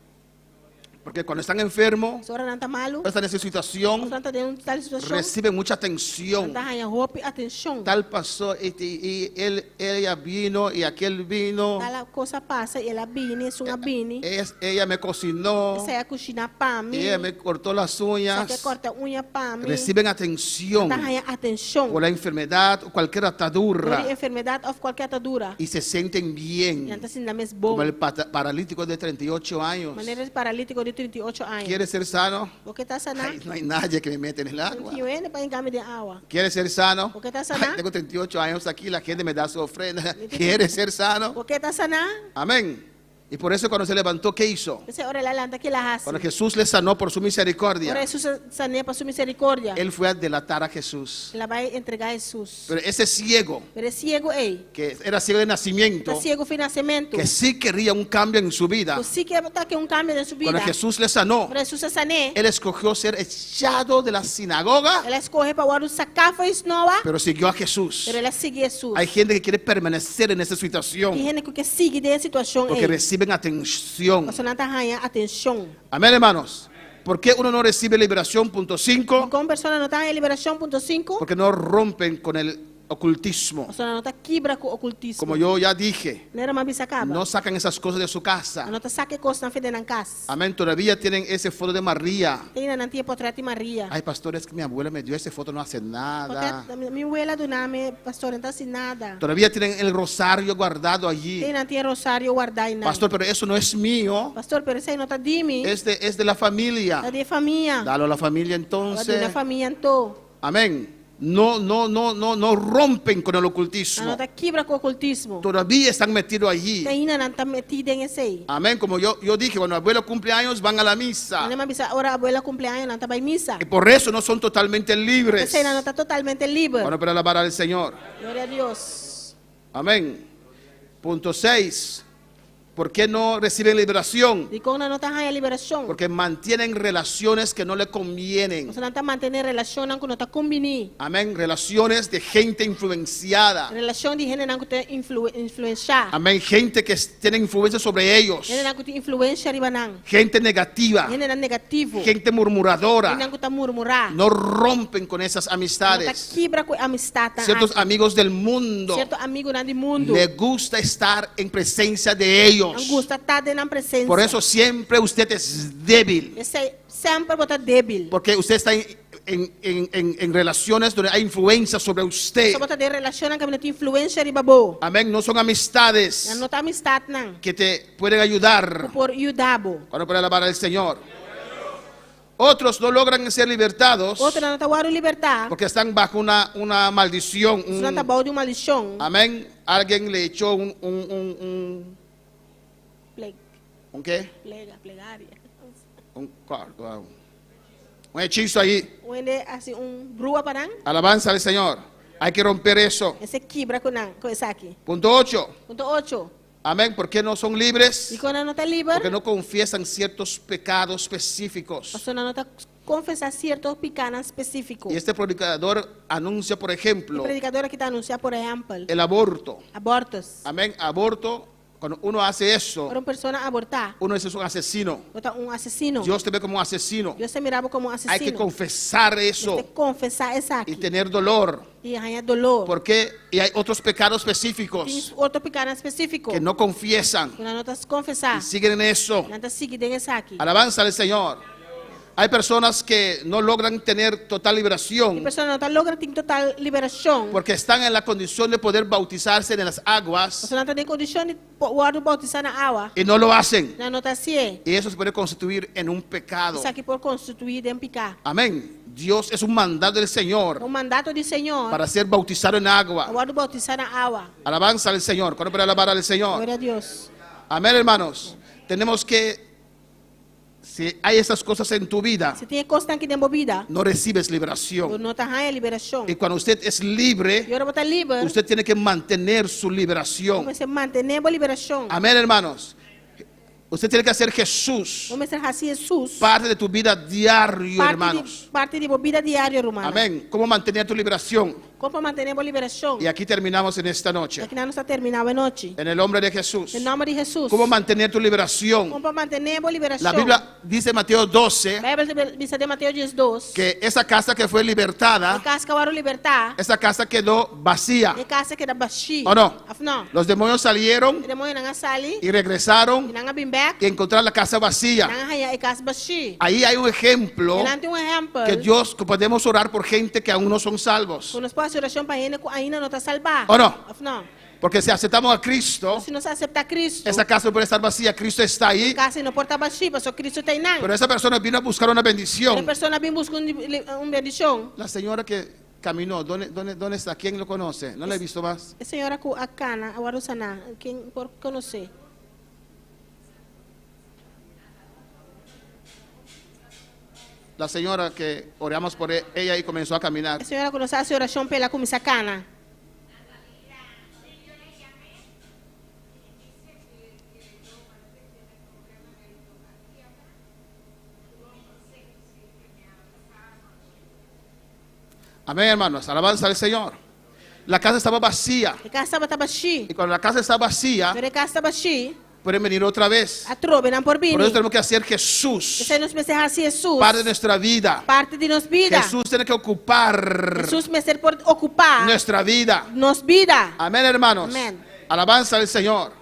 Porque cuando están enfermos, Se ora não está malo. están en esa situación, Não está em tal situação. reciben mucha Não atención. está ganhando roupa atenção. Tal pasó y ella vino y aquel vino. Tal coisa passa e ela bine, uma bine. Ella me cocinó, Você é cozinhar para mim. ella me cortó las Você uñas. quer cortar unha para mim. Reciben atención Está ganhando atenção. por la enfermedad o cualquier Por atadura enfermidade ou qualquer atadura. y se sienten E bien. então se ainda bom. Como el paralítico de 38 años. Maneira de paralítico de 38 anos. ¿Quiere ser sano? Porque está sanando. Ay, no hay nadie que me mete en el agua. Não tem para enganar de água. ¿Quiere ser sano? Porque está Ay, sanando. tengo 38 años aquí, la gente me da su ofrenda. ¿Quiere ser sano? Porque está sanando. Amén. Y por eso cuando se levantó, ¿qué hizo? Ese ora la lanta que la hace. Cuando Jesús le sanó por su Ora misericordia, Jesús sanea para su misericordia. él fue a delatar a Jesús. La va a entregar a Jesús. Pero ese ciego, Pero es ciego, que era ciego de nacimiento, está ciego fin nacimiento. que sí quería un cambio en su vida, Pues sí que un cambio en su vida. cuando Jesús le sanó, Pero Jesús se sané. él escogió ser echado de la sinagoga, Él escoge para guardar un sacafa y snova. pero siguió a Jesús. Pero él sigue a Jesús. Hay gente que quiere permanecer en esa Y situación gente que sigue de situación. porque reciben atención. Pues no está atención. Amén, hermanos. ¿Por qué uno no recibe liberación? Punto 5. Como persona no está en liberación, punto 5. Porque no rompen con el ocultismo. O sea, no está quibra con ocultismo. Como yo ya dije, No era más bisacaba. no sacan esas cosas de su casa. No te saque cosas na fede en casa. Amén. Todavía tienen ese foto de María. Tiene nantia potrati María. Ay, pastor, es que mi abuela me dio ese foto, no hace nada. Mi abuela doname pastor no está sin nada. Todavía tienen el rosario guardado allí. Tiene nantia rosario guardai na. Pastor, pero eso no es mío. Pastor, pero ese no está dimi. Es de la familia. La de familia. Dalo a la familia La de entonces. una familia en todo. Amén. No rompen con el No ocultismo. está quibra con ocultismo. Todavía están metidos allí. Teina no está metida en ese. Amén. Como yo dije, cuando el abuelo cumple años van a la misa. No más bisa ahora abuela cumpleaños no está para misa. Y por eso no son totalmente libres. Ese no está totalmente libre. Bueno, para alabar al Señor. Gloria a Dios. Amén. Punto 6. ¿Por qué no reciben liberación? Y con no está en liberación. Porque mantienen relaciones que no le convienen. O sea, no está mantener relación con no está combini. Amén. Relaciones de gente influenciada. Relación de gente no está influenciar. Amén. Gente que tiene influencia sobre ellos. Gente no está influencia ribanan. Gente negativa. Gente no negativo. Gente murmuradora. Gente no está murmurar. No rompen con esas No está amistades. quibra con amistad. Ciertos amigos del mundo Cierto amigo del mundo. le gusta estar en presencia de ellos. No gusta estar en la presencia. Por eso siempre usted es débil. Ese siempre va a estar débil. Porque usted está en relaciones donde hay influencia sobre usted. Só bota de relación que no tiene influencia ribabo. Amén. No son amistades No está amistad nan. que te pueden ayudar Por ayudabo. cuando puede alabar al Señor. Otros no logran ser libertados Outro não está guardando libertad. porque están bajo una maldición. Se não está bajo de uma lição. Amén. Alguien le echó un ¿qué? Plegaria. Un hechizo ahí. Onde assim brua para Alabanza al Señor. Hay que romper eso. esse quebra com esse aqui. Punto 8. Ponto 8. Amén. ¿Por qué no son libres? E quando não está livre, Porque no confiesan ciertos pecados específicos. a pessoa não está confessar certos picanas específicos. Y este predicador anuncia, por O ejemplo, predicador aqui está anunciando, por exemplo, el aborto. abortos. Amén. Aborto, cuando uno hace eso, Para uma pessoa abortar, uno es un asesino. outra assassino. Dios te ve como un asesino. Deus se mirava como assassino. Hay que confesar eso Tem que confessar esse y aqui. tener dolor. E arranhar dolor. Porque y hay otros pecados Tem específicos outro picana específico. que no confiesan Quando não está confessar, y siguen en eso. não está seguindo esse aqui. Alabanza al Señor. Hay personas que no logran tener total E liberación pessoa não está logrando ter total liberação. porque están en la condición de poder bautizarse en las aguas Você não está em condição de guardar bautizar na água. y no lo hacen. Não está assim. Y eso se puede constituir en un pecado. Isso aqui por constituir em picar. Amén. Dios es un mandato del Señor O mandato do Senhor para ser bautizado en é agua. guardar bautizar na água. Alabanza al Señor. ¿Cuándo puede alabar al Señor? Glória a Deus. Amén, hermanos. Tenemos que, si hay esas cosas en tu vida, Se tem coisa aqui dentro da vida, no recibes liberación. não está a liberação. Y cuando usted es libre, E agora botar livre, usted tiene que mantener su liberación. vamos manter a liberação. Amén, hermanos. Usted tiene que hacer Jesús Vamos ser assim Jesus. parte de tu vida diario, hermanos. Parte de vida diária, romana. Amén. ¿Cómo mantener tu liberación? Como manter a liberação. Y aquí terminamos en esta noche. Aqui não está terminada a noite. En el nombre de Jesús. Em nome de Jesus. ¿Cómo mantener tu liberación? Como manter a liberação. La Biblia dice en Mateo 12 A Bíblia diz de Mateus 12. que esa casa que fue A libertada, casa que agora libertar. esa casa quedó vacía. A casa que era baixi. ¿O no? Não. Los demonios salieron O demônio não sali. y regresaron Não bem back. y encontraron la casa vacía. Não haya a casa baixi. Ahí hay un ejemplo Delante exemplo. que Dios, que podemos orar por gente que aún no son salvos. Quando nós podemos oração para gente que ainda não está salvado. ¿O no? Não. Porque si aceptamos a Cristo, Se não se aceitar Cristo, esa casa no puede estar vacía. Cristo está ahí, a casa não pode estar baixi, porque Cristo tem não. pero esa persona vino a buscar una A bendición. pessoa vem buscando bendição. La señora que caminó, ¿dónde está? ¿Quién lo conoce? No la he visto más. A senhora com a cana, agora o saná, quem por conhecer. la señora que oramos por ella y comenzó a caminar. A senhora quando a oração pela começar cana. Amén, hermanos. Alabanza al Señor. La casa estaba vacía. A casa estava cheia. Y cuando la casa está vacía, A casa estava cheia. pueden venir otra vez. A trova não por Por eso bini. tenemos que hacer Jesús Você nos meser assim Jesus. parte de nuestra vida. Parte de nos vida. Jesús tiene que ocupar Jesus meser por ocupar nuestra vida. nos vida. Amén, hermanos. Amén. Alabanza al Señor.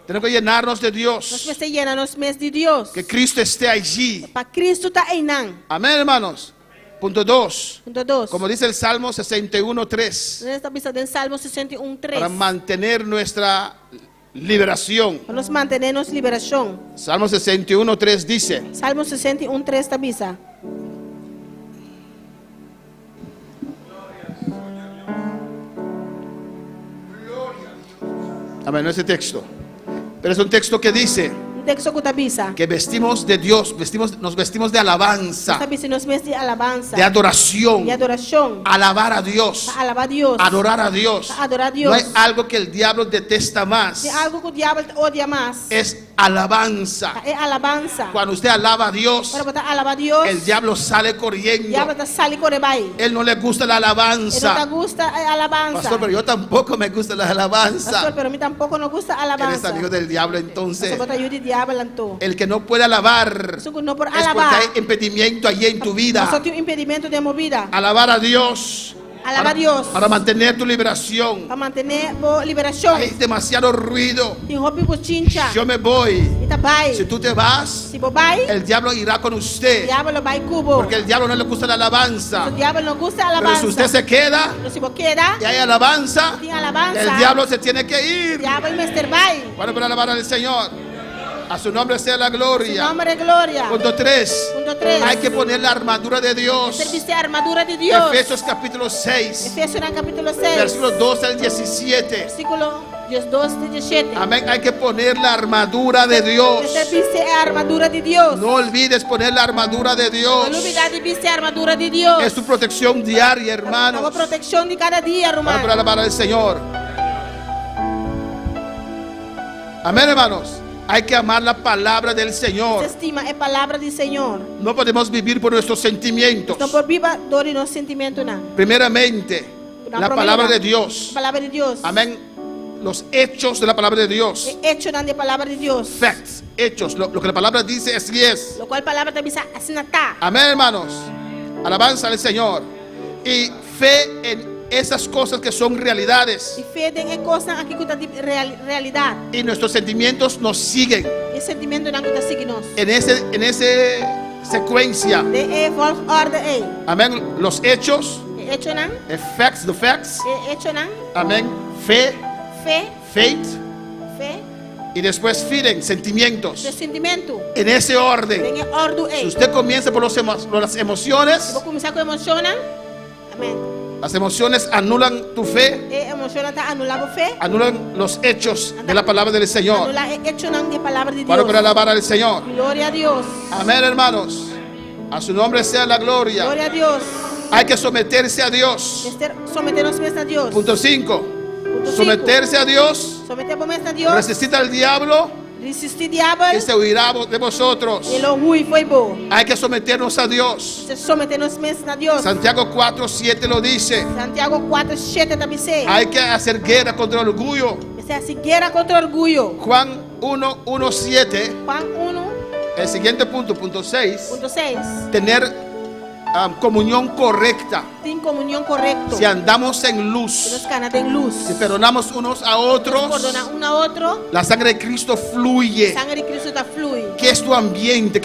Tenemos que llenarnos de Nos Dios. meser llena nos mes de Deus. Que Cristo esté allí. Para Cristo tá aí não. Amén, hermanos. Punto 2. Punto 2. Como dice el Salmo 61:3. Nós estamos em Salmo 61:3. Para mantener nuestra liberación. Para nos manter nos liberação. Salmo 61:3 dice: Salmo 61:3 está bisa. Amén, no ese texto. Pero es un texto que dice Texto que tá bisa. que vestimos de Dios, nos vestimos de alabanza, Está bisa nos mes de alabança. de adoración, De adoração. alabar a Dios, Para alabar a Deus. adorar a Dios. Para adorar a Deus. No hay algo que el diablo detesta más, De algo que o diabo odia mais. es alabanza. É alabança. Cuando usted alaba a Dios, Para botar alabar a Deus. el diablo sale O corriendo. diabo tá sali corebai. Él no le gusta la Ele não tá alabanza. gusta a alabança. Pastor, pero yo tampoco me gusta la Pastor, alabanza. pero a mí tampoco nos gusta Eres alabanza. amigo del diablo Pastor, entonces. bota ayuda de diabo lanto. El que no puede alabar Eso que no por es porque alabar. hay impedimento allí en tu vida. Nosotros tenemos impedimento de movida. Alabar a Dios. Alabar a Dios. Para mantener tu liberación. Para mantener a liberação. Hay demasiado ruido. Tem roupa com chincha. Yo me voy. E tá bai. Si tú te vas, Se bobai, el diablo irá con o usted. diabo lo vai cubo. Porque el diablo no le gusta la alabanza. O diabo não gusta Pero alabanza. si usted se queda Pero si vos queda, y hay alabanza, tem alabanza. el diablo se tiene que O ir. diabo el mister vai. Bueno, para alabar al Señor. A su nombre sea la Su gloria. nombre de gloria. Punto 3. Punto 3. Hay que poner la armadura de Dios. Servicio a armadura de Dios. Efesios capítulo 6, Efesios capítulo 6. versículos 12 al 17. Versículo 12 y 17. Amén. Hay que poner la armadura de Dios. Servicio a armadura de Dios. No olvides poner la armadura de No Dios. olvidar de vestir a armadura de Dios. Es tu protección diaria, Una hermanos. protección de cada día, Para hermano. alabar al Señor. Amén, hermanos. Hay que amar la palabra del Se Señor. estima es palabra del Señor. No podemos vivir por nuestros sentimientos. No por viva dor y no sentimiento nada. Primeramente, la palabra de Dios. Palabra de Dios. Amén. Los hechos de la palabra de Dios. Hecho de palabra de Dios. Facts, hechos. Lo que la palabra dice así es. Lo cual palabra también así no está. Amén, hermanos. Alabanza al Señor. Y fe en esas cosas que son realidades. Y fe de cosas aquí que está realidad. Y nuestros sentimientos nos siguen Y sentimiento no está signos. en ese secuencia. De orden. Amén. Los hechos. Hecho no. Facts, the facts. Hecho no. Amén. Fe, Fe. faith. Fe. Y después feeling, De sentimientos. sentimiento. En ese orden. En orden. Si usted comienza por las emociones, Vou começar com emoção, amém. las emociones anulan tu fe, E emoção está anulando fé, anulan los hechos de la palabra del Señor. anular hecho não de palavra de Para Deus. alabar al Señor. Glória a Deus. Amén, hermanos. A su nombre sea la gloria. Glória a Deus. Hay que someterse a Dios. Someternos mesmo a Deus. Punto 5. Punto Someterse a Dios. Someter mesmo a Deus. Resistir al diablo Resistir diabo. y se huirá de vosotros. Ele rui foi bom. Hay que someternos a Dios. Se someternos mesmo a Deus. Santiago 4:7 lo dice. Santiago 4:7 também sei. Hay que hacer guerra contra el orgullo. Essa é a guerra contra o orgulho. Juan 1:1-7. Juan 1, El siguiente punto, punto 6. ponto 6. Tener comunión correcta. Tem comunhão correto. Si andamos en Que nos luz, cana tem luz. si perdonamos unos a otros, Perdona um a outro. la sangre de Cristo fluye. Sangre de Cristo está flui. ¿Qué es tu ambiente?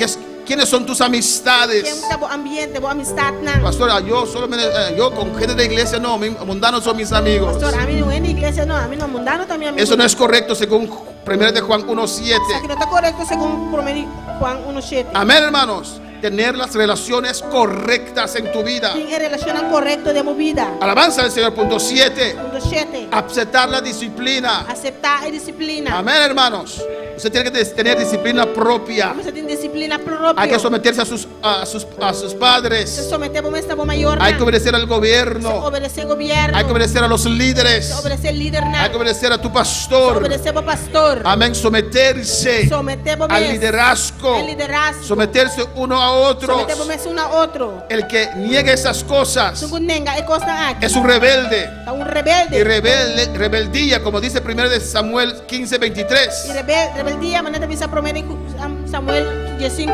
¿Quiénes son tus Quem amistades? está bom ambiente, boa amistade não. Pastor, yo con gente de iglesia no, mundanos son mis amigos. Pastor, a mim não é na igreja não, a mim não mundano também amigo. Eso no es correcto según 1 de Juan Isso aqui 1:7. não está correto segundo 1 Juan 1:7. Amén, hermanos. Tener las relaciones correctas en tu vida. Quem é relaciona correto de movida. Alabanza al Señor. Punto 7. Ponto 7. Aceptar la disciplina. Aceitar a disciplina. Amén, hermanos. Usted tiene que tener disciplina propia. Você tem disciplina própria. Hay que someterse a sus Se padres. someter a uma estado maior. Hay que obedecer al gobierno. Obedecer ao governo. Hay que obedecer a los líderes. Obedecer líder. Hay que obedecer a tu pastor. Obedecer ao pastor. Amén. Someterse Someter al liderazgo. El liderazgo. Someterse uno a otro. Someter um a outro. El que niega esas cosas Sungunenga é costa aqui. es un rebelde. É rebelde. Y rebeldía, como dice 1 de Samuel 15:23. E rebeldia, maneira de promete Samuel 15,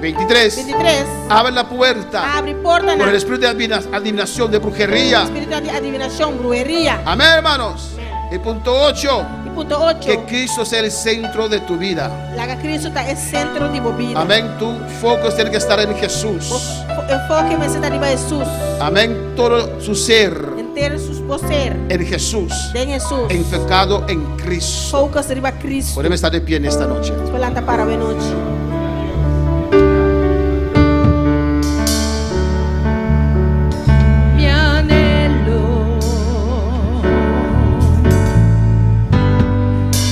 23. 23. Abre la puerta Abre porta por el na espíritu de adivinación, de brujería. espírito de adivinação, brujeria. Amén, hermanos. Y punto 8. E ponto 8. Que Cristo sea el centro de tu vida. Laga Cristo está é centro de vida. Amén. Tu foco tiene que estar en Jesús. O foco vai estar em Jesus. Amén. Todo su ser Inteiro seu ser. en Jesús. De Jesus. Enfocado en Cristo. Focus riba Cristo. Podemos estar de pie en esta noche. Planta para a noite. Mi anhelo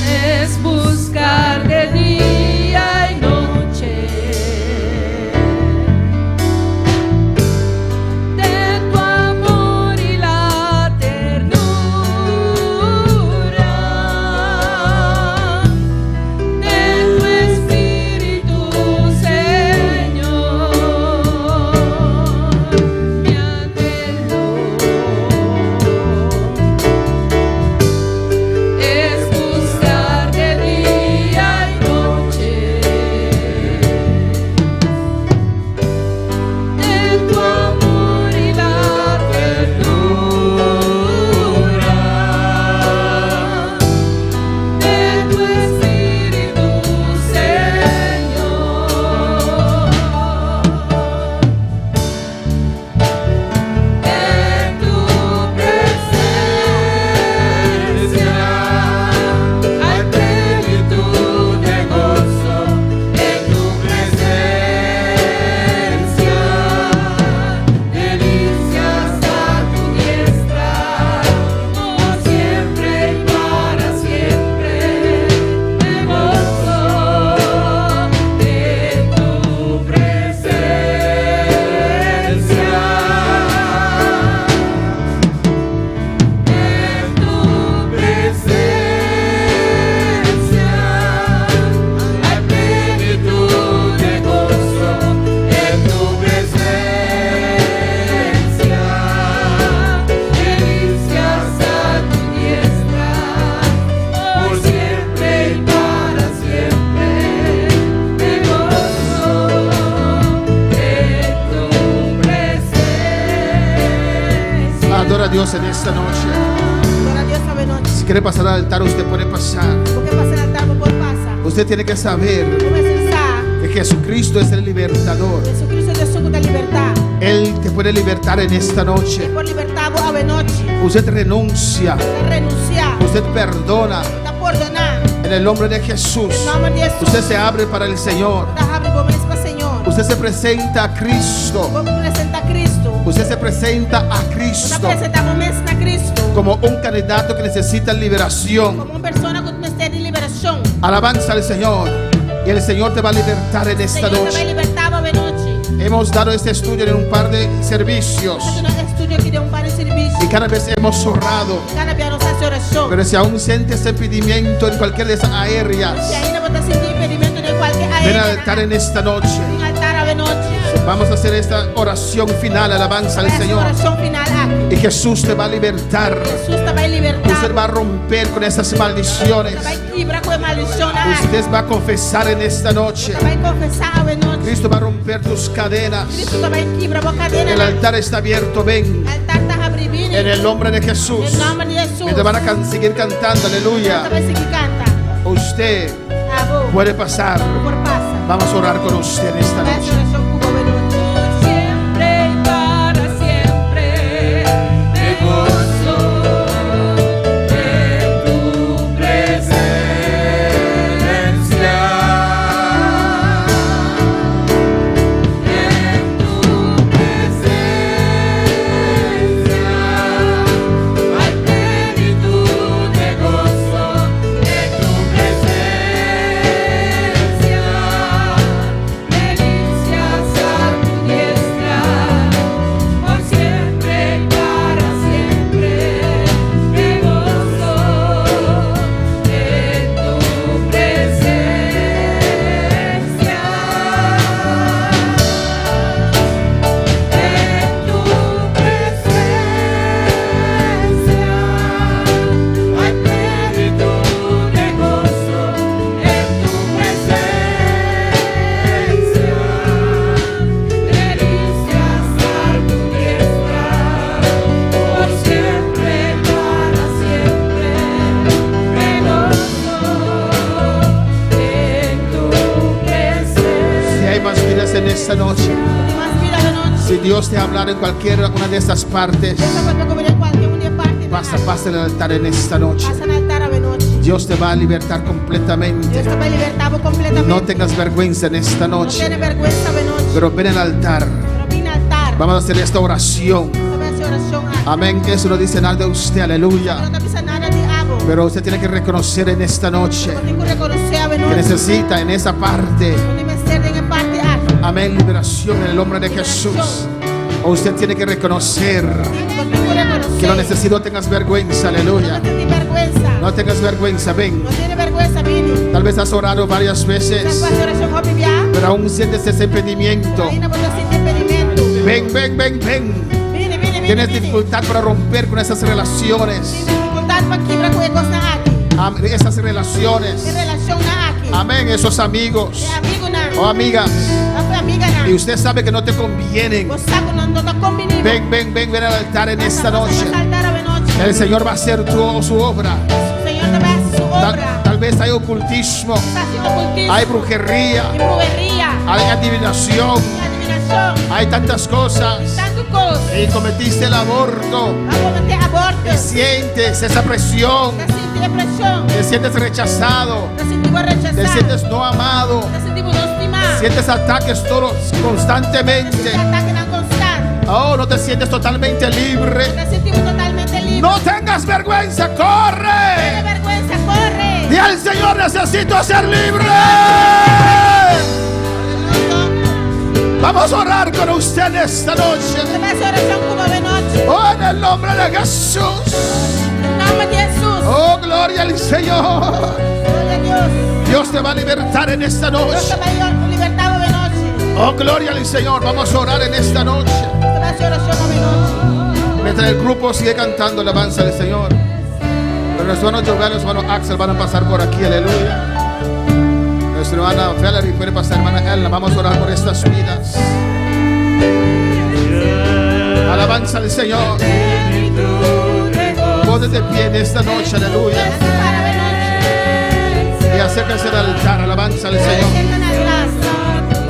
es buscar de día y noche de tu amor y la ternura de tu espíritu, Señor. Mi anhelo es buscar de día y noche de tu amor y la ternura de tu espíritu, Señor. En tu presencia hay plenitud de gozo, en tu presencia delicias a tu diestra, por siempre y para siempre me gozo en tu presencia. En tu presencia hay plenitud de gozo, en tu presencia delicias a tu diestra, por siempre y para siempre me gozo en tu presencia. Adora a Dios en esta noche. Glória a Deus essa noite. Si quiere pasar al altar, usted puede pasar. Porque passar a altar por passa. Usted tiene que saber Começar. que Jesucristo es el libertador. Jesus Cristo é o suco da liberdade. Él te puede libertar en esta noche. Por libertar a noite. Usted renuncia. Renunciar. Usted perdona. Está perdonar. En el nombre de Jesús. Em nome de Jesus. Usted se abre para el Señor. Está abre por para Senhor. Usted se presenta a Cristo. Vamos apresentar Cristo. Usted se presenta a Vamos Cristo apresentar momentos na Cristo. como un candidato que necesita liberación. Como uma pessoa que necessita de liberação. Alabanza al Señor. Y el Señor te va a libertar en esta Senhor te vai noche. libertar a noite. Hemos dado este estudio en un par de servicios. Aqui no estúdio que deu par de serviço. Y cada vez hemos orado. Cada vez nos hace oração. Pero si aún sientes este impedimento en cualquiera de esas Se áreas, ainda você sentir impedimento de qualquer ven al área. altar en esta noche. Vem altar a noite. Vamos a hacer esta oración final, alabanza al Essa Señor. oração final aqui. Y Jesús te va a libertar. Jesus te vai libertar. Usted va a romper con esas maldiciones. Te vai quebrar com a maldição aqui. Usted va a confesar en esta noche. Te vai confessar a noite. Cristo va a romper tus cadenas. Cristo te vai quebrar a cadeira. El altar está abierto, ven. O altar está abrindo. En el nombre de Jesús. Em nome de Jesus. Y te van a seguir cantando, Te aleluya. vai seguir canta. Usted Avô. puede pasar. Por passa. Vamos a orar con usted en esta Essa noche. oração com a noite. Siempre y para siempre me gozo en tu presencia. En tu presencia hay plenitud de gozo. En tu presencia Dios te ha hablado en cualquiera una de estas partes, Deus está falando comigo em qualquer uma parte na área. pasa el altar en esta noche. Passa no altar a noite. Dios te va a libertar completamente. Deus vai libertar completamente. No tengas vergüenza en esta Não noche, tenha vergonha esta noite. pero ven al altar. Pero vim no altar. Vamos a hacer esta oración. Também essa oração aqui. Amén. Eso no dice nada de usted, Não aleluya. está pensando nada de água. Pero usted tiene que reconocer en esta noche Eu tenho que reconhecer a que noite. necesita en esa parte, Eu tenho que ser em parte aqui. amén, liberación en el nombre de Jesús. O usted tiene que reconocer Eu tenho que reconhecer. que lo necesito, no tengas vergüenza, aleluya. Não tem vergonha. No tengas vergüenza, ven. Não tem vergonha, Vini. Tal vez has orado varias Você veces, faz oração rápida. pero aún sientes ese impedimento. Ainda você sente impedimento. Ven, ven, ven, ven. Vini, vini, vini. Tienes vini. dificultad para romper con esas relaciones. Tem dificuldade para quebrar com coisa na aqui. Esas relaciones. Tem relação na aqui. Amén, esos amigos É amigo na. o amigas. Não foi amiga na. Y usted sabe que no te convienen. Você sabe que não está combinando. Ven, ven, ven, ven al altar en esta noche. El El Señor va a hacer su obra. Señor te va a hacer su obra. Tal vez hay ocultismo, Está haciendo ocultismo. hay brujería, Y brujería. hay adivinación, Y adivinación. hay tantas cosas. Tanto cosa. Y cometiste el aborto. Va a cometer aborto. Y sientes esa presión. Te sientes depresión. Te sientes rechazado. Te sentimos rechazado. Te sientes no amado. Te sentimos no estimado. Sientes ataques todos constantemente. Ataque no constante. Oh, no te sientes totalmente libre. Te sentimos totalmente libre. No tengas vergüenza, Tiene corre. vergüenza, corre. Y al Señor, necesito ser libre. Vamos a orar con usted esta noche. Te va a hacer oración como de noche. Oh, en el nombre de Jesús. En nombre de Jesús. Oh, gloria al Señor. Gloria a Dios. Dios te va a libertar en esta Dios noche. te va a libertar de noche. Oh, gloria al Señor. Vamos a orar en esta noche. Te va a hacer oración de noche. Mientras el grupo sigue cantando alabanza al Señor. Pero nuestro hermano Jovel y nuestro hermano Axel van a pasar por aquí, aleluya. Nuestra hermana Valerie puede pasar, hermana Elna. Vamos a orar por estas vidas. Alabanza al Señor. Ponte de pie en esta noche, aleluya. Y acérquese al altar, alabanza al Señor.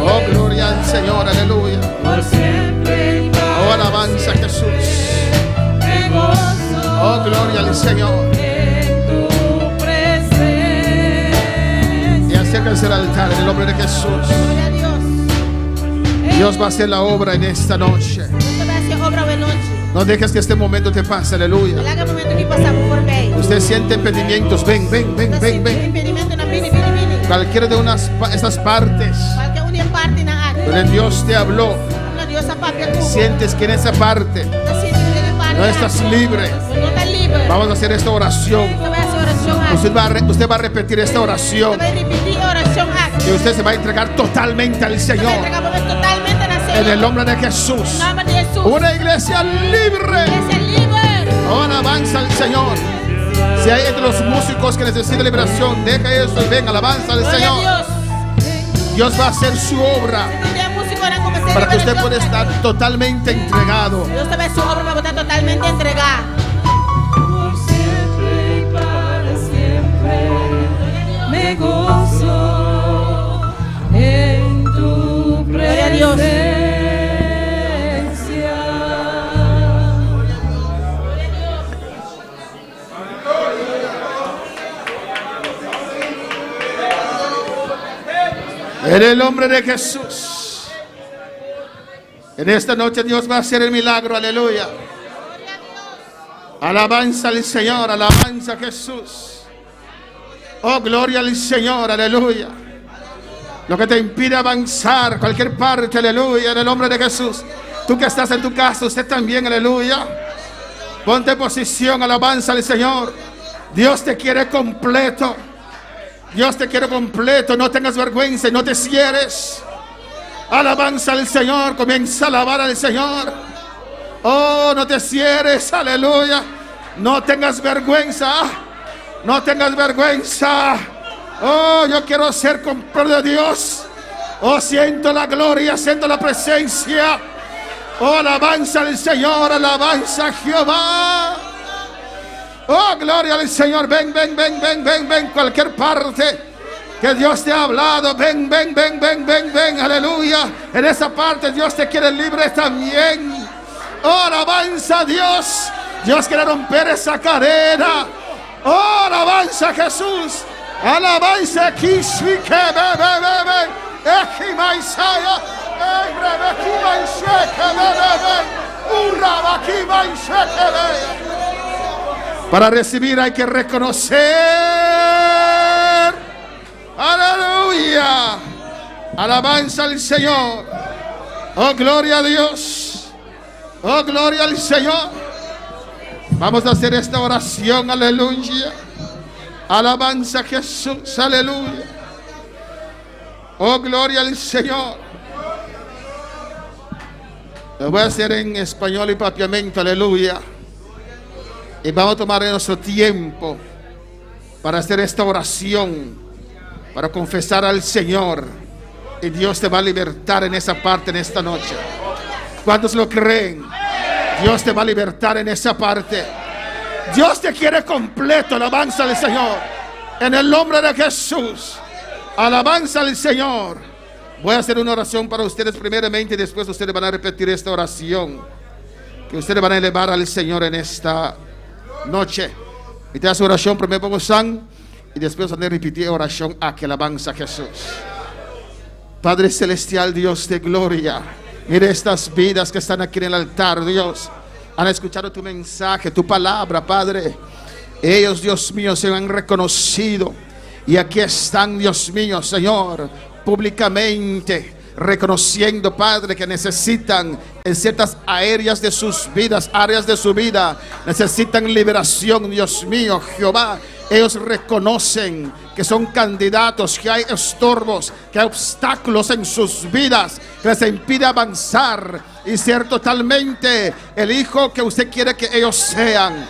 Oh, gloria al Señor, aleluya. Oh, alabanza a Jesús. Oh, gloria al Señor. Y acérquese al altar en el nombre de Jesús. Gloria a Dios. Dios va a hacer la obra en esta noche. Dios te va a hacer obra de noche. No dejes que este momento te pase, aleluya. Haga momento que pasamos por bem. Usted siente impedimentos, ven, ven, ven, ven, ven. Impedimento na vini, vini, vini. Cualquiera de esas partes Qualquer uma parte na área. donde Dios te habló, Habla Dios a papel cubo. sientes que en esa parte Te sientes en parte. no estás libre. No estás libre. Vamos a hacer esta oración. Te va a hacer oración aquí. Usted va a repetir esta Te oración va a repetir oración aquí. y usted se va a entregar totalmente al Te va a Señor entregar totalmente a en el Señor. nombre de Jesús. En nombre de Jesús. Una iglesia libre. Iglesia libre. Ahora avanza al Señor. Si hay entre los músicos que necesitan liberación, deja eso y ven, alabanza al Gloria a Señor. Dios. Dios va a hacer su obra Tiene músico ahora como se para que usted liberación pueda estar aquí. totalmente entregado. Dios te va a hacer su obra para estar totalmente entregada. Por siempre y para siempre me gozo en tu Gloria a Dios. presencia. En el nombre de Jesús. En esta noche Dios va a hacer el milagro, aleluya. Alabanza al Señor, alabanza a Jesús. Oh, gloria al Señor, aleluya. Lo que te impide avanzar, cualquier parte, aleluya, en el nombre de Jesús. Tú que estás en tu casa, usted también, aleluya. Ponte en posición, alabanza al Señor. Dios te quiere completo. Dios te quiere completo, no tengas vergüenza y no te cierres. Alabanza al Señor, comienza a alabar al Señor. Oh, no te cierres, aleluya. No tengas vergüenza, no tengas vergüenza. Oh, yo quiero ser completo de Dios. Oh, siento la gloria, siento la presencia. Oh, alabanza al Señor, alabanza a Jehová. Oh, gloria al Señor. Ven, ven, ven, ven, ven, ven. Cualquier parte. que Dios te ha hablado. Ven, ven, ven, ven, ven, ven, aleluya. En esa parte Dios te quiere libre también. Oh, alabanza a Dios. Dios quiere romper esa cadena. Oh, alabanza a Jesús. Alabanza a Kishvi, que bebe, Ejimaisaya, para recibir hay que reconocer. Aleluya. Alabanza al Señor. Oh, gloria a Dios. Oh, gloria al Señor. Vamos a hacer esta oración. Aleluya. Alabanza a Jesús. Aleluya. Oh, gloria al Señor. Lo voy a hacer en español y propiamente. Aleluya. Y vamos a tomar nuestro tiempo para hacer esta oración, para confesar al Señor. Y Dios te va a libertar en esa parte en esta noche. ¿Cuántos lo creen? Dios te va a libertar en esa parte. Dios te quiere completo. Alabanza al Señor. En el nombre de Jesús. Alabanza al Señor. Voy a hacer una oración para ustedes primeramente y después ustedes van a repetir esta oración que ustedes van a elevar al Señor en esta noche. Y te hace oración primero por San y después van a repetir oración a que alabanza a Jesús. Padre celestial, Dios de gloria, mire estas vidas que están aquí en el altar, Dios. Han escuchado tu mensaje, tu palabra, Padre. Ellos, Dios mío, se han reconocido. Y aquí están, Dios mío, Señor, públicamente reconociendo, Padre, que necesitan en ciertas áreas de sus vidas, necesitan liberación, Dios mío, Jehová. Ellos reconocen que son candidatos, que hay estorbos, que hay obstáculos en sus vidas que les impide avanzar y ser totalmente el hijo que usted quiere que ellos sean.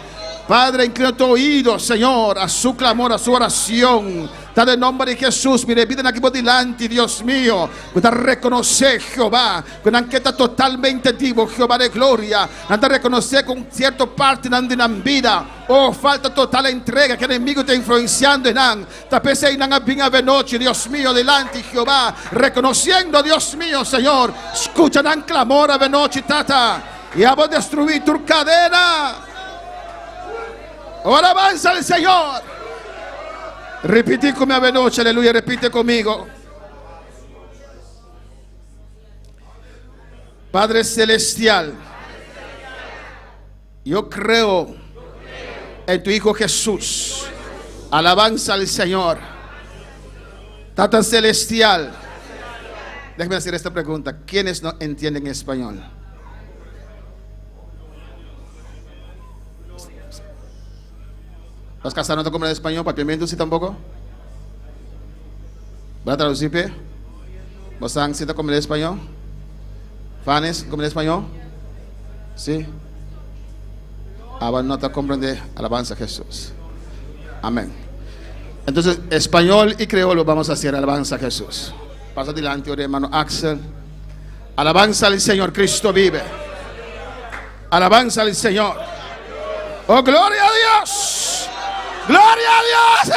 Padre, inclina tu oído, Señor, a su clamor, a su oración. Dale el nombre de Jesús. Mire, vienen aquí por delante, Dios mío. Pueda reconocer, Jehová, con anqueta totalmente vivo, Jehová de gloria. Anda a reconocer con cierta parte de la vida. Oh, falta total entrega que el enemigo está influenciando en an. Tapese en an a noche, Dios mío, delante, Jehová. Reconociendo, Dios mío, Señor. Escuchan an clamor a noche, tata. Y vamos a destruir tu cadena. Ahora avanza el Señor. Repite conmigo a noche, aleluya, repite conmigo. Padre celestial, yo creo en tu Hijo Jesús. Alabanza al Señor. Tata celestial, déjame hacer esta pregunta. ¿Quiénes no entienden español? ¿Los casados no comen en español? ¿Papiamiento sí tampoco? ¿Va a traducir? ¿Vos han sido comer en español? ¿Fanes comen en español? ¿Sí? No te comprende. Alabanza a Jesús. Amén. Entonces, español y creolo vamos a hacer alabanza a Jesús. Pasa adelante, hermano Axel. Alabanza al Señor, Cristo vive. Alabanza al Señor. Oh, gloria a Dios. Gloria a Dios.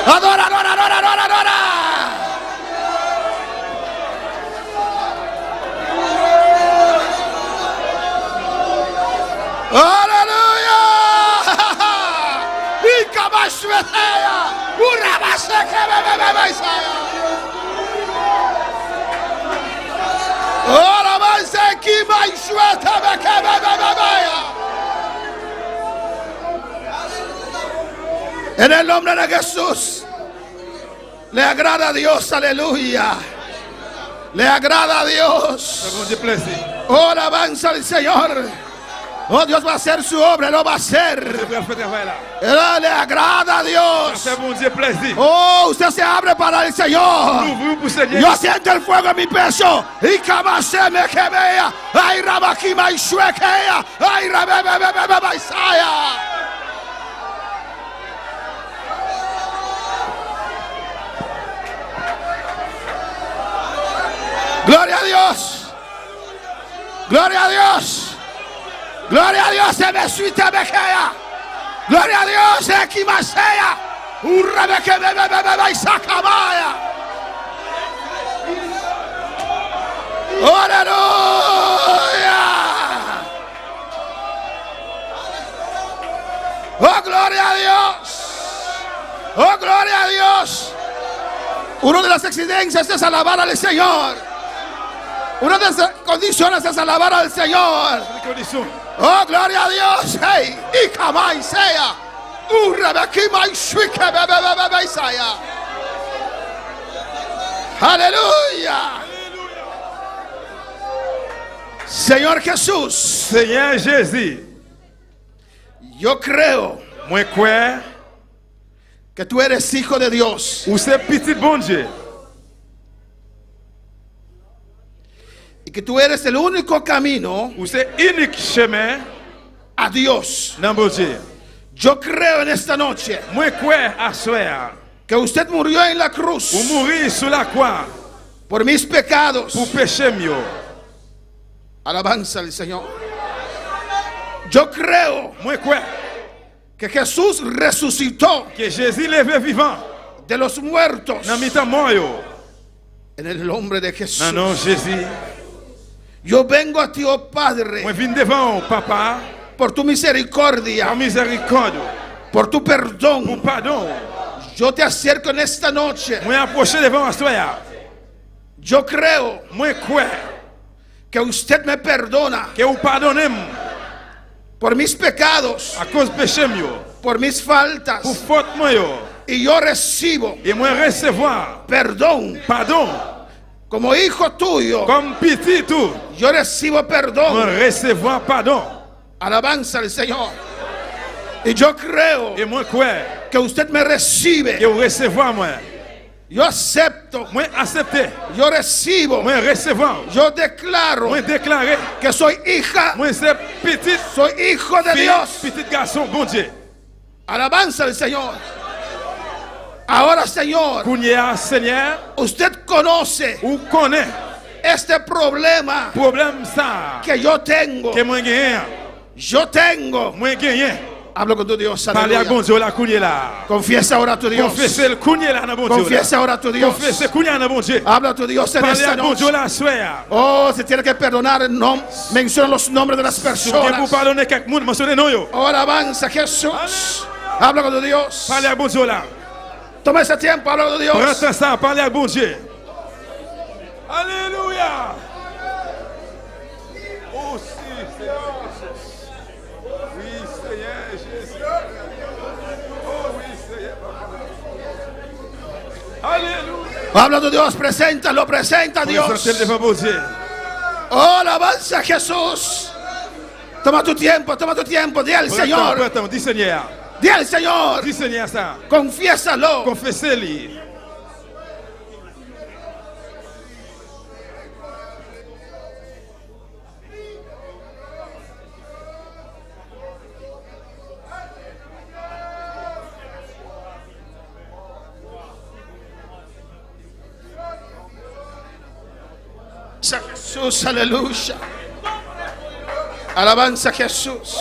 Adora, adora, adora, adora, adora. Aleluya. Y cabashuetea. Urabase que bebe. Ora avance que baixueta que bebe. En el nombre de Jesús. Le agrada a Dios, aleluya. Le agrada a Dios. Ora avanza el Señor. Oh, Dios va a hacer su obra, lo va a hacer. Le agrada a Dios. Oh, usted se abre para el Señor. Yo siento el fuego en mi pecho. Y cabaseme que vea. Ay, rabakima y shuekea. Ay, rabebebebebebaya. Gloria a Dios. Gloria a Dios. Gloria a Dios. Se me suite bequea. Gloria a Dios. Equimasea. Urrebeke bebe y sacabaya. Aleluya. Oh, gloria a Dios. Oh, gloria a Dios. Una de las exigencias es alabar al Señor. Una de las condiciones es alabar al Señor. Oh, gloria a Dios. Hey, y kamai sea. Aleluya. Señor Jesús. Seigneur Jésus, Yo creo moi crois que tú eres hijo de Dios ou c'est petit bon Dieu y que tú eres el único camino ou c'est unique chemin a Dios. dans bon Dieu. Yo creo en esta noche Moi crois à soir que usted murió en la cruz ou mourir sur la croix por mis pecados. pour péché mieux. Alabanza al Señor. Yo creo Moi crois que Jesús resucitó que Jésus levé vivant de los muertos dans mi-temps mort yo. en el nombre de Jesús. Dans nom Jésus, Yo vengo a ti, oh Padre, moi viens devant papa por tu misericordia, en miséricorde, por tu perdón. pour pardon. Yo te acerco en esta noche. Moi approché devant soir. Yo creo Moi crois que usted me perdona que vous pardonnez por mis pecados, à cause péché mieux. por mis faltas, Pour faute moi yo. y yo recibo Et moi recevoir perdón pardon como hijo tuyo. comme petit tout. Yo recibo Moi perdón. recevoir pardon. Alabanza al Señor. Y yo creo Et moi crois que usted me recibe. que vous recevoir moi. Yo acepto, Moi accepter. yo recibo, Moi recevoir. yo declaro Moi déclarer. que soy hija, Moi c'est petit soy hijo de fille, Dios. petit garçon, bon Dieu. Alabanza al Señor. Ahora, Señor, Kounia Seigneur, usted conoce ou connaît este problema problème ça que yo tengo. que moi gagne. Yo tengo. Moi gagne. Hablo con tu Dios. Parlez à Aleluya. bon Dieu la kounia là. Confiesa ahora a tu Dios. Confessez le kounia là dans bon Dieu. Confiesa ahora a tu Dios. Confessez kounia dans bon Dieu. Habla a tu Dios en Parlez esta à bon Dieu noche. la soir. Oh, se tiene que perdonar el nombre. Menciona los nombres de las Si vous personas. pardonnez quelqu'un, mentionnez nous yo. Oh, alabanza Jesús. Habla con tu Dios. Parlez à bon Dieu là. Toma ese tiempo. Habla con tu Dios. Prends ça, parlez à bon Dieu. Alléluia. Oh, si, Seigneur. Oui, Seigneur Jésus. Oh, oui, Seigneur. Alléluia. Habla a tu Dios. Preséntalo. Presenta a Dios. Présentez devant bon Dieu. Oh, alabanza Jesús. Toma tu tiempo. Toma tu tiempo. Di al Señor. Pardon, dis Seigneur. Di al Señor. Dis Seigneur ça. Confiésalo. Confessez-le. Jesús, aleluya. Alabanza Jesús.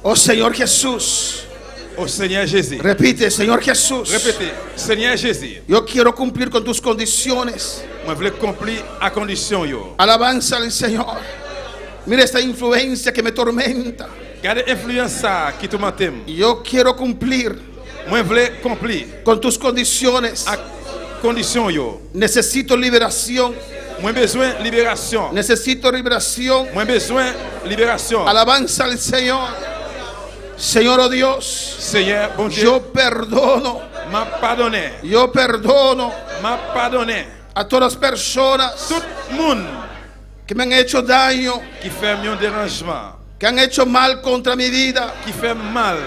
Oh Señor Jesús. Oh Seigneur Jésus. Repite, Señor Jesús. Répétez, Seigneur Jésus. Yo quiero cumplir con tus condiciones. Moi, je veux accomplir à condition yo. Alabanza al Señor. Mira esta influencia que me tormenta. Gardez influence ça qui te m'entend. Yo quiero cumplir Moi, je veux accomplir con tus condiciones. à condition yo. Necesito liberación. Moi, besoin libération. Necesito liberación. Moi, besoin libération. Alabanza al Señor. Señor, oh Dios, Seigneur, bon Dieu, yo perdono. m'a pardonné. Yo perdono M'a pardonné. a todas las personas Tout le monde que me han hecho daño, qui fait un dérangement, que han hecho mal contra mi vida. qui fait mal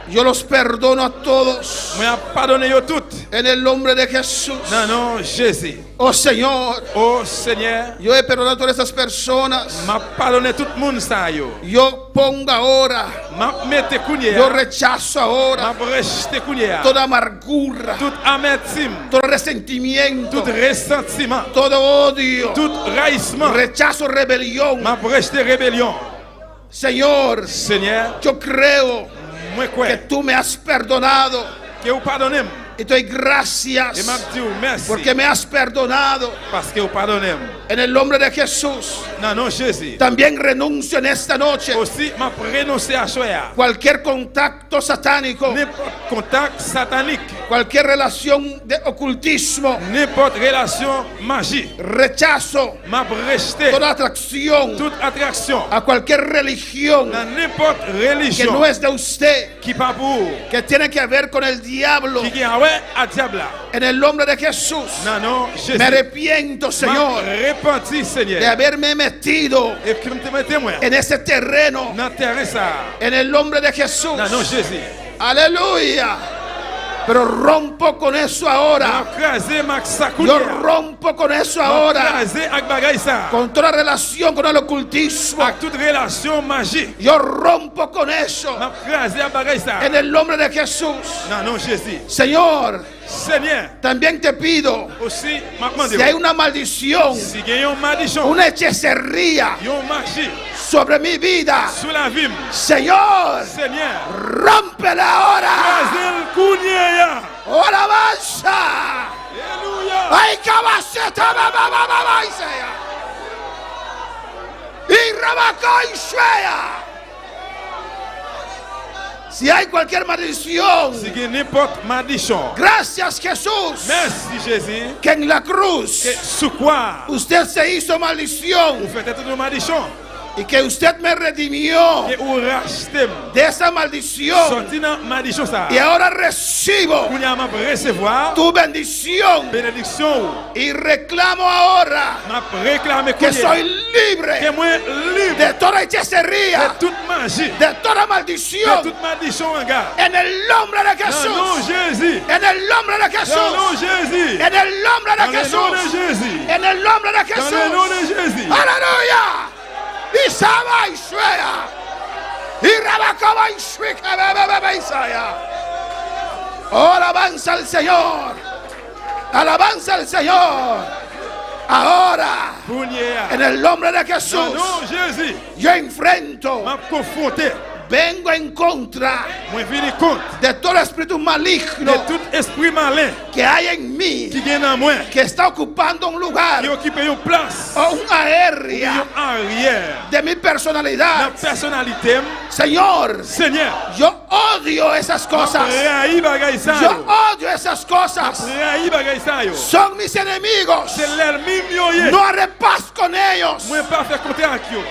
Yo los perdono a todos Moi pardonné yo tout. en el nombre de Jesús. Non, non, Jésus. Oh Señor, Oh Seigneur, yo he perdonado a todas estas personas. m'a pardonné tout le monde ça yo. Yo pongo ahora, M'a mette kounya. yo rechazo ahora M'a rejeté kounya. toda amargura, Tout amertume, todo resentimiento, tout ressentiment, todo odio, tout raillissement. rechazo, rebelión. M'a rejeté rébellion. Señor, Seigneur, yo creo moi que quoi tú me has perdonado que vous pardonnez. y te doy Et gracias m'a dit merci porque me has perdonado parce que vous pardonnez. en el nombre de Jesús. Non, non, Jésus. También renuncio en esta noche Aussi, m'a renoncé à choya. cualquier contacto satánico, N'importe contact satanique, cualquier relación de ocultismo, n'importe relation magie, rechazo m'a rejeté toda atracción toute attraction a cualquier religión dans n'importe que religion no es de usted, qui pas pour, que tiene que ver con el diablo. qui est ouais à diable. En el nombre de Jesús, Non, non, Jésus. me arrepiento, M'a Señor, repenti, de Seigneur. haberme metido Et que me témoin. en ese terreno. Dans terrain ça. En el nombre de Jesús. Non, non, Jésus. Aleluya. Pero rompo con eso ahora. M'a crasé ma Yo sakounia. rompo con eso M'a ahora. crasé avec bagay ça. Con toda relación con el ocultismo. Avec toute relation magie. Yo rompo con eso. M'a crasé avec bagay ça. En el nombre de Jesús. Non, non, Jésus. Señor, Seigneur, también te pido, aussi, m'a demandé. si hay una maldición, Si il y a une malédiction, una hechicería une magie sobre mi vida, sur la vie, Señor, Seigneur, rómpela ahora. crasé le kounia. ¡Oh, alabanza! Alléluia. ¡Ay, cabaceta! ¡Y rabacá y suea! Si hay cualquier maldición, Si il y a n'importe malédiction, gracias Jesús, merci Jésus, que en la cruz que sous quoi usted se hizo maldición vous faites toute une malédiction, y que usted me redimió que vous rachetez, de esa maldición. sorti dans malédiction ça. Y ahora recibo Kounia m'a recevoir tu bendición bénédiction. y reclamo ahora M'a réclamé que soy que libre moi libre de toda de hechicería, toute magie, de toda de maldición. toute malédiction, gars. En el nombre de Dans le nom de Jesús. Jésus. En el nombre de Dans le nom Jesús. de Jésus. En el nombre Dans de le nom de Jesús. Jésus. En el nombre de Dans le nom de Jesús. Jésus. Aleluya. Y saba y suea. Y rabacaba y suica, bebe, Isaya. Oh, alabanza al Señor. Alabanza al Señor. Ahora, Kounia. en el nombre de Dans le Jesús, nom de Jésus. yo enfrento, M'a confronté. vengo en contra Moi venu compte de todo espíritu maligno de tout esprit malin que hay en mí, qui vient dans moi, que está ocupando un lugar qui occupe une place, o una área une arrière. de mi La personalidad. personnalité, Señor, Seigneur, yo odio esas cosas. raï bagay sa Yo yo. odio esas cosas. Raï bagay sa yo. Son mis enemigos. C'est l'ennemi yo ye. No haré paz con ellos. Moi pas faire compter avec yo.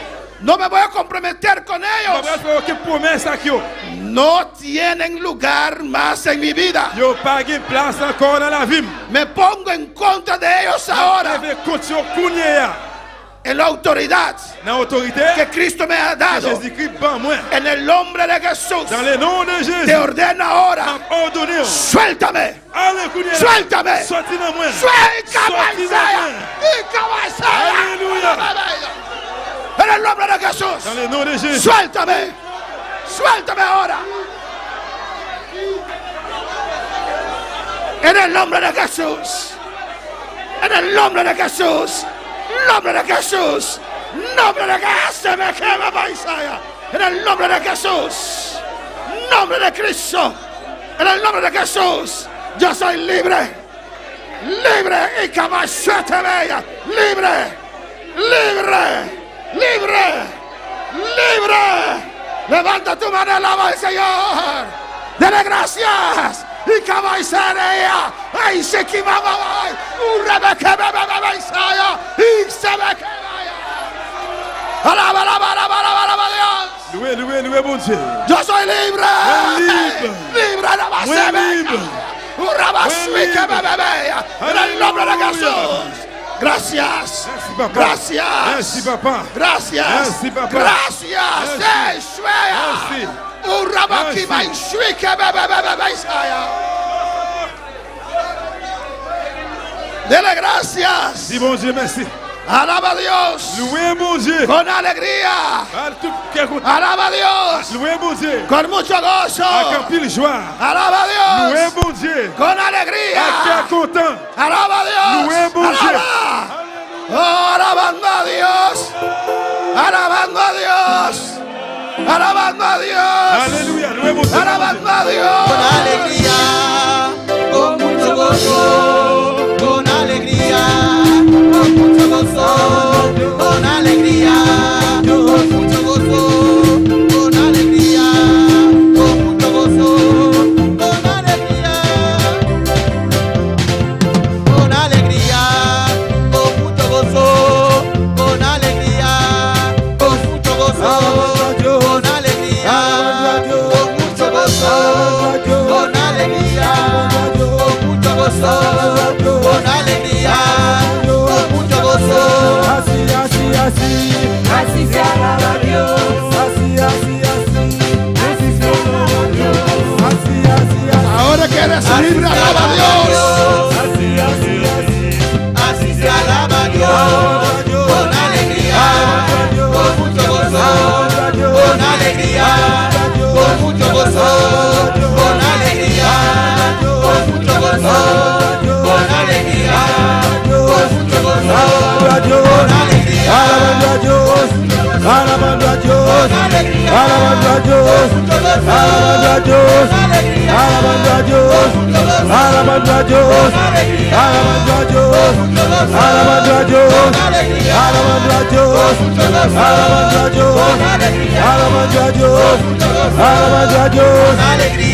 No me voy a comprometer con Pas ellos. faire aucune promesse avec yo. No tienen lugar más en mi vida. Yo pas de place encore dans la vie. Me pongo en contra de ellos ahora. Je vais continuer Kounia. En la autoridad Dans l'autorité que Cristo me ha que dado. Jésus-Christ ban moi. En el nombre de Jesús. Dans le nom de Jésus. Te ordeno ahora. M'a ordonné. Suéltame. Allez Kounia. Suéltame. Sorti dans moi. Suéltame. Sorti dans Isaiah. moi. Y cabeza. Alléluia. En el nombre de Jesús. Dans le nom de Jésus. Suéltame. Suéltame ahora. En el nombre de Jesús. En el nombre de Jesús. Nombre de Jesús. Nombre de Jesús. Me quema Isaiah. En el nombre de Jesús. Nombre de Cristo. En el nombre de Jesús. Yo soy libre. Libre. Y caballete bella. Libre. Libre. Libre, libre. Levanta tu mano, alaba al Señor. Dele gracias. Y cabaizaría. Ay, se quimaba. Rebeca, bebe, Isaiah. Y se me queda. Alaba, alaba, alaba, alaba, alaba a Dios. Loué, loué, loué, bon Dieu. Yo soy libre. Libre. Libre, alaba, Muy se me libre. Muy libre. En el nombre de Aleluya. Jesús. Gracias. Merci papa. Gracias. Merci papa. Gracias. Merci, papa. Gracias. Merci. Suea. Merci. Rabaki, my shriek, Dele gracias. Dis bon Dieu merci. Alaba a Dios. Louez mon Dieu. Con alegría. Alaba a Dios. Louez mon Dieu. Con mucho gozo. Avec pile joie. Alaba a Dios. Louez mon Dieu. Con alegría. Avec cœur content. Alaba a Dios. Louez mon Dieu. Oh, alabando a Dios. Alabando a Dios. Alabando a Dios. Aleluya. Louez mon Dieu. Alabando a Dios. Con alegría, con mucho gozo, con alegría, con mucho gozo, con alegría, con mucho gozo, con alegría, con mucho gozo, con alegría, con alegría, con mucho gozo, con alegría, con mucho gozo, con alegría, con mucho gozo, con alegría, con mucho gozo, con alegría, con mucho gozo. Así se alaba a Dios. Así se alaba a Dios. Ahora que recibir, alaba a Dios. Así se alaba a Dios, con alegría, con mucho gozo, con alegría, con mucho gozo, con alegría, con mucho gozo, con alegría, con mucho gozo, con alegría, Alabando a Dios, alabando a Dios, alabando a Dios, alabando a Dios, alabando a Dios, alabando a Dios, alabando a Dios, alabando a Dios, alabando a Dios, alabando a Dios, alabando a Dios, alabando a Dios,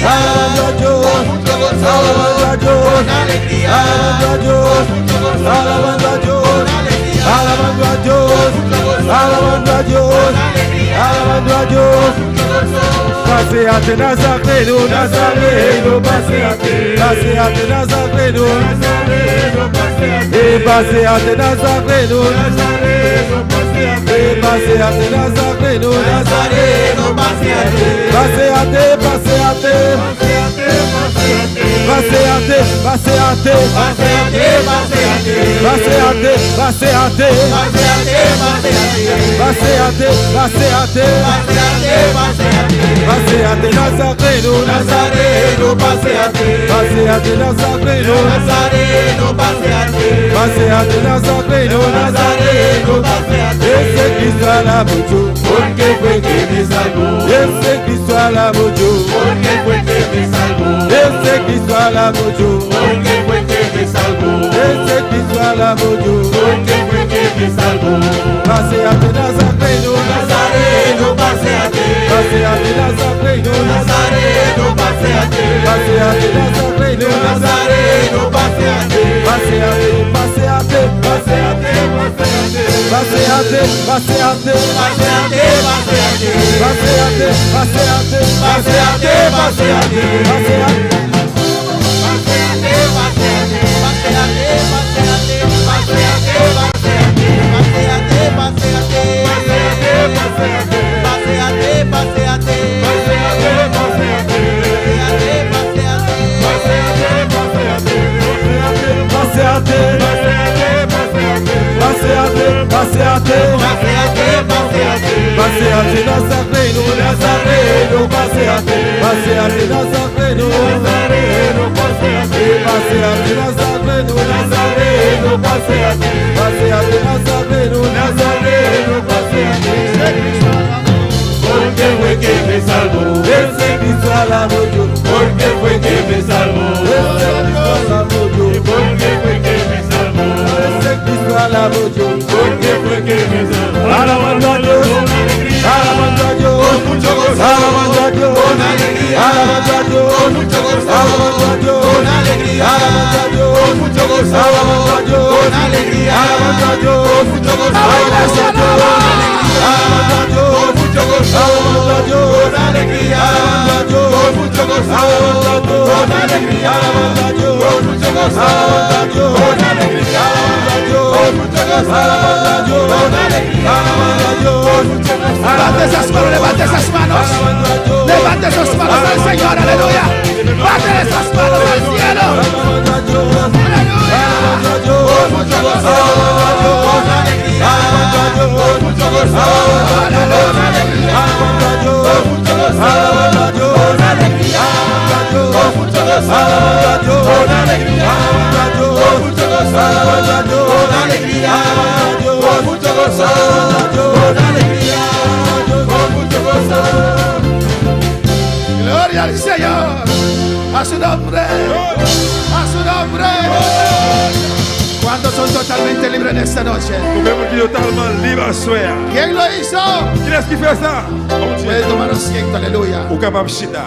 alabando a Dios, alabando a Dios, alabando a Dios, alabando a Dios, alabando a Dios, alabando a Dios, alabando a Dios. Paseate Nazareno, Nazareno, paseate, paseate Nazareno, Nazareno, paseate, paseate Nazareno, Nazareno, paseate, paseate Nazareno, Nazareno, paseate, paseate, paseate, paseate, paseate, paseate, paseate, paseate, paseate, paseate, paseate, paseate Nazareno, Nazareno, paseate, paseate Nazareno, Nazareno, paseate, paseate Nazareno, Nazareno, paseate. Ese Cristo alabo yo, porque fue que me salvó. Ese Cristo alabo yo, porque fue que me salvó. Ese Cristo alabo yo, porque fue que me salvó. Ese Cristo alabo yo, porque fue que me salvó. Paseate Nazareno, Nazareno, paseate, paseate Nazareno, Nazareno, paseate, paseate Nazareno, Nazareno, paseate, paseate, paseate, paseate, paseate, paseate, paseate, paseate, paseate, paseate, paseate, paseate. Paseate Nazareno, Nazareno, paseate, paseate Nazareno, Nazareno, paseate, paseate Nazareno, Nazareno, paseate, paseate Nazareno, Nazareno, paseate. Porque fue que me salvó, ese Cristo alabo yo, porque fue que me salvó, ese Cristo alabo yo, porque fue que me salvó, ese Cristo alabo yo, porque fue que me salvó. Alabando a Dios, alabando a Dios, con mucho gozo, alabando a Dios, con alegría, alabando a Dios, con mucho gozo, alabando a Dios, con alegría, alabando a Dios, con mucho gozo, alabando a Dios, con alegría, alabando a Dios, con mucho gozo, alabando a Dios, alabando a Dios, con mucho gozo, alabando a Dios, con alegría, alabando a Dios, con mucho gozo, alabando a Dios, con alegría, alabando a Dios, con mucho gozo, alabando a Dios, con alegría, alabando a Dios, con mucho gozo, con alegría, Levante esas manos, levante esas manos. Levante esas manos al Señor, aleluya. Levante esas manos al cielo. Aleluya. con mucho gozo, con alegría, con mucho gozo, con alegría, con mucho gozo, con alegría, con mucho gozo, con alegría, con mucho gozo, con alegría, con mucho gozo, con alegría, con mucho gozo. Gloria al Señor. A su nombre. A su nombre. ¿Cuántos son totalmente libres en esta noche? Combien qui totalement libre à soir? ¿Quién lo hizo? Qui est-ce qui fait ça? Puede tomar asiento, aleluya. Ou capable chita.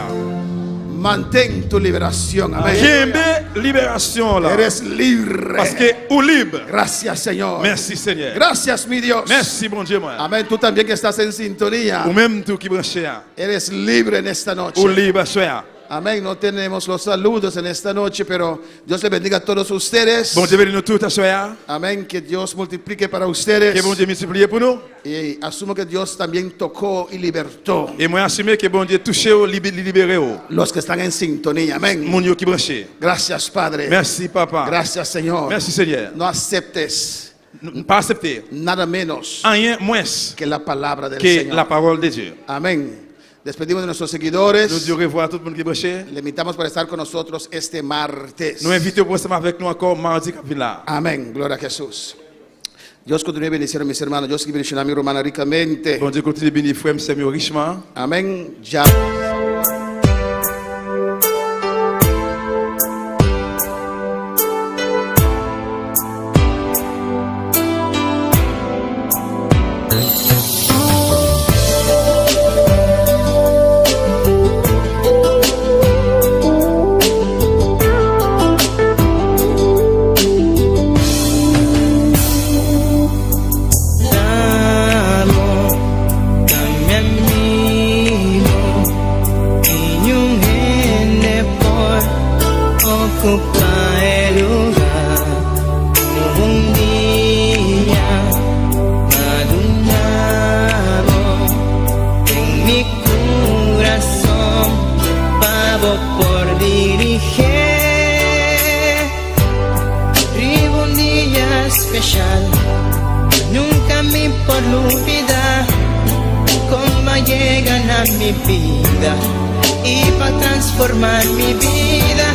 Mantén tu liberación, amén. Kembe libération là. Eres libre. Parce que ou libre. Gracias, Señor. Merci Seigneur. Gracias, mi Dios. Merci bon Dieu moi. Amén. Tú también que estás en sintonía. Ou même tout qui branché. Eres libre en esta noche. Ou libre à soir. Amén. No tenemos los saludos en esta noche, pero Dios le bendiga a todos ustedes. Bon Dieu bénisse nous tous à soir. Amén. Que Dios multiplique para ustedes. Que bon Dieu multiplie pour nous. Y asumo que Dios también tocó y libertó Et moi assumer que bon Dieu touché ou libéré ou. los que están en sintonía. Amén. Mon Dieu qui branché. Gracias, Padre. Merci papa. Gracias, Señor. Merci Seigneur. No aceptes Pas accepter nada menos rien moins que la palabra del que Señor. la parole de Dieu. Amén. Despedimos de nuestros seguidores. Nous disons au revoir à tout le monde qui est branché. Le invitamos para estar con nosotros este martes. Nous invitons pour estar avec nous encore mardi qui vient là. Amén. Gloria a Jesús. Dios continúe bendiciendo a mis hermanos. Dios que bendiga a mi hermana ricamente. Bon Dieu continue de bénir frère et richement. Amén. Ya. Nunca me por olvidar cómo llegan a mi vida y para transformar mi vida,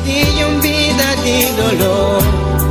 di un vida de dolor.